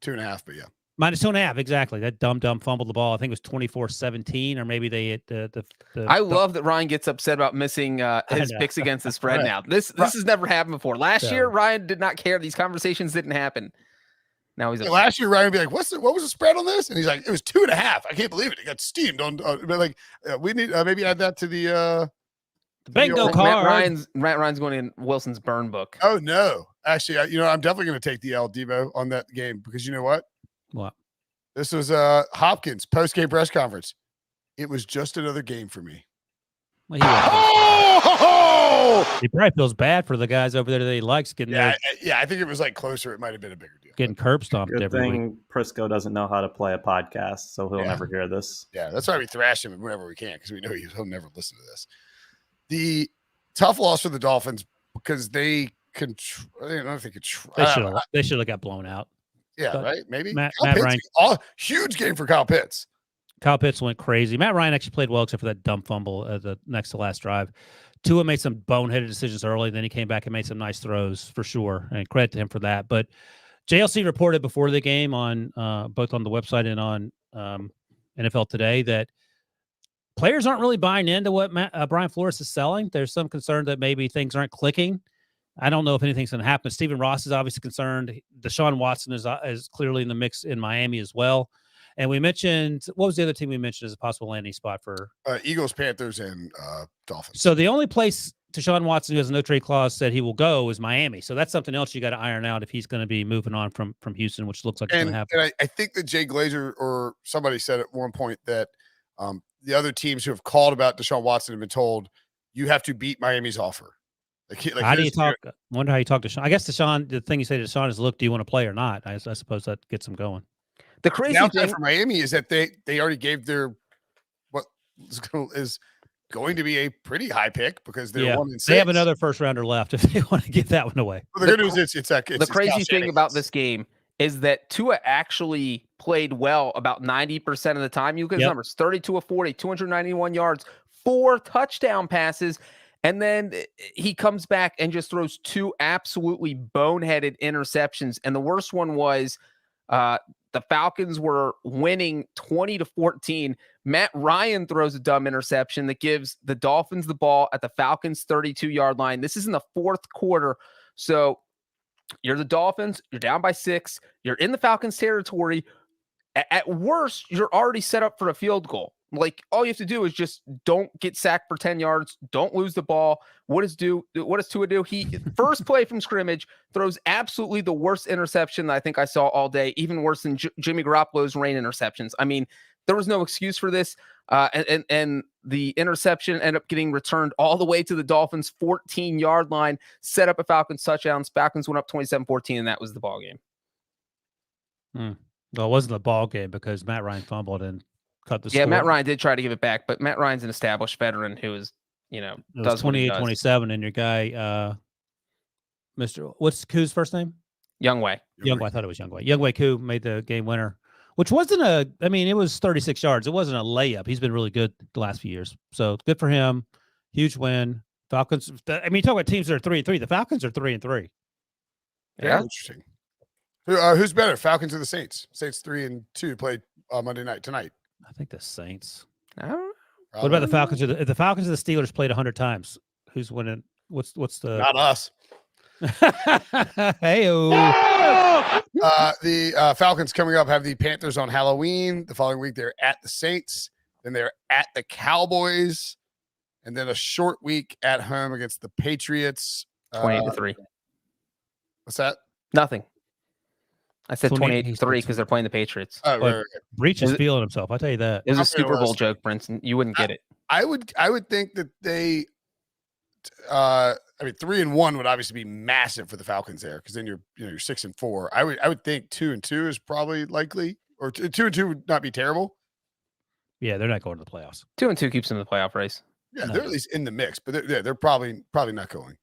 2.5, but yeah. -2.5, exactly. That dumb fumbled the ball. I think it was 24-17, or maybe they hit the I love that Ryan gets upset about missing his picks against the spread now. This has never happened before. Last year, Ryan did not care. These conversations didn't happen. Now he's upset. Last year, Ryan would be like, what was the spread on this? And he's like, it was 2.5. I can't believe it. It got steamed on but like we need maybe add that to the bingo card. Matt Ryan's going in Wilson's burn book. Oh no. Actually, I'm definitely going to take the L Devo on that game because you know what? What? This was Hopkins post-game press conference. It was just another game for me. Well, he probably feels bad for the guys over there that he likes getting I think it was like closer. It might have been a bigger deal. Getting curb stomped Good every thing week. Prisco doesn't know how to play a podcast, so he'll never hear this. Yeah, that's why we thrash him whenever we can because we know he'll never listen to this. The tough loss for the Dolphins because they I don't know if they could try. They should have got blown out. Yeah, But right. Maybe Matt Pitts, Ryan. Huge game for Kyle Pitts. Kyle Pitts went crazy. Matt Ryan actually played well except for that dumb fumble at the next to last drive. Tua made some boneheaded decisions early. Then he came back and made some nice throws for sure. And credit to him for that. But JLC reported before the game on both on the website and on NFL Today that players aren't really buying into what Brian Flores is selling. There's some concern that maybe things aren't clicking. I don't know if anything's going to happen. Stephen Ross is obviously concerned. Deshaun Watson is clearly in the mix in Miami as well. And we mentioned, what was the other team we mentioned as a possible landing spot for? Eagles, Panthers, and Dolphins. So the only place Deshaun Watson, who has a no-trade clause, said he will go is Miami. So that's something else you got to iron out if he's going to be moving on from Houston, which looks like it's going to happen. And I think that Jay Glazer or somebody said at one point that the other teams who have called about Deshaun Watson have been told, you have to beat Miami's offer. How do you talk? I wonder how you talk to Deshaun. I guess Deshaun, the thing you say to Deshaun is, look, do you want to play or not? I suppose that gets him going. The crazy thing for Miami is that they already gave their what is going to be a pretty high pick because they're 1-6. They have another first rounder left if they want to give that one away. Well, the good news is it's the crazy thing about this game is that Tua actually played well about 90% of the time. You look at his numbers: 32 of 40, 291 yards, 4 touchdown passes. And then he comes back and just throws 2 absolutely boneheaded interceptions. And the worst one was the Falcons were winning 20-14. Matt Ryan throws a dumb interception that gives the Dolphins the ball at the Falcons' 32-yard line. This is in the 4th quarter. So you're the Dolphins. You're down by 6. You're in the Falcons' territory. At worst, you're already set up for a field goal. Like, all you have to do is just don't get sacked for 10 yards. Don't lose the ball. What does Tua do? He first play from scrimmage throws absolutely the worst interception that I think I saw all day, even worse than Jimmy Garoppolo's rain interceptions. I mean, there was no excuse for this. And the interception ended up getting returned all the way to the Dolphins' 14-yard line, set up a Falcons touchdown. Falcons went up 27-14, and that was the ball game. Well, it wasn't the ball game because Matt Ryan fumbled and cut the score. Yeah, Matt Ryan did try to give it back, but Matt Ryan's an established veteran who is, does 28-27, and your guy, who's first name? Youngway. I thought it was Youngway. Youngway Koo made the game winner, which wasn't it was 36 yards. It wasn't a layup. He's been really good the last few years. So good for him. Huge win. Falcons. You talk about teams that are 3-3. The Falcons are 3-3. Yeah. Interesting. Who's better, Falcons or the Saints? Saints 3-2 played Monday night tonight. I think the Saints. Oh. What about the Falcons? If the Falcons or the Steelers played 100 times, who's winning? What's the? Not us. Hey-o. The Falcons coming up have the Panthers on Halloween. The following week, they're at the Saints. Then they're at the Cowboys. And then a short week at home against the Patriots. 28-3. What's that? Nothing. I said 28-3 because they're playing the Patriots. Oh, right. Breech is feeling himself. I'll tell you that. It was a Super Bowl joke, Brinson. You wouldn't get it. I would think that they 3-1 would obviously be massive for the Falcons there because then you're 6-4. I would think 2-2 is probably likely, or 2-2 would not be terrible. Yeah, they're not going to the playoffs. 2-2 keeps them in the playoff race. Yeah, they're at least in the mix, but they're probably not going.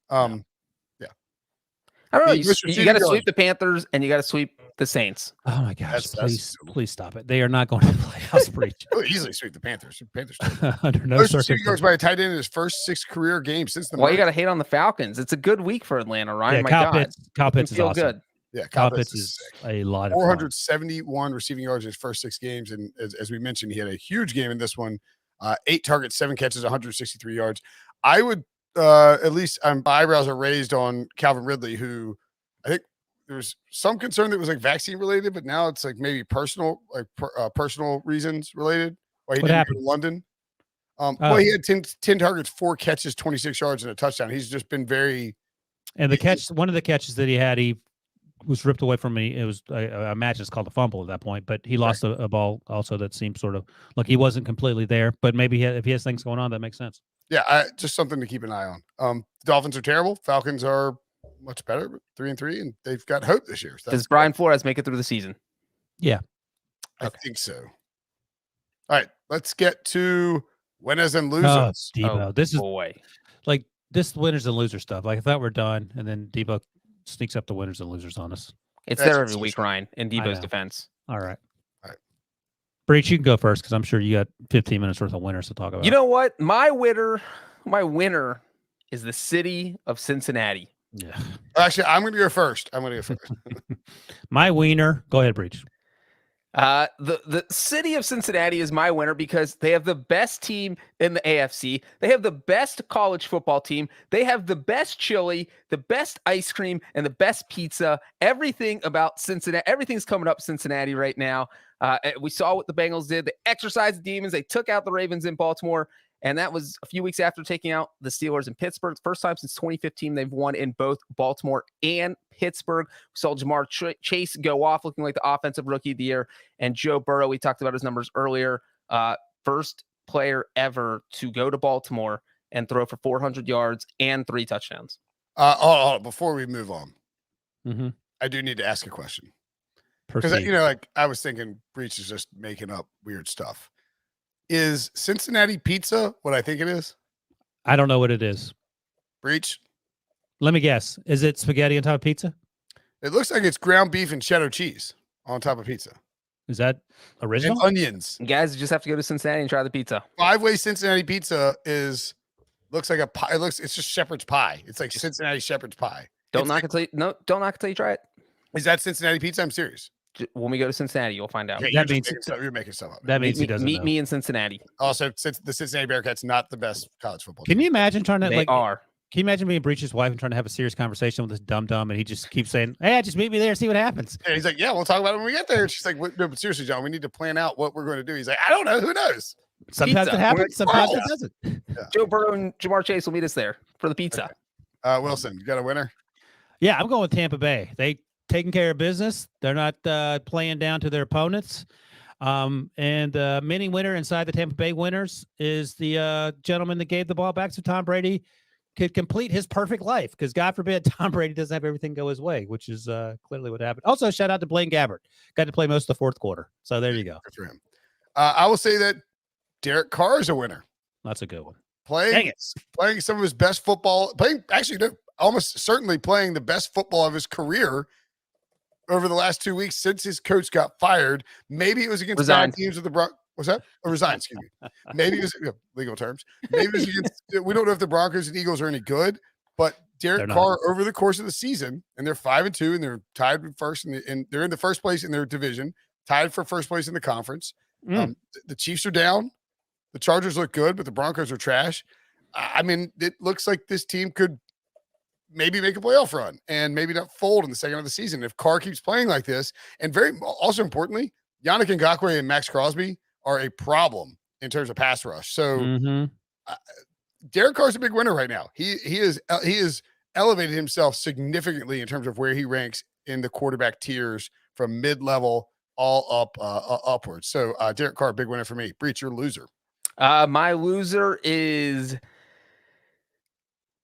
I don't know. The most You got to receiving sweep the Panthers and you got to sweep the Saints. Oh my gosh! That's Please stop it. They are not going to playoffs, Breech. Really easily sweep the Panthers. The Panthers Under no most receiving yards circumstances. by a tight end in his first 6 career games since the Why you merger. got to hate on the Falcons? It's a good week for Atlanta, Ryan. Yeah, My Kyle God. Pitts is feel awesome. good. Yeah, Kyle Kyle Pitts Pitts is a lot of fun. 471 receiving yards in his first 6 games, and as we mentioned, he had a huge game in this one. 8 targets, 7 catches, 163 yards. I would at least my eyebrows are raised on Calvin Ridley, who I think there was some concern that was like vaccine related, but now it's like maybe personal reasons related. Why he What didn't happened? go to London. Well, he had 10 targets, 4 catches, 26 yards, and a touchdown. He's just been very. And one of the catches that he had, he was ripped away from me. It was, I imagine it's called a fumble at that point, but he lost a ball also that seemed sort of like he wasn't completely there, but maybe if he has things going on, that makes sense. Yeah, just something to keep an eye on. The Dolphins are terrible. Falcons are much better, but 3-3, and they've got hope this year. So Does Brian Flores make it through the season? Yeah. I think so. All right, let's get to winners and Oh, losers. Debo. This is boy. like this winners and losers stuff. Like I thought we're done, and then Debo sneaks up the winners and losers on us. It's That's there every week, Ryan, in I Debo's know. defense. All right. All right. Breech, you can go first because I'm sure you got 15 minutes worth of winners to talk about. You know what? My winner is the city of Cincinnati. Yeah. Actually, I'm going to go first. My wiener. Go ahead, Breech. The city of Cincinnati is my winner because they have the best team in the AFC. They have the best college football team. They have the best chili, the best ice cream, and the best pizza. Everything about Cincinnati, everything's coming up Cincinnati right now. We saw what the Bengals did. They exercised the demons. They took out the Ravens in Baltimore. And that was a few weeks after taking out the Steelers in Pittsburgh. First time since 2015 they've won in both Baltimore and Pittsburgh. We saw Jamar Chase go off looking like the offensive rookie of the year. And Joe Burrow, we talked about his numbers earlier, first player ever to go to Baltimore and throw for 400 yards and 3 touchdowns. Hold on, before we move on, Mm-hmm. I do need to ask a question. Because, Proceed. like I was thinking Breech is just making up weird stuff. Is Cincinnati pizza what I think it is? I don't know what it is. Breech? Let me guess. Is it spaghetti on top of pizza? It looks like it's ground beef and cheddar cheese on top of pizza. Is that original? And onions. You guys just have to go to Cincinnati and try the pizza. 5-way Cincinnati pizza looks like a pie. It's just shepherd's pie. It's like Cincinnati shepherd's pie. Don't knock it till you try it. Is that Cincinnati pizza? I'm serious. When we go to Cincinnati, you'll find out. Okay, That you're means- you're making stuff up. That means he doesn't meet know. me in Cincinnati. Also, since the Cincinnati Bearcats not the best college football Can team. you imagine trying to They are. Can you imagine being Breech's wife and trying to have a serious conversation with this dumb and he just keeps saying, "Hey, just meet me there, see what happens." Yeah, he's like, yeah, we'll talk about it when we get there. And she's like, no, but seriously, John, we need to plan out what we're going to do. He's like, I don't know. Who knows? Sometimes Pizza. it happens, sometimes Oh. it doesn't. Joe Burrow and Jamar Chase will meet us there for the pizza. Wilson, you got a winner? Yeah, I'm going with Tampa Bay. They taking care of business. They're not playing down to their opponents. And the mini winner inside the Tampa Bay winners is the gentleman that gave the ball back so Tom Brady could complete his perfect life. Because God forbid Tom Brady doesn't have everything go his way, which is clearly what happened. Also, shout out to Blaine Gabbert. Got to play most of the fourth quarter. So there you go. Good for him. I will say that Derek Carr is a winner. That's a good one. Playing Dang it. playing some of his best football, almost certainly playing the best football of his career over the last 2 weeks since his coach got fired. Maybe it was against bad teams with the Broncos. What's that? Resigned, excuse me. Maybe it was legal terms. Maybe it was against, we don't know if the Broncos and Eagles are any good, but Derek Carr over the course of the season, and they're 5-2, and they're tied with first, and they're in the first place in their division, tied for first place in the conference. The Chiefs are down. The Chargers look good, but the Broncos are trash. I mean, it looks like this team could maybe make a playoff run and maybe not fold in the second of the season if Carr keeps playing like this. And also importantly, Yannick Ngakoue and Max Crosby are a problem in terms of pass rush. So Derek Carr's a big winner right now. He is elevated himself significantly in terms of where he ranks in the quarterback tiers from mid-level all up upwards. So Derek Carr, big winner for me. Breech, your loser. My loser is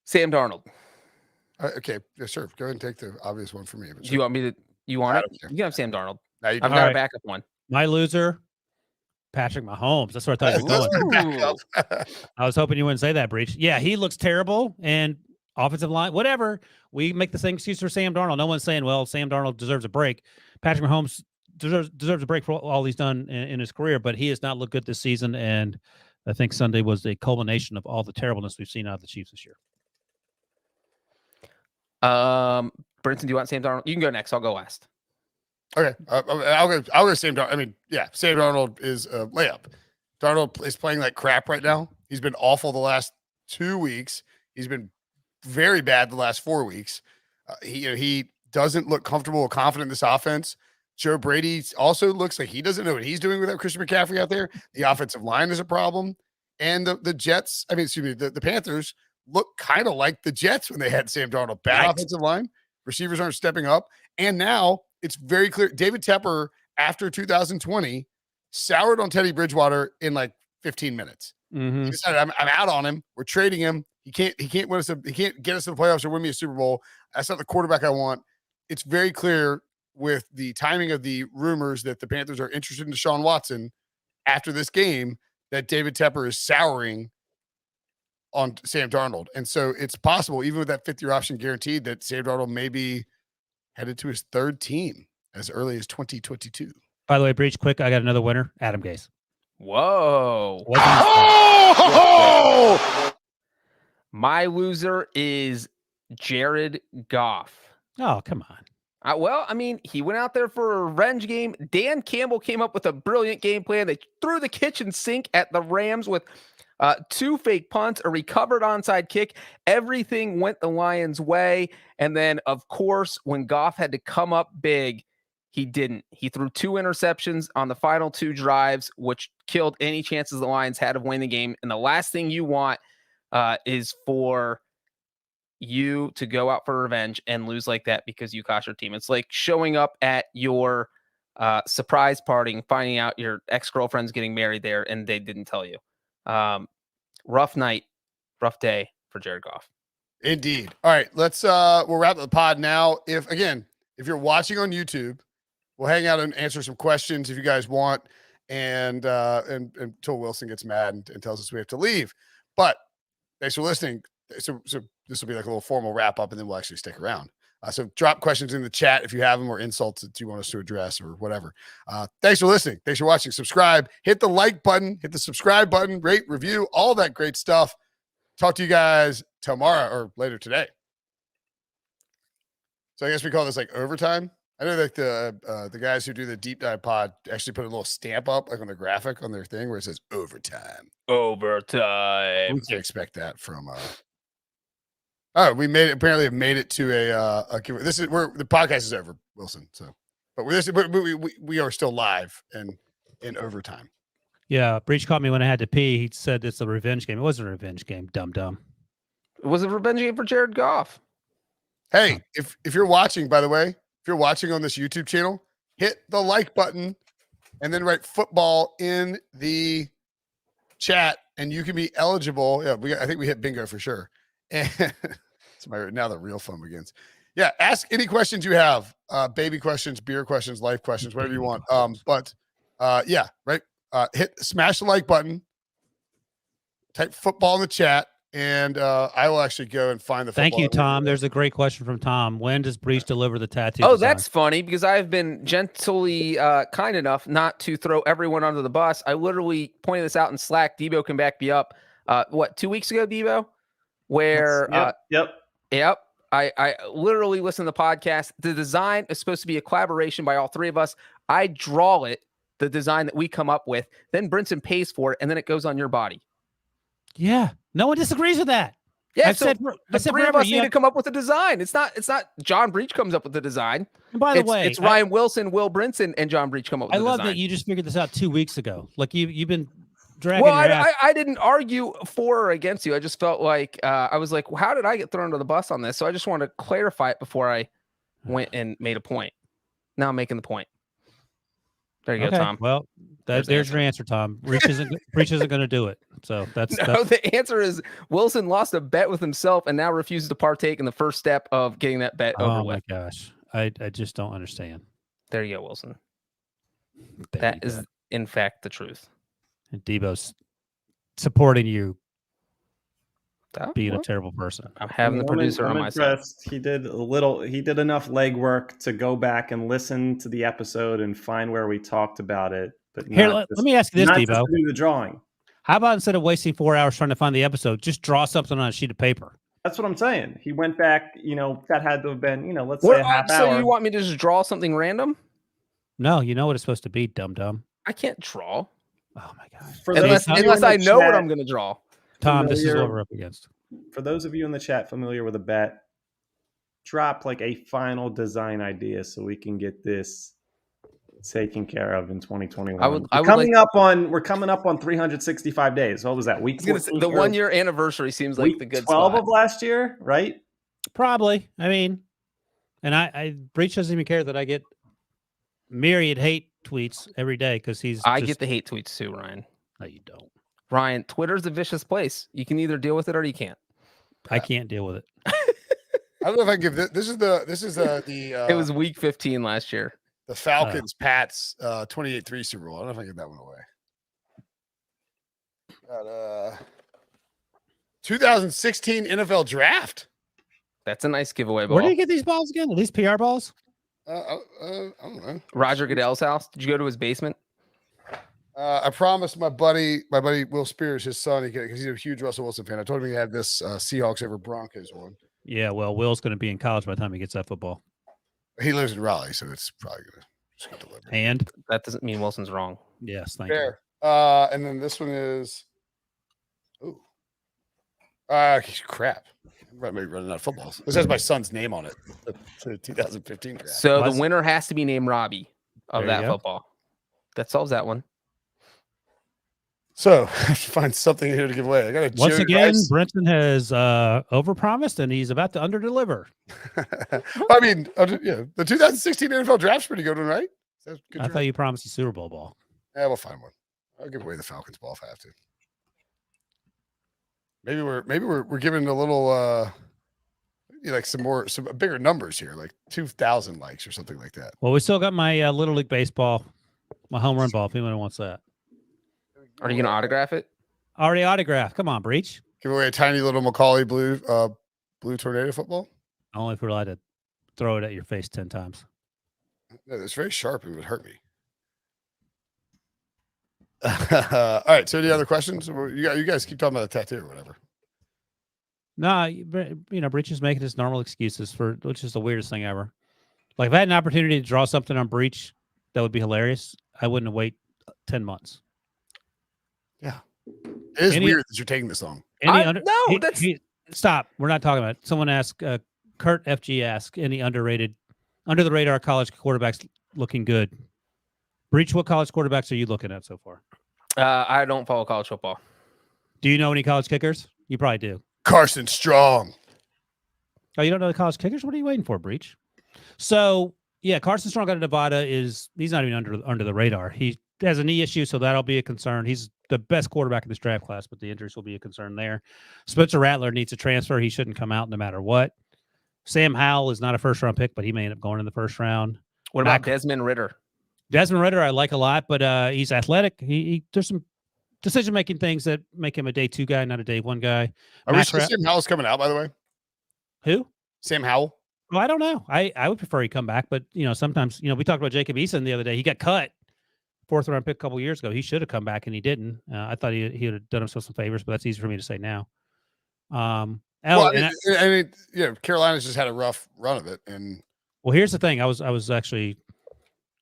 Sam Darnold. Okay, yes, sir. Go ahead and take the obvious one for me. Do you want me to? You want I it? don't care. You can have Sam Darnold. Now you I've don't. got right. a backup one. My loser, Patrick Mahomes. That's where I thought you were going. Let's back up. I was hoping you wouldn't say that, Breech. Yeah, he looks terrible. And offensive line, whatever. We make the same excuse for Sam Darnold. No one's saying, well, Sam Darnold deserves a break. Patrick Mahomes deserves a break for all he's done in his career, but he has not looked good this season. And I think Sunday was a culmination of all the terribleness we've seen out of the Chiefs this year. Brinson, do you want Sam Darnold? You can go next. I'll go last. Okay, I'll go Sam Darnold. I mean, yeah, Sam Darnold is a layup. Darnold is playing like crap right now. He's been awful the last 2 weeks. He's been very bad the last 4 weeks. He doesn't look comfortable or confident in this offense. Joe Brady also looks like he doesn't know what he's doing without Christian McCaffrey out there. The offensive line is a problem. And the Jets, the Panthers look kind of like the Jets when they had Sam Darnold. Bad offensive line. Receivers aren't stepping up. And now it's very clear. David Tepper, after 2020, soured on Teddy Bridgewater in like 15 minutes. Mm-hmm. He decided, I'm out on him. We're trading him. He can't win us. He can't get us to the playoffs or win me a Super Bowl. That's not the quarterback I want. It's very clear with the timing of the rumors that the Panthers are interested in Deshaun Watson after this game that David Tepper is souring on Sam Darnold. And so it's possible, even with that 5th-year option guaranteed, that Sam Darnold may be headed to his 3rd team as early as 2022. By the way, Breech, quick, I got another winner, Adam Gase. Whoa. Oh! My loser is Jared Goff. Oh, come on. Well, I mean, he went out there for a revenge game. Dan Campbell came up with a brilliant game plan. They threw the kitchen sink at the Rams with 2 fake punts, a recovered onside kick. Everything went the Lions' way. And then, of course, when Goff had to come up big, he didn't. He threw 2 interceptions on the final 2 drives, which killed any chances the Lions had of winning the game. And the last thing you want is for you to go out for revenge and lose like that because you cost your team. It's like showing up at your surprise party and finding out your ex-girlfriend's getting married there and they didn't tell you. Rough night, rough day for Jared Goff. Indeed. All right, we'll wrap up the pod now. If you're watching on YouTube, we'll hang out and answer some questions if you guys want, and until Wilson gets mad and tells us we have to leave. But thanks for listening. So this will be like a little formal wrap up, and then we'll actually stick around. So drop questions in the chat if you have them, or insults that you want us to address, or whatever. Thanks for listening. Thanks for watching. Subscribe. Hit the like button. Hit the subscribe button. Rate, review, all that great stuff. Talk to you guys tomorrow or later today. So I guess we call this like overtime. I know like the guys who do the deep dive pod actually put a little stamp up like on the graphic on their thing where it says overtime. Overtime. We can't expect that from oh, apparently have made it to a this is where the podcast is over, Wilson. So but we are still live and in overtime. Yeah, Breech caught me when I had to pee. He said it's a revenge game. It wasn't a revenge game, dum-dum. It was a revenge game for Jared Goff. Hey, if you're watching, by the way, if you're watching on this YouTube channel, hit the like button and then write football in the chat and you can be eligible. Yeah, I think we hit bingo for sure. And now the real fun begins. Yeah, ask any questions you have. Baby questions, beer questions, life questions, whatever you want. Yeah, right. Smash the like button, type football in the chat, and I will actually go and find the football. Thank you, Tom. There's a great question from Tom. When does Breech deliver the tattoo? Oh, design? That's funny because I've been gently kind enough not to throw everyone under the bus. I literally pointed this out in Slack. Debo can back me up. 2 weeks ago, Debo? Where Yep. I literally listened to the podcast. The design is supposed to be a collaboration by all 3 of us. I draw it, the design that we come up with. Then Brinson pays for it, and then it goes on your body. Yeah. No one disagrees with that. Yeah, the 3 of us need to come up with a design. It's not John Breech comes up with the design. And by the way, it's Ryan Wilson, Will Brinson, and John Breech come up with the design. I love that you just figured this out 2 weeks ago. Like you've been dragging your ass. I didn't argue for or against you. I just felt like I was like, well, how did I get thrown under the bus on this? So I just wanted to clarify it before I went and made a point. Now I'm making the point. There you go, Tom. Well, there's your answer, Tom. Breech isn't going to do it. So that's the answer is Wilson lost a bet with himself and now refuses to partake in the first step of getting that bet over with. Oh my gosh. I just don't understand. There you go, Wilson. That is in fact the truth. And Debo's supporting you being a terrible person. I'm having the producer on my side. He did enough legwork to go back and listen to the episode and find where we talked about it. But Here, let me ask you this, not Debo. just to do the drawing. How about instead of wasting 4 hours trying to find the episode, just draw something on a sheet of paper? That's what I'm saying. He went back, that had to have been, let's say a half hour. So you want me to just draw something random? No, you know what it's supposed to be, dum-dum. I can't draw. Oh, my God. Unless I know what I'm going to draw. Tom, this is what we're up against. For those of you in the chat familiar with a bet, drop like a final design idea so we can get this taken care of in 2021. We're coming up on 365 days. What was that? Week 14, the 1 year anniversary seems like the good 12 spot. of last year, right? Probably. I mean, and I Breech doesn't even care that I get myriad hate tweets every day because I get the hate tweets too, Ryan. No, you don't. Ryan, Twitter's a vicious place. You can either deal with it or you can't. I can't deal with it. I don't know if I can give this. This is the. It was week 15 last year. The Falcons Pats 28-3 Super Bowl. I don't know if I can give that one away. Got 2016 NFL Draft. That's a nice giveaway ball. Where do you get these balls again? Are these PR balls? I don't know. Roger Goodell's house. Did you go to his basement? I promised my buddy Will Spears, his son, because he's a huge Russell Wilson fan. I told him he had this Seahawks over Broncos one. Yeah, well, Will's going to be in college by the time he gets that football. He lives in Raleigh, so it's probably going to just get delivered. And that doesn't mean Wilson's wrong. Yes, thank you. And then this one is, crap. I'm maybe running out of footballs. This has my son's name on it. The 2015 draft. So the winner has to be named Robbie of that football. That solves that one. So I have to find something here to give away. I got once again, Brinson has overpromised and he's about to underdeliver. I mean, the 2016 NFL draft's pretty good one, right? I thought you promised a Super Bowl ball. Yeah, we'll find one. I'll give away the Falcons ball if I have to. Maybe we're giving a little like some bigger numbers here, like 2,000 likes or something like that. Well, we still got my Little League baseball, my home run ball. If anyone wants that. Are you going to autograph it? Already autographed. Come on, Breech. Give away a tiny little Macaulay blue tornado football. Only if we're allowed to throw it at your face 10 times. No, it's very sharp. It would hurt me. All right. So any other questions? You guys keep talking about the tattoo or whatever. No, Breech is making his normal excuses which is the weirdest thing ever. Like if I had an opportunity to draw something on Breech that would be hilarious, I wouldn't wait 10 months. Yeah. It is weird that you're taking this long. Stop. We're not talking about it. Someone asked, Kurt FG asked, any underrated, under the radar college quarterbacks looking good? Breech, what college quarterbacks are you looking at so far? I don't follow college football. Do you know any college kickers? You probably do. Carson Strong. Oh, you don't know the college kickers? What are you waiting for, Breech? So, yeah, Carson Strong out of Nevada he's not even under the radar. He has a knee issue, so that'll be a concern. He's the best quarterback in this draft class, but the injuries will be a concern there. Spencer Rattler needs a transfer. He shouldn't come out no matter what. Sam Howell is not a first-round pick, but he may end up going in the first round. What about Desmond Ridder? Desmond Ridder I like a lot, but he's athletic. There's some decision-making things that make him a day 2 guy, not a day 1 guy. Are we sure Sam Howell's coming out, by the way? Who? Sam Howell? Well, I don't know. I would prefer he come back, but, sometimes, we talked about Jacob Eason the other day. He got cut. 4th-round pick a couple years ago. He should have come back, and he didn't. I thought he would have done himself some favors, but that's easy for me to say now. Carolina's just had a rough run of it. And well, here's the thing. I was actually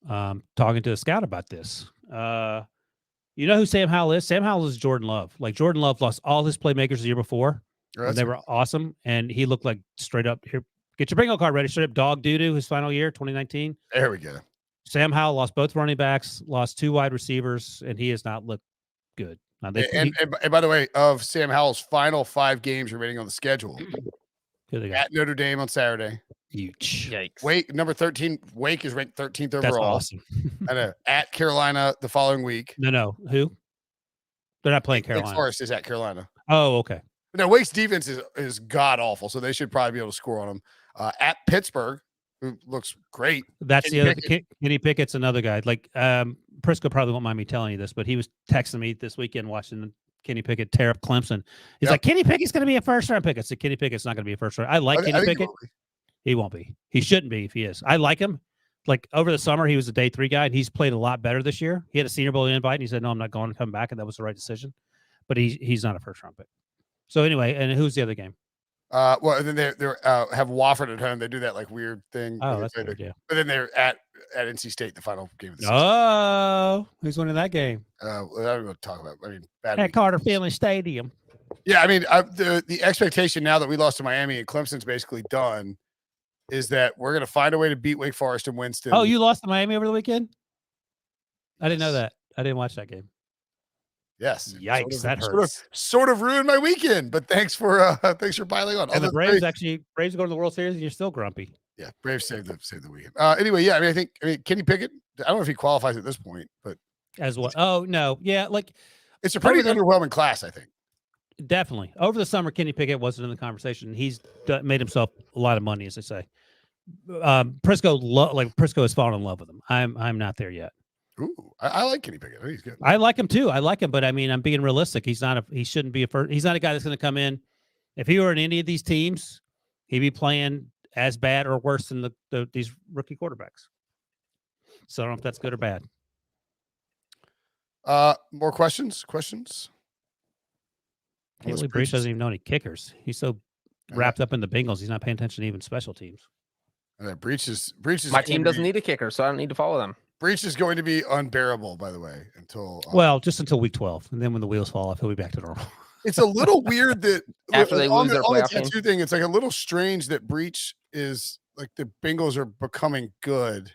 talking to a scout about this. You know who Sam Howell is? Sam Howell is Jordan Love. Like Jordan Love lost all his playmakers the year before. And they were awesome, and he looked like straight up here. Get your bingo card ready. Straight up dog doo-doo his final year, 2019. There we go. Sam Howell lost both running backs, lost 2 wide receivers, and he has not looked good. Now and by the way, of Sam Howell's final 5 games remaining on the schedule, at Notre Dame on Saturday. Huge. Yikes. Wake, number 13. Wake is ranked 13th overall. That's awesome. I know. At Carolina the following week. No. Who? They're not playing Carolina. Wake Forest is at Carolina. Oh, okay. No, Wake's defense is god awful, so they should probably be able to score on them. At Pittsburgh, who looks great. That's the other. Kenny Pickett's another guy. Like Prisco probably won't mind me telling you this, but he was texting me this weekend watching the Kenny Pickett tear up Clemson. He's like, Kenny Pickett's going to be a first-round pick. I said, Kenny Pickett's not going to be a first-round. I like Kenny Pickett. He won't be. He shouldn't be if he is. I like him. Like over the summer, he was a day 3 guy, and he's played a lot better this year. He had a Senior Bowl invite, and he said, "No, I'm not going to come back," and that was the right decision. But he's not a first-round pick. So anyway, and who's the other game? Well, and then they have Wofford at home. They do that like weird thing. Oh, that's weird, yeah. But then they're at NC State, the final game of the season. Oh, who's winning that game? I don't know what to talk about. I mean, bad at Carter Finley Stadium. Yeah, I mean, the expectation now that we lost to Miami and Clemson's basically done is that we're going to find a way to beat Wake Forest and Winston. Oh, you lost to Miami over the weekend? I didn't know that. I didn't watch that game. Yes. Yikes, that hurts. Sort of ruined my weekend, but thanks for piling on. And the Braves Braves go to the World Series and you're still grumpy. Yeah, Braves saved the weekend. Anyway, yeah, I mean, Kenny Pickett, I don't know if he qualifies at this point, but as what? Oh, no. Yeah, like it's a pretty underwhelming class, I think. Definitely. Over the summer, Kenny Pickett wasn't in the conversation. He's made himself a lot of money, as they say. Prisco has fallen in love with him. I'm not there yet. Ooh, I like Kenny Pickett. I think he's good. I like him too. I like him, but I mean, I'm being realistic. He shouldn't be he's not a guy that's going to come in. If he were in any of these teams, he'd be playing as bad or worse than these rookie quarterbacks. So I don't know if that's good or bad. More questions? Breech doesn't even know any kickers. He's so wrapped up in the Bengals, he's not paying attention to even special teams. Breech is my team doesn't need a kicker, so I don't need to follow them. Breech is going to be unbearable, by the way, until just until week 12, and then when the wheels fall off, he'll be back to normal. It's a little weird that after they lose their playoff tattoo thing, it's like a little strange that Breech is like the Bengals are becoming good.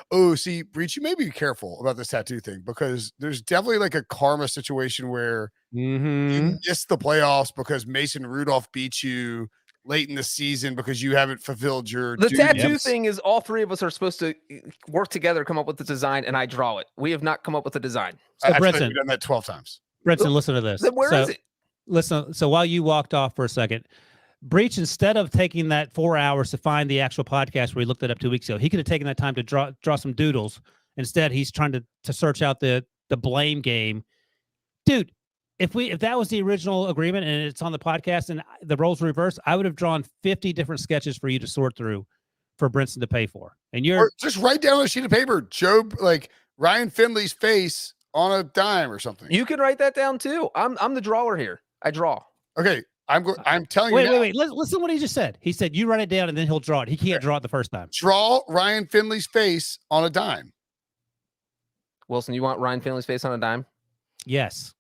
Oh, see, Breech, you may be careful about this tattoo thing because there's definitely like a karma situation where you missed the playoffs because Mason Rudolph beat you late in the season because you haven't fulfilled your tattoo thing is all 3 of us are supposed to work together, come up with the design, and I draw it. We have not come up with a design. So Brinson, we've done that 12 times. Brinson, listen to this. Then where is it? Listen, so while you walked off for a second, Breech, instead of taking that 4 hours to find the actual podcast where he looked it up 2 weeks ago, he could have taken that time to draw some doodles. Instead, he's trying to search out the blame game. Dude, if that was the original agreement and it's on the podcast and the roles were reversed, I would have drawn 50 different sketches for you to sort through for Brinson to pay for. And or just write down on a sheet of paper, Job, like Ryan Finley's face on a dime or something. You can write that down too. I'm the drawer here. I draw. Okay. I'm telling you. Wait. Listen to what he just said. He said, you write it down and then he'll draw it. He can't draw it the first time. Draw Ryan Finley's face on a dime. Wilson, you want Ryan Finley's face on a dime? Yes.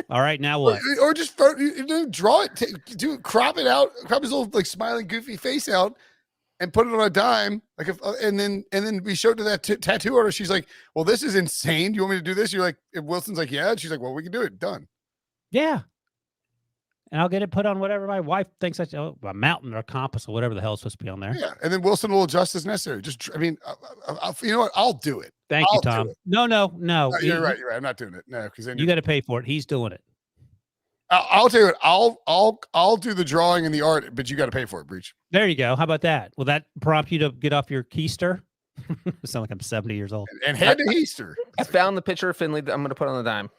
All right, now what? Or just draw it, crop it out, crop his little like smiling, goofy face out, and put it on a dime. Like and then we showed to that tattoo artist. She's like, "Well, this is insane. Do you want me to do this?" You're like, if Wilson's like, "Yeah." And she's like, "Well, we can do it. Done." Yeah. And I'll get it put on whatever my wife thinks a mountain or a compass or whatever the hell is supposed to be on there. Yeah, and then Wilson will adjust as necessary. I mean, you know what? I'll do it. Thank you, Tom. No. You're right. I'm not doing it. No, because then you got to pay for it. He's doing it. I'll tell you what. I'll do the drawing and the art, but you got to pay for it, Breech. There you go. How about that? Will that prompt you to get off your keister? I sound like I'm 70 years old. And head to Easter. I found the picture of Finley that I'm going to put on the dime.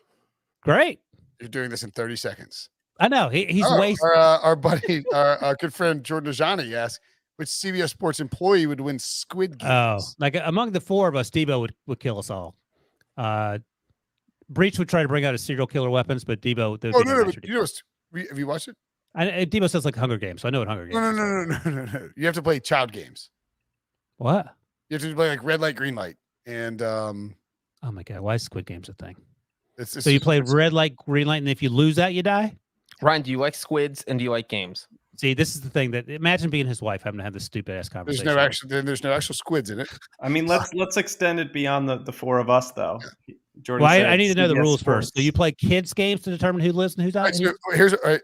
Great. You're doing this in 30 seconds. I know. He's wasting. Our buddy, our good friend Jordan Ajani asked, which CBS Sports employee would win Squid Games? Oh, like among the 4 of us, Debo would kill us all. Breech would try to bring out his serial killer weapons, but Debo. Have you watched it? Debo says like Hunger Games, so I know what Hunger Games. No. You have to play child games. What? You have to play like red light, green light, and oh my god, why is Squid Games a thing? It's so you play red light, green light, and if you lose that, you die. Ryan, do you like squids and do you like games? See, this is the thing that imagine being his wife having to have this stupid ass conversation. There's no actual squids in it. I mean, let's extend it beyond the 4 of us though. Jordan, well, I need to know the rules first. So you play kids games to determine who lives and who dies.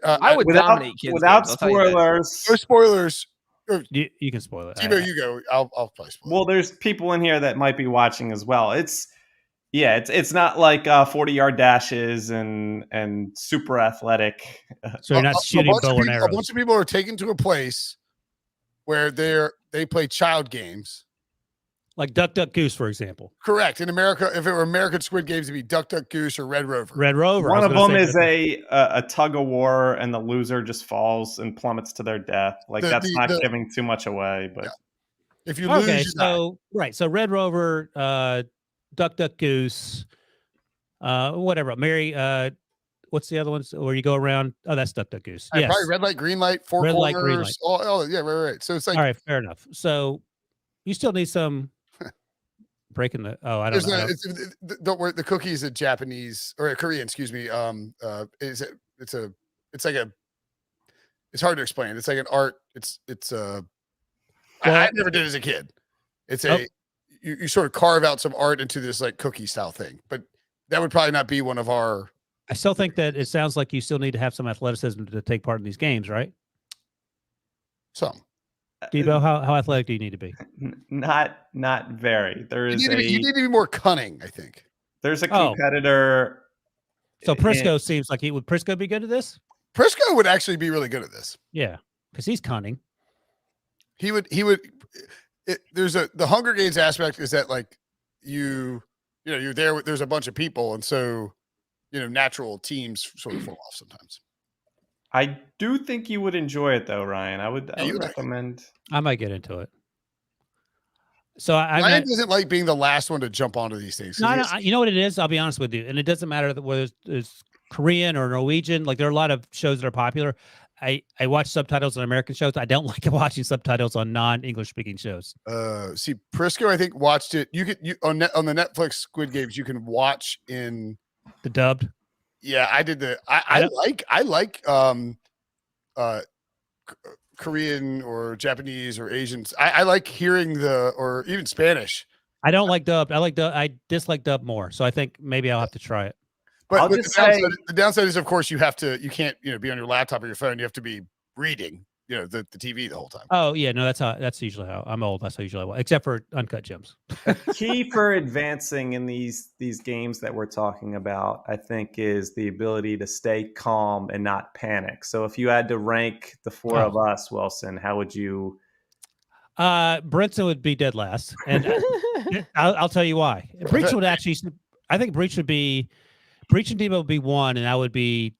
I would dominate kids without games, spoilers. No spoilers. You can spoil it. Timo, you go. I'll play spoilers. Well, there's people in here that might be watching as well. It's not like 40-yard dashes and super athletic. So you're not shooting bow and arrows. A bunch of people are taken to a place where they play child games, Like Duck, Duck, Goose, for example. Correct. In America, if it were American Squid Games, it'd be Duck, Duck, Goose or Red Rover. Red Rover. One of them is a tug of war, and the loser just falls and plummets to their death. Like that's not giving too much away, but if you lose, so Red Rover, Duck, Duck, Goose, whatever. Mary, what's the other ones where you go around? Oh, that's Duck, Duck, Goose. Yes. Probably red light, green light, four red corners. Light, green light. Oh, yeah, right. So it's like all right, fair enough. So you still need some. Breaking the I don't know. Don't worry. The cookie is a Japanese or a Korean, excuse me. It's hard to explain. It's like an art. I never did as a kid. It's you sort of carve out some art into this like cookie style thing, but that would probably not be one of our. I still think that it sounds like you still need to have some athleticism to take part in these games, right? Some. Debo, how athletic do you need to be? Not very. There is you need to be more cunning, I think. There's a competitor. So Prisco seems like would Prisco be good at this? Prisco would actually be really good at this. Yeah, because he's cunning. He would. There's the Hunger Games aspect is that like you're there. There's a bunch of people, and so natural teams sort of fall off sometimes. I do think you would enjoy it though, Ryan. I would recommend. I might get into it. So Ryan doesn't like being the last one to jump onto these things. No, you know what it is? I'll be honest with you. And it doesn't matter whether it's Korean or Norwegian. Like there are a lot of shows that are popular. I watch subtitles on American shows. I don't like watching subtitles on non-English speaking shows. See, Prisco, I think watched it. On the Netflix Squid Games, you can watch in the dubbed. Yeah, I did I like Korean or Japanese or Asians. I like hearing or even Spanish. I don't like dubbed. I dislike dubbed more. So I think maybe I'll have to try it. But the downside is, of course, you can't be on your laptop or your phone. You have to be reading, the TV the whole time. Oh yeah, no, that's usually how I'm old. That's how usually I watch, except for Uncut Gems. Key for advancing in these games that we're talking about, I think, is the ability to stay calm and not panic. So if you had to rank the four of us, Wilson, how would you? Brinson would be dead last, and I'll tell you why. Breech would actually. I think Breech and Debo would be one, and I would be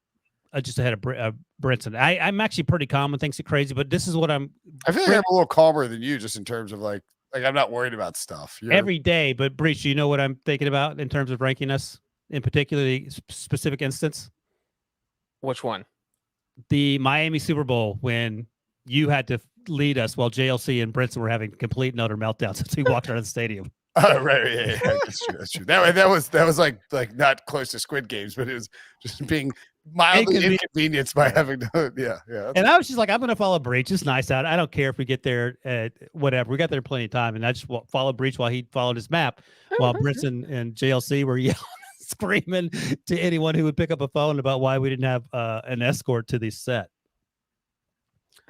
just ahead of Brinson. I'm actually pretty calm when things get crazy, but this is what I feel like I'm a little calmer than you, just in terms of like I'm not worried about stuff every day. But Breech, you know what I'm thinking about in terms of ranking us in particularly specific instance? Which one? The Miami Super Bowl when you had to lead us while JLC and Brinson were having complete and utter meltdowns as we walked out of the stadium. Oh, right. Yeah. That's true. That was like not close to Squid Games, but it was just being mildly inconvenienced by having to. Yeah. And I was just like, I'm going to follow Breech. It's nice out. I don't care if we get there at whatever. We got there plenty of time, and I just followed Breech while he followed his map, while Brinson and JLC were yelling, screaming to anyone who would pick up a phone about why we didn't have an escort to the set.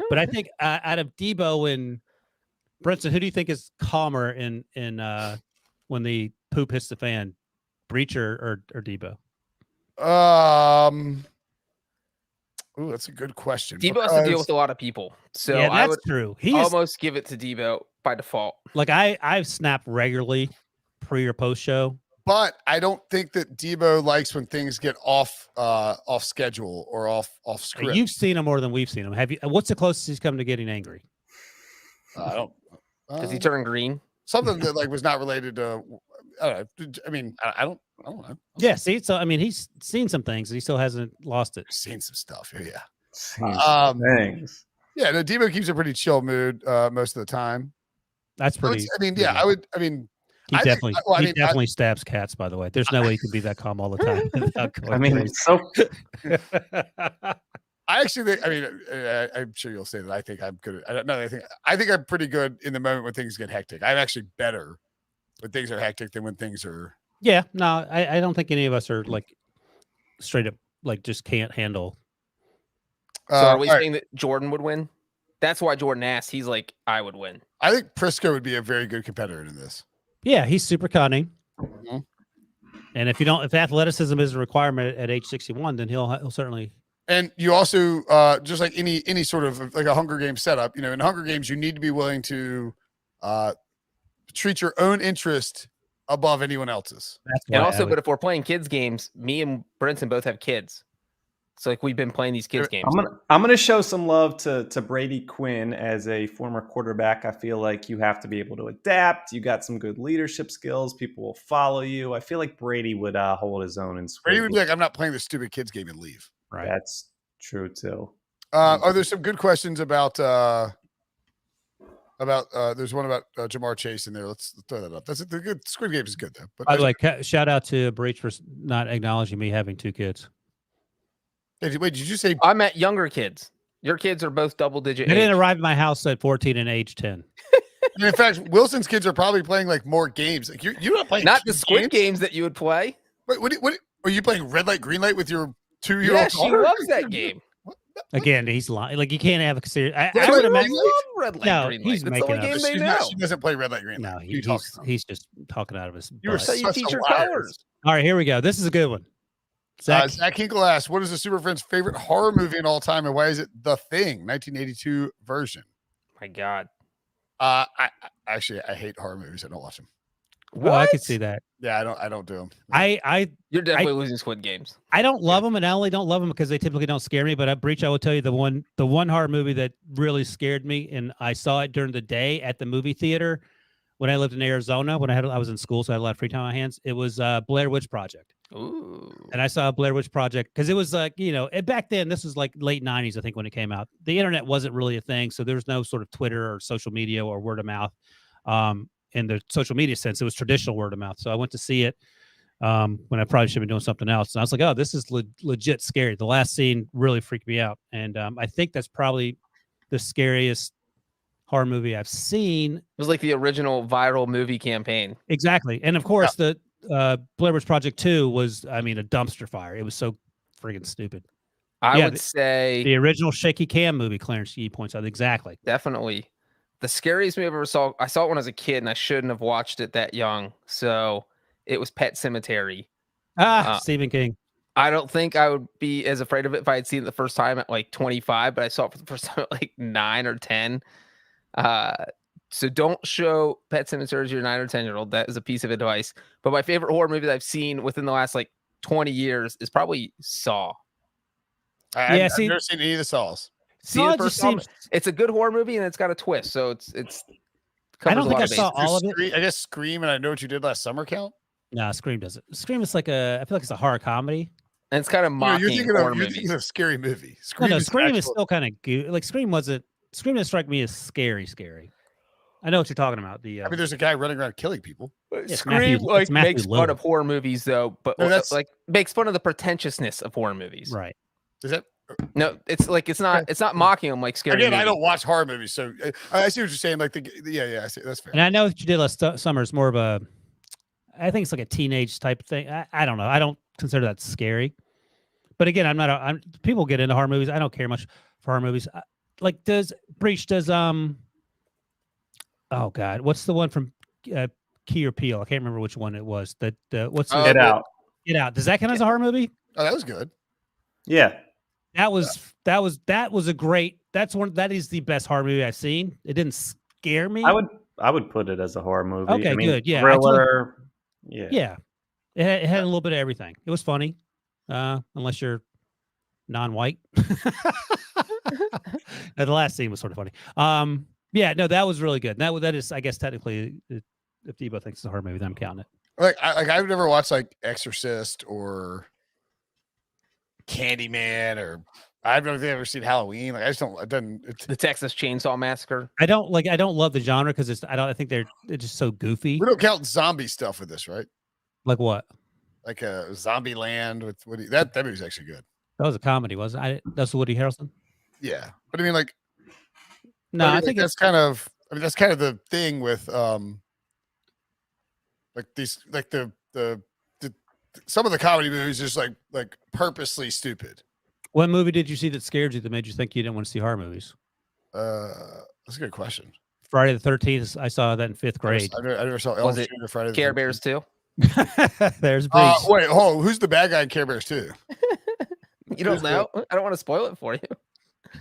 But I think out of Debo and Brinson, who do you think is calmer in when the poop hits the fan, Breech or Debo? Ooh, that's a good question. Debo has to deal with a lot of people, so yeah, that's I would true. almost give it to Debo by default. Like I've snapped regularly pre or post show, but I don't think that Debo likes when things get off schedule or off script. You've seen him more than we've seen him. Have you? What's the closest he's come to getting angry? I don't. Does he turn green? Something that was not related to. I don't know. Yeah. See, so I mean, he's seen some things. And he still hasn't lost it. Seen some stuff. Yeah. Things. Yeah. No, Debo keeps a pretty chill mood most of the time. That's pretty. So I would. I mean. He definitely stabs cats. By the way, there's no way he can be that calm all the time. It's so. I actually think. I mean, I'm sure you'll say that. I think I'm good. I think I'm pretty good in the moment when things get hectic. I'm actually better when things are hectic than when things are. Yeah, no, I don't think any of us are like straight up like just can't handle. So are we saying that Jordan would win? That's why Jordan asked. He's like, I would win. I think Prisco would be a very good competitor in this. Yeah, he's super cunning. Mm-hmm. And if athleticism is a requirement at age 61, then he'll certainly. And you also just like any sort of like a Hunger Games setup, in Hunger Games, you need to be willing to treat your own interest above anyone else's. That's And why also, but if we're playing kids games, me and Brinson both have kids. So like we've been playing these kids games. I'm gonna show some love to Brady Quinn as a former quarterback. I feel like you have to be able to adapt. You got some good leadership skills. People will follow you. I feel like Brady would hold his own and Brady would be like, I'm not playing this stupid kids game and leave. right. That's true too. Are there some good questions about there's one about Jamar Chase in there. Let's throw that up. That's the good. Squid Game is good though. But By the way, shout out to Breech for not acknowledging me having 2 kids. wait, did you say? I met younger kids. Your kids are both double-digit. They didn't age. arrive at my house at 14 and age 10. And in fact, Wilson's kids are probably playing like more games. Like you're not playing Not the kids Squid games that you would play. Wait, what are you playing? Red light, green light with your 2-year-old? Yeah, she loves that game. Again, he's lying. Like you can't have a serious. I Red would light, imagine. green light? Red light, No, green light. he's That's the making only up. game they know. She doesn't play red light, green light. No, What are you talking about? he's just talking out of his. You were butt. So you such teach a your liar. colors. All right, here we go. This is a good one. Zach Hinkle asks, what is the Super Friends' favorite horror movie in all time, and why is it The Thing, 1982 version? My God. I hate horror movies. I don't watch them. Oh, I could see that. Yeah, I don't do them. You're definitely losing Squid Games. I don't love them, and I only don't love them because they typically don't scare me. But at Breech, I will tell you the one horror movie that really scared me, and I saw it during the day at the movie theater when I lived in Arizona. When I was in school, so I had a lot of free time on my hands. It was Blair Witch Project. Ooh. And I saw Blair Witch Project because it was like, back then, this was like late 90s, I think, when it came out. The internet wasn't really a thing. So there was no sort of Twitter or social media or word of mouth in the social media sense. It was traditional word of mouth. So I went to see it when I probably should have been doing something else. And I was like, oh, this is legit scary. The last scene really freaked me out. And I think that's probably the scariest horror movie I've seen. It was like the original viral movie campaign. Exactly. And of course, the Blair Witch Project 2 was, a dumpster fire. It was so friggin' stupid. I would say the original shaky cam movie, Clarence Yee points out. Exactly. definitely the scariest movie I ever saw. I saw it when I was a kid, and I shouldn't have watched it that young. So it was Pet Sematary. Stephen King. I don't think I would be as afraid of it if I had seen it the first time at like 25, but I saw it for the first time at like 9 or 10. So don't show Pet Sematary to your 9 or 10-year-old. That is a piece of advice. But my favorite horror movie that I've seen within the last like 20 years is probably Saw. I've never seen any of the Saws. It's a good horror movie and it's got a twist. So it's I don't think I saw all of it. I guess Scream and I Know What You Did Last Summer count. No, Scream doesn't. Scream is like I feel like it's a horror comedy. And it's kind of mocking horror you're thinking of a scary movie. Scream is still kind of like Scream didn't strike me as scary. I know what you're talking about. There's a guy running around killing people. Scream makes fun of horror movies though, but like makes fun of the pretentiousness of horror movies. Right. Is that? No, it's not mocking them like scary. Again, I don't watch horror movies, so I see what you're saying. Like I see, that's fair. And I know what you did last summer is more of I think it's like a teenage type thing. I don't know. I don't consider that scary. But again, people get into horror movies. I don't care much for horror movies. Does oh God, what's the one from Key or Peele? I can't remember which one it was. What's Get Out? Get Out. Does that count as a horror movie? Oh, that was good. Yeah. That was a great. That is the best horror movie I've seen. It didn't scare me. I would put it as a horror movie. Okay, good. Yeah, thriller. Yeah. It had a little bit of everything. It was funny, unless you're non-white. The last scene was sort of funny. Yeah, no, that was really good. That is, I guess, technically, if Debo thinks it's a horror movie, then I'm counting it. I've never watched like Exorcist or Candyman, or I've never seen Halloween. Like I just don't. The Texas Chainsaw Massacre. I don't love the genre because I think they're just so goofy. We don't count zombie stuff with this, right? Like what? Like a Zombie Land with Woody. That movie's actually good. That was a comedy, wasn't it? That's Woody Harrelson. Yeah, but I mean, like, no, I think that's kind of. That's kind of the thing with like these, like the some of the comedy movies just like purposely stupid. What movie did you see that scared you that made you think you didn't want to see horror movies? That's a good question. Friday the 13th. I saw that in 5th grade. I never saw Elm Street or Friday the 13th. Care Bears 2? There's Breech. Wait, who's the bad guy in Care Bears 2? You don't know? I don't want to spoil it for you.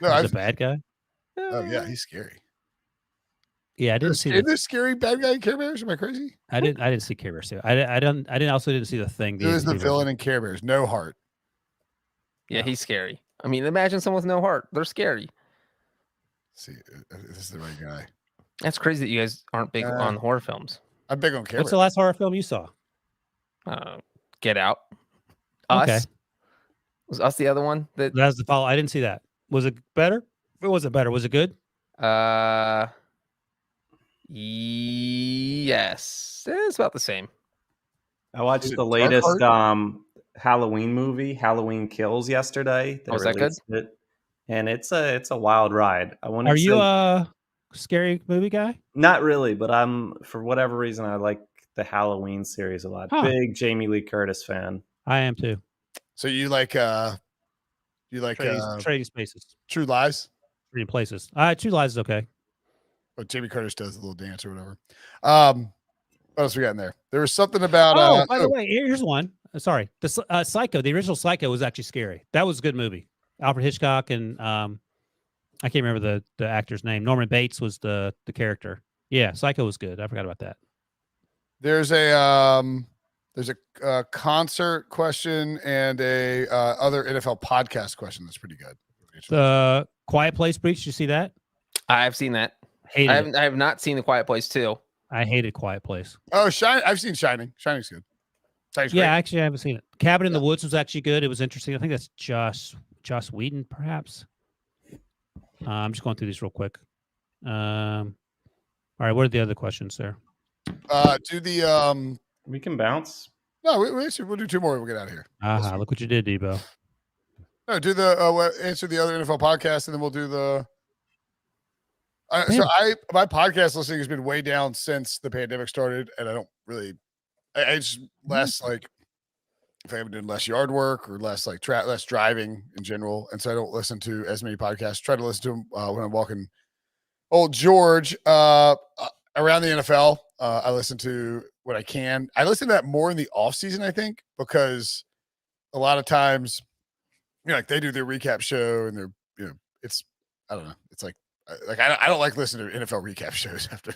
No, He's a bad guy. Oh yeah, he's scary. Yeah, I didn't see the scary bad guy in Care Bears. Am I crazy? I didn't see Care Bears. I also didn't see the thing. Who is the villain in Care Bears? No heart. Yeah, he's scary. I mean, imagine someone with no heart. They're scary. Let's see, this is the right guy. That's crazy that you guys aren't big on horror films. I'm big on Care What's Bears. the last horror film you saw? Get Out. Okay. Us. Was Us the other one? That's the follow. I didn't see that. Was it better? It wasn't better. Was it good? Yes. It's about the same. I watched the latest Halloween movie, Halloween Kills, yesterday. Was that good? And it's a wild ride. Are you a scary movie guy? Not really, but for whatever reason I like the Halloween series a lot. Big Jamie Lee Curtis fan. I am too. So you like Trading Spaces, True Lies? Trading Places. True Lies is okay. But Jamie Curtis does a little dance or whatever. What else we got in there? There was something about. By the way, here's one. Sorry, the Psycho. The original Psycho was actually scary. That was a good movie. Alfred Hitchcock and I can't remember the actor's name. Norman Bates was the character. Yeah, Psycho was good. I forgot about that. There's a concert question and a other NFL podcast question that's pretty good. The Quiet Place Breach. Did you see that? I've seen that. I have not seen The Quiet Place 2. I hated Quiet Place. Oh, I've seen Shining. Shining's good. Shining's yeah, great. actually, I haven't seen it. Cabin in the Woods was actually good. It was interesting. I think that's Joss Whedon, perhaps. I'm just going through these real quick. All right, what are the other questions there? We can bounce. No, we'll do two more. We'll get out of here. Look what you did, Debo. No, do the answer the other NFL podcast, and then we'll do the. My podcast listening has been way down since the pandemic started, and I don't really. I just less like if I haven't done less yard work or less like less driving in general, and so I don't listen to as many podcasts. Try to listen to them when I'm walking. Old George around the NFL. I listen to what I can. I listen to that more in the off season, I think, because a lot of times, like they do their recap show and it's I don't know. It's like I don't like listening to NFL recap shows after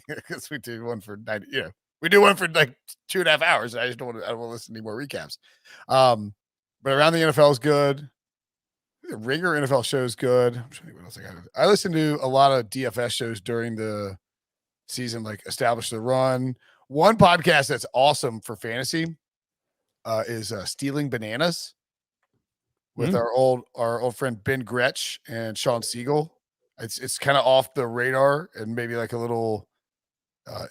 because we do one for 90. We do one for like 2.5 hours. And I just don't want to listen to any more recaps. But around the NFL is good. The Ringer NFL show is good. I'm trying to think what else I got. I listen to a lot of DFS shows during the season, like Establish the Run. One podcast that's awesome for fantasy is Stealing Bananas with our old friend Ben Gretsch and Sean Siegel. It's kind of off the radar and maybe like a little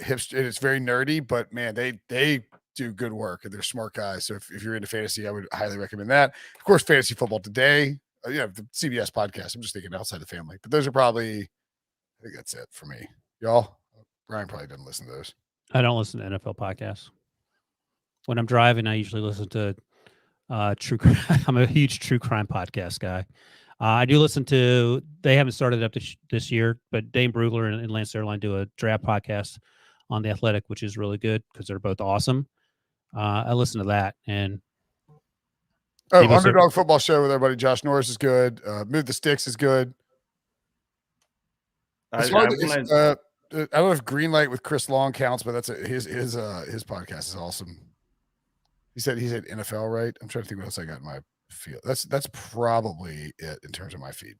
hipster. It's very nerdy, but man, they do good work and they're smart guys. So if you're into fantasy, I would highly recommend that. Of course, Fantasy Football Today. The CBS podcast. I'm just thinking outside the family, but those are probably. I think that's it for me, y'all. Brian probably doesn't listen to those. I don't listen to NFL podcasts. When I'm driving, I usually listen to true crime. I'm a huge true crime podcast guy. I do listen to. They haven't started up this year, but Dane Brugler and Lance Zierlein do a draft podcast on The Athletic, which is really good because they're both awesome. I listen to that and. Underdog Football Show with everybody. Josh Norris is good. Move the Sticks is good. I don't know if Greenlight with Chris Long counts, but that's his podcast is awesome. He said NFL, right? I'm trying to think what else I got in my feed. That's probably it in terms of my feed.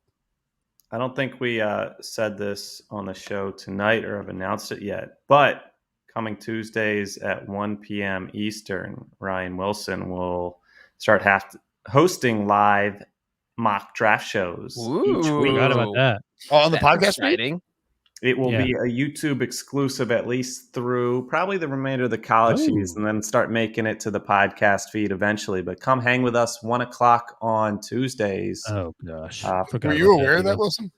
I don't think we said this on the show tonight or have announced it yet, but coming Tuesdays at 1 p.m. Eastern, Ryan Wilson will start hosting live mock draft shows each week. Forgot about that. On the podcast feed? It will be a YouTube exclusive at least through probably the remainder of the college season, and then start making it to the podcast feed eventually. But come hang with us 1:00 on Tuesdays. Oh gosh, were you aware of that, Wilson?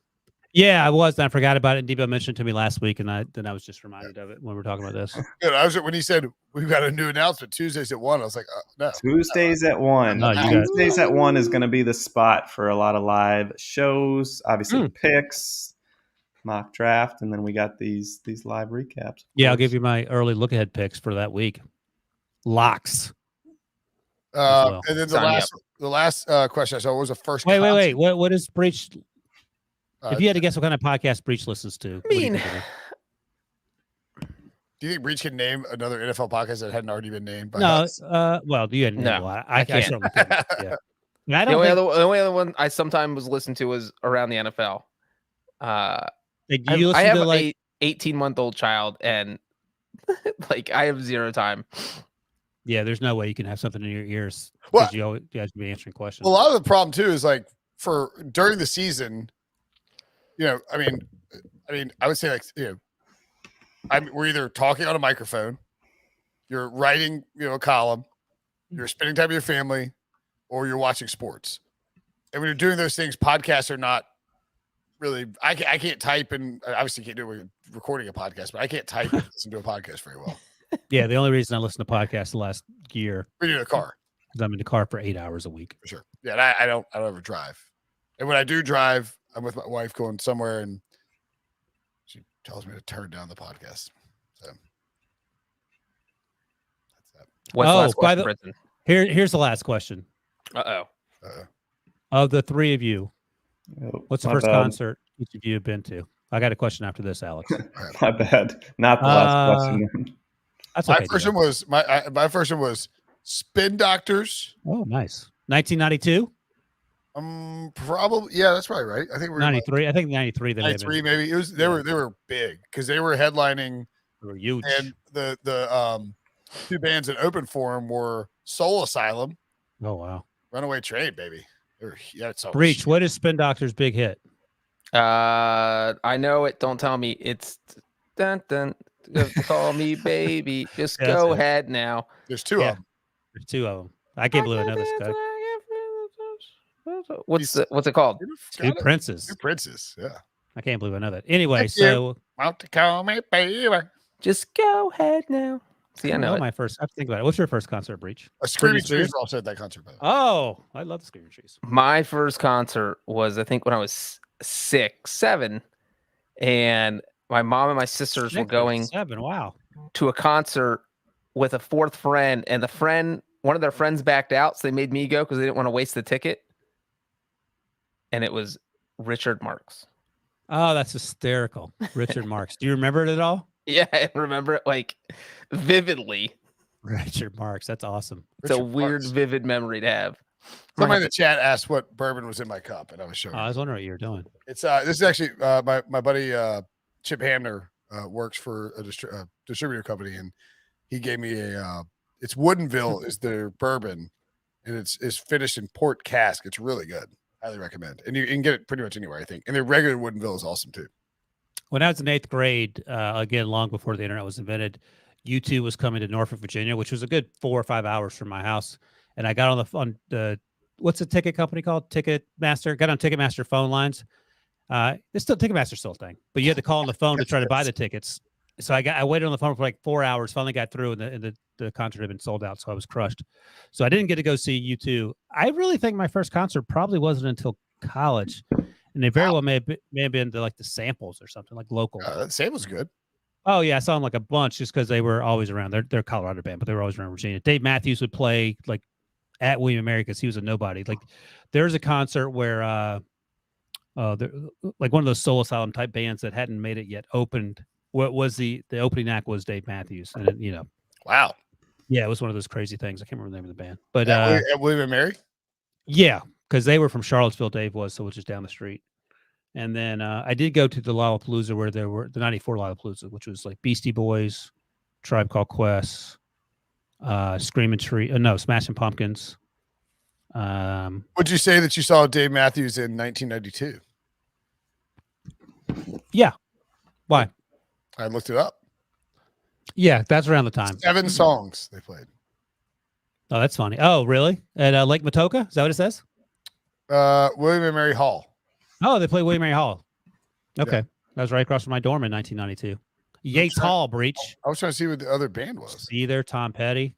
Yeah, I was. And I forgot about it. And Debo mentioned it to me last week, and I was just reminded of it when we were talking about this. Good. When he said we've got a new announcement Tuesdays at 1, I was like, no. Tuesdays at 1. Tuesdays at 1 is going to be the spot for a lot of live shows. Obviously, picks, mock draft, and then we got these live recaps. Yeah, I'll give you my early look ahead picks for that week. Locks. And then the last question I saw was the first. Wait. What is Breech? If you had to guess what kind of podcast Breech listens to, I mean, Do you think Breech can name another NFL podcast that hadn't already been named by No, us? well, you hadn't named No, a lot. I can't. certainly couldn't. Yeah. And I The don't think, only other one I sometimes listen to is around the NFL. like, do you I listen have to like a 18-month-old child, and like I have zero time. yeah, there's no way you can have something in your ears Well, because you guys be answering questions. a lot of the problem too is like for during the season, I mean, I would say like, we're either talking on a microphone, you're writing, a column, you're spending time with your family, or you're watching sports. And when you're doing those things, podcasts are not really, I can't type, and I obviously can't do it when you're recording a podcast, but I can't type and listen to a podcast very well. Yeah, the only reason I listen to podcasts the last year When you're in a car. is I'm in the car for 8 hours a week. For sure. Yeah, and I don't ever drive. And when I do drive, I'm with my wife going somewhere, and she tells me to turn down the podcast. So that's that. What's the last question, Brinson? Here's the last question. Of the three of you, what's the first concert each of you have been to? I got a question after this, Alex. My bad. Not the last question. That's okay. My first one was Spin Doctors. Oh, nice. 1992. Probably, yeah, that's probably right. I think we're 93. I think 93. 93 maybe. It was they were big because they were headlining. They were huge. And the two bands that opened for them were Soul Asylum. Oh wow. Runaway Train, baby. It's all Breech. What is Spin Doctor's big hit? I know it. Don't tell me. It's dun dun. Call me baby. Just go ahead now. There's two of them. There's two of them. I can't believe I know this guy. What's it called? Two Princes. Two Princes. Yeah. I can't believe I know that. Anyway, Thank so want to call me baby. Just go ahead now. See, I know it. my first. I have to think about it. What's your first concert, Breech? Screaming Trees were also at that concert. By the way. Oh, I love the Screaming Trees. My first concert was, I think, when I was 6, 7, and my mom and my sisters were going 7. Wow. to a concert with a fourth friend, and one of their friends backed out, so they made me go because they didn't want to waste the ticket. And it was Richard Marx. Oh, that's hysterical. Richard Marx. Do you remember it at all? Yeah, I remember it like vividly. Richard Marx. That's awesome. It's a weird, vivid memory to have. Somebody in the chat asked what bourbon was in my cup, and I was showing. I was wondering what you were doing. It's this is actually my buddy Chip Hamner works for a distributor company, and he gave me it's Woodinville is their bourbon, and it's finished in port cask. It's really good. Highly recommend. And you can get it pretty much anywhere, I think. And their regular Woodinville is awesome too. When I was in 8th grade, again, long before the internet was invented, U2 was coming to Norfolk, Virginia, which was a good 4 or 5 hours from my house. And I got on the what's the ticket company called? Ticketmaster. Got on Ticketmaster phone lines. Ticketmaster's still a thing, but you had to call on the phone to try to buy the tickets. So I waited on the phone for like 4 hours. Finally got through, and the concert had been sold out, so I was crushed. So I didn't get to go see U2. I really think my first concert probably wasn't until college, and they very well may have been to like the Samples or something like local. Samples good. Oh yeah, I saw them like a bunch just because they were always around. They're a Colorado band, but they were always around Virginia. Dave Matthews would play like at William & Mary because he was a nobody. Like there's a concert where like one of those Soul Asylum type bands that hadn't made it yet opened. What was the opening act was Dave Matthews, and wow, yeah, it was one of those crazy things. I can't remember the name of the band, but at William & Mary, yeah, because they were from Charlottesville. Dave was, so which is down the street. And then I did go to the Lollapalooza where there were the '94 Lollapalooza, which was like Beastie Boys, Tribe Called Quest, Smashing Pumpkins. Would you say that you saw Dave Matthews in 1992? Yeah. Why? I looked it up. Yeah, that's around the time. 7 songs they played. Oh, that's funny. Oh, really? At Lake Matoka? Is that what it says? William & Mary Hall. Oh, they played William Mary Hall. Okay. Yeah. That was right across from my dorm in 1992. Yates Hall, Breech. I was trying to see what the other band was. See there, Tom Petty.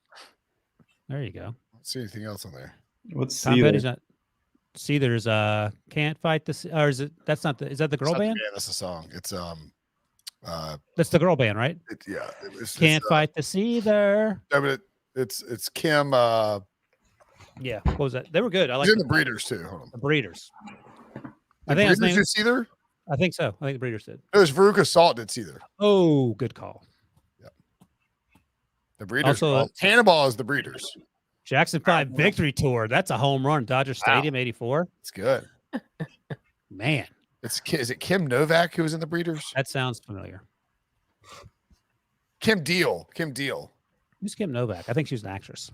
There you go. I don't see anything else on there. What's Tom Petty's not. See, there's Can't Fight This, or is it? That's not the. Is that the girl band? Yeah, that's the song. It's That's the girl band, right? Can't Fight This either. No, but it's Kim. Yeah, what was that? They were good. I like the Breeders too. Hold on. The Breeders. I think Breeders did Seether. I think so. I think the Breeders did. It was Veruca Salt did Seether. Oh, good call. Yeah. The Breeders. Also, Cannonball is the Breeders. Jackson 5 victory tour. That's a home run. Dodger Stadium, 84. It's good. Man. Is it Kim Novak who was in the Breeders? That sounds familiar. Kim Deal. Who's Kim Novak? I think she's an actress.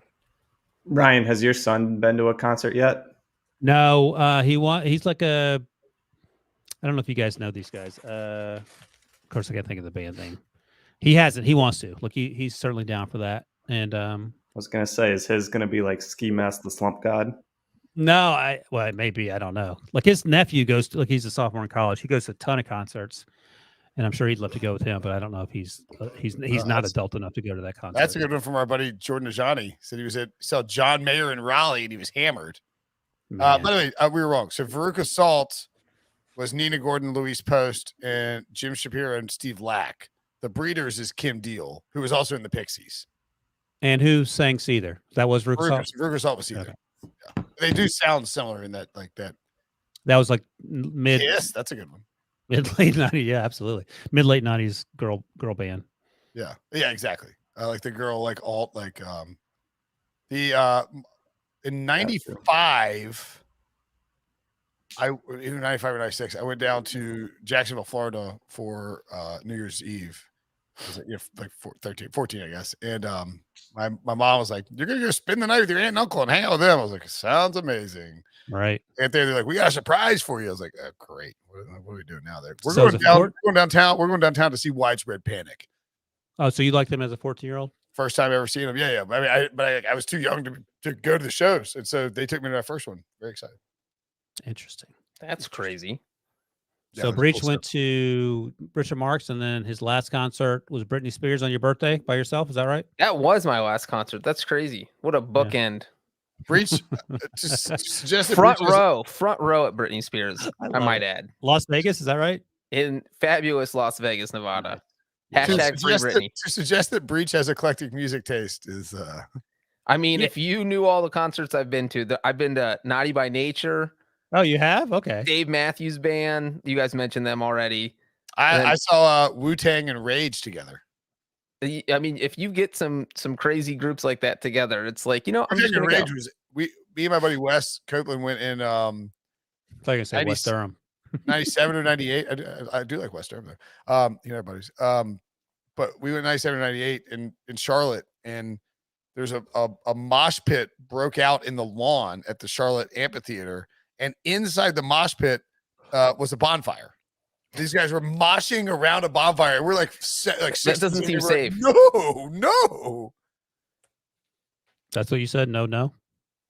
Ryan, has your son been to a concert yet? No, he's like a. I don't know if you guys know these guys. Of course, I can't think of the band name. He hasn't. He wants to. Look, he's certainly down for that. And I was gonna say, is his gonna be like Ski Mask the Slump God? No, it may be. I don't know. Like his nephew goes to. Like he's a sophomore in college. He goes to a ton of concerts, and I'm sure he'd love to go with him. But I don't know if he's not adult enough to go to that concert. That's a good one from our buddy Jordan Najani. Said he saw John Mayer in Raleigh and he was hammered. By the way, we were wrong. So Veruca Salt was Nina Gordon, Louise Post, and Jim Shapiro and Steve Lack. The Breeders is Kim Deal, who was also in the Pixies. And who sang Seether? That was Veruca Salt. Veruca Salt was Seether. Okay. Yeah. They do sound similar in that, like that. That was like mid. Yes, that's a good one. Mid late 90s, yeah, absolutely. Mid late 90s girl band. Yeah, exactly. Like the girl, like alt, like in 95, either 95 or 96, I went down to Jacksonville, Florida for New Year's Eve. It was like 14, I guess. And my mom was like, "You're gonna go spend the night with your aunt and uncle and hang out with them." I was like, "Sounds amazing." Right. And they're like, "We got a surprise for you." I was like, "Oh, great. What are we doing now?" We're going downtown. We're going downtown to see Widespread Panic. Oh, so you like them as a 14-year-old? First time ever seeing them. Yeah. I mean, I was too young to go to the shows, and so they took me to that first one. Very excited. Interesting. That's crazy. So Breech went to Richard Marx, and then his last concert was Britney Spears on your birthday by yourself. Is that right? That was my last concert. That's crazy. What a bookend. Breech just front row at Britney Spears. I might add. Las Vegas, is that right? In fabulous Las Vegas, Nevada. Hashtag free Britney. To suggest that Breech has eclectic music taste is. I mean, if you knew all the concerts I've been to, I've been to Naughty by Nature. Oh, you have? Okay. Dave Matthews Band. You guys mentioned them already. I saw Wu-Tang and Rage together. I mean, if you get some crazy groups like that together, it's like, I'm just gonna Rage go. was me and my buddy Wes Copeland went in I thought you were going to say West Durham. 97 or 98. I do like West Durham though. Buddies. But we went 97 or 98 in Charlotte, and there's a mosh pit broke out in the lawn at the Charlotte Amphitheater. And inside the mosh pit was a bonfire. These guys were moshing around a bonfire. We're like that doesn't seem safe. No. That's what you said? No.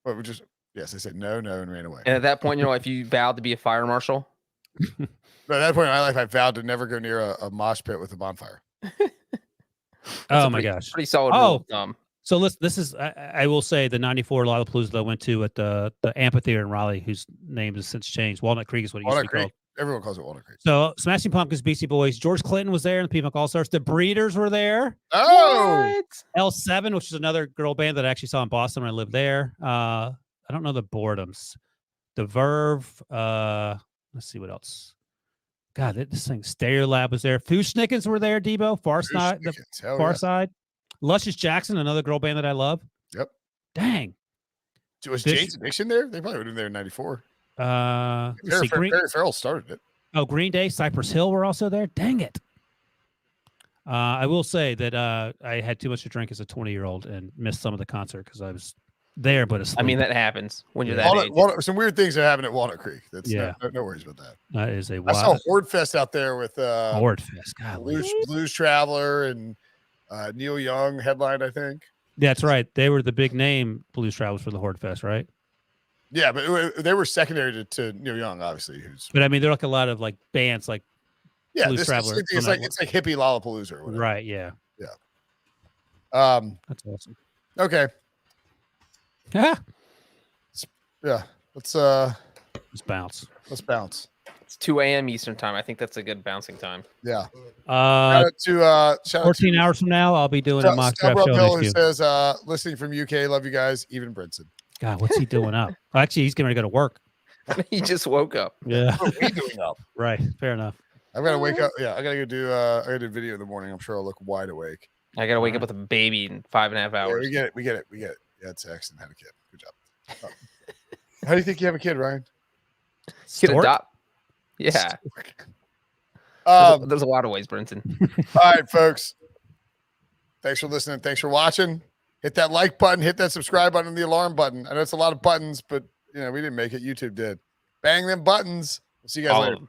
But yes, I said no, and ran away. And at that point, if you vowed to be a fire marshal. But at that point in my life, I vowed to never go near a mosh pit with a bonfire. Oh my gosh. Pretty solid rule. So this is, I will say, the 94 Lollapalooza that I went to at the amphitheater in Raleigh, whose name has since changed. Walnut Creek is what it used to be called. Everyone calls it Walnut Creek. So Smashing Pumpkins, Beastie Boys, George Clinton was there, and the Peacock All-Stars. The Breeders were there. Oh! What? L7, which is another girl band that I actually saw in Boston when I lived there. I don't know the Boredoms. The Verve. Let's see what else. God, this thing. Stereolab was there. Fushnikins were there, Debo. Far Side. Luscious Jackson, another girl band that I love. Yep. Dang. Was Jane's Addiction there? They probably would have been there in 94. Perry Farrell started it. Oh, Green Day, Cypress Hill were also there. Dang it. I will say that I had too much to drink as a 20-year-old and missed some of the concert because I was there, but asleep. I mean, that happens when you're that age. Some weird things that happen at Walnut Creek. That's no worries about that. That is a wild. I saw Horde Fest out there with Horde Fest. Blues Traveler and Neil Young headlined, I think. That's right. They were the big name Blues Travelers for the Horde Fest, right? Yeah, but they were secondary to Neil Young, obviously. But I mean, there are like a lot of like bands like Blues Traveler. It's like hippie Lollapalooza or whatever. Right? Yeah. That's awesome. Okay. Yeah. Let's bounce. Let's bounce. It's 2 a.m. Eastern time. I think that's a good bouncing time. Yeah. Shout 14 hours from now, I'll be doing a mock draft show. Bill, who says, listening from UK, love you guys, even Brinson. God, what's he doing up? Well, actually, he's getting ready to go to work. He just woke up. Yeah. What are we doing up? Right. Fair enough. I've got to wake up. Yeah, I got to go do a video in the morning. I'm sure I'll look wide awake. I gotta wake up with a baby in 5.5 hours. Yeah, we get it. Yeah, it's excellent. Had a kid. Good job. How do you think you have a kid, Ryan? Kid adopt. Yeah. There's a lot of ways, Brinson. All right, folks. Thanks for listening. Thanks for watching. Hit that like button. Hit that subscribe button and the alarm button. I know it's a lot of buttons, but we didn't make it. YouTube did. Bang them buttons. We'll see you guys later.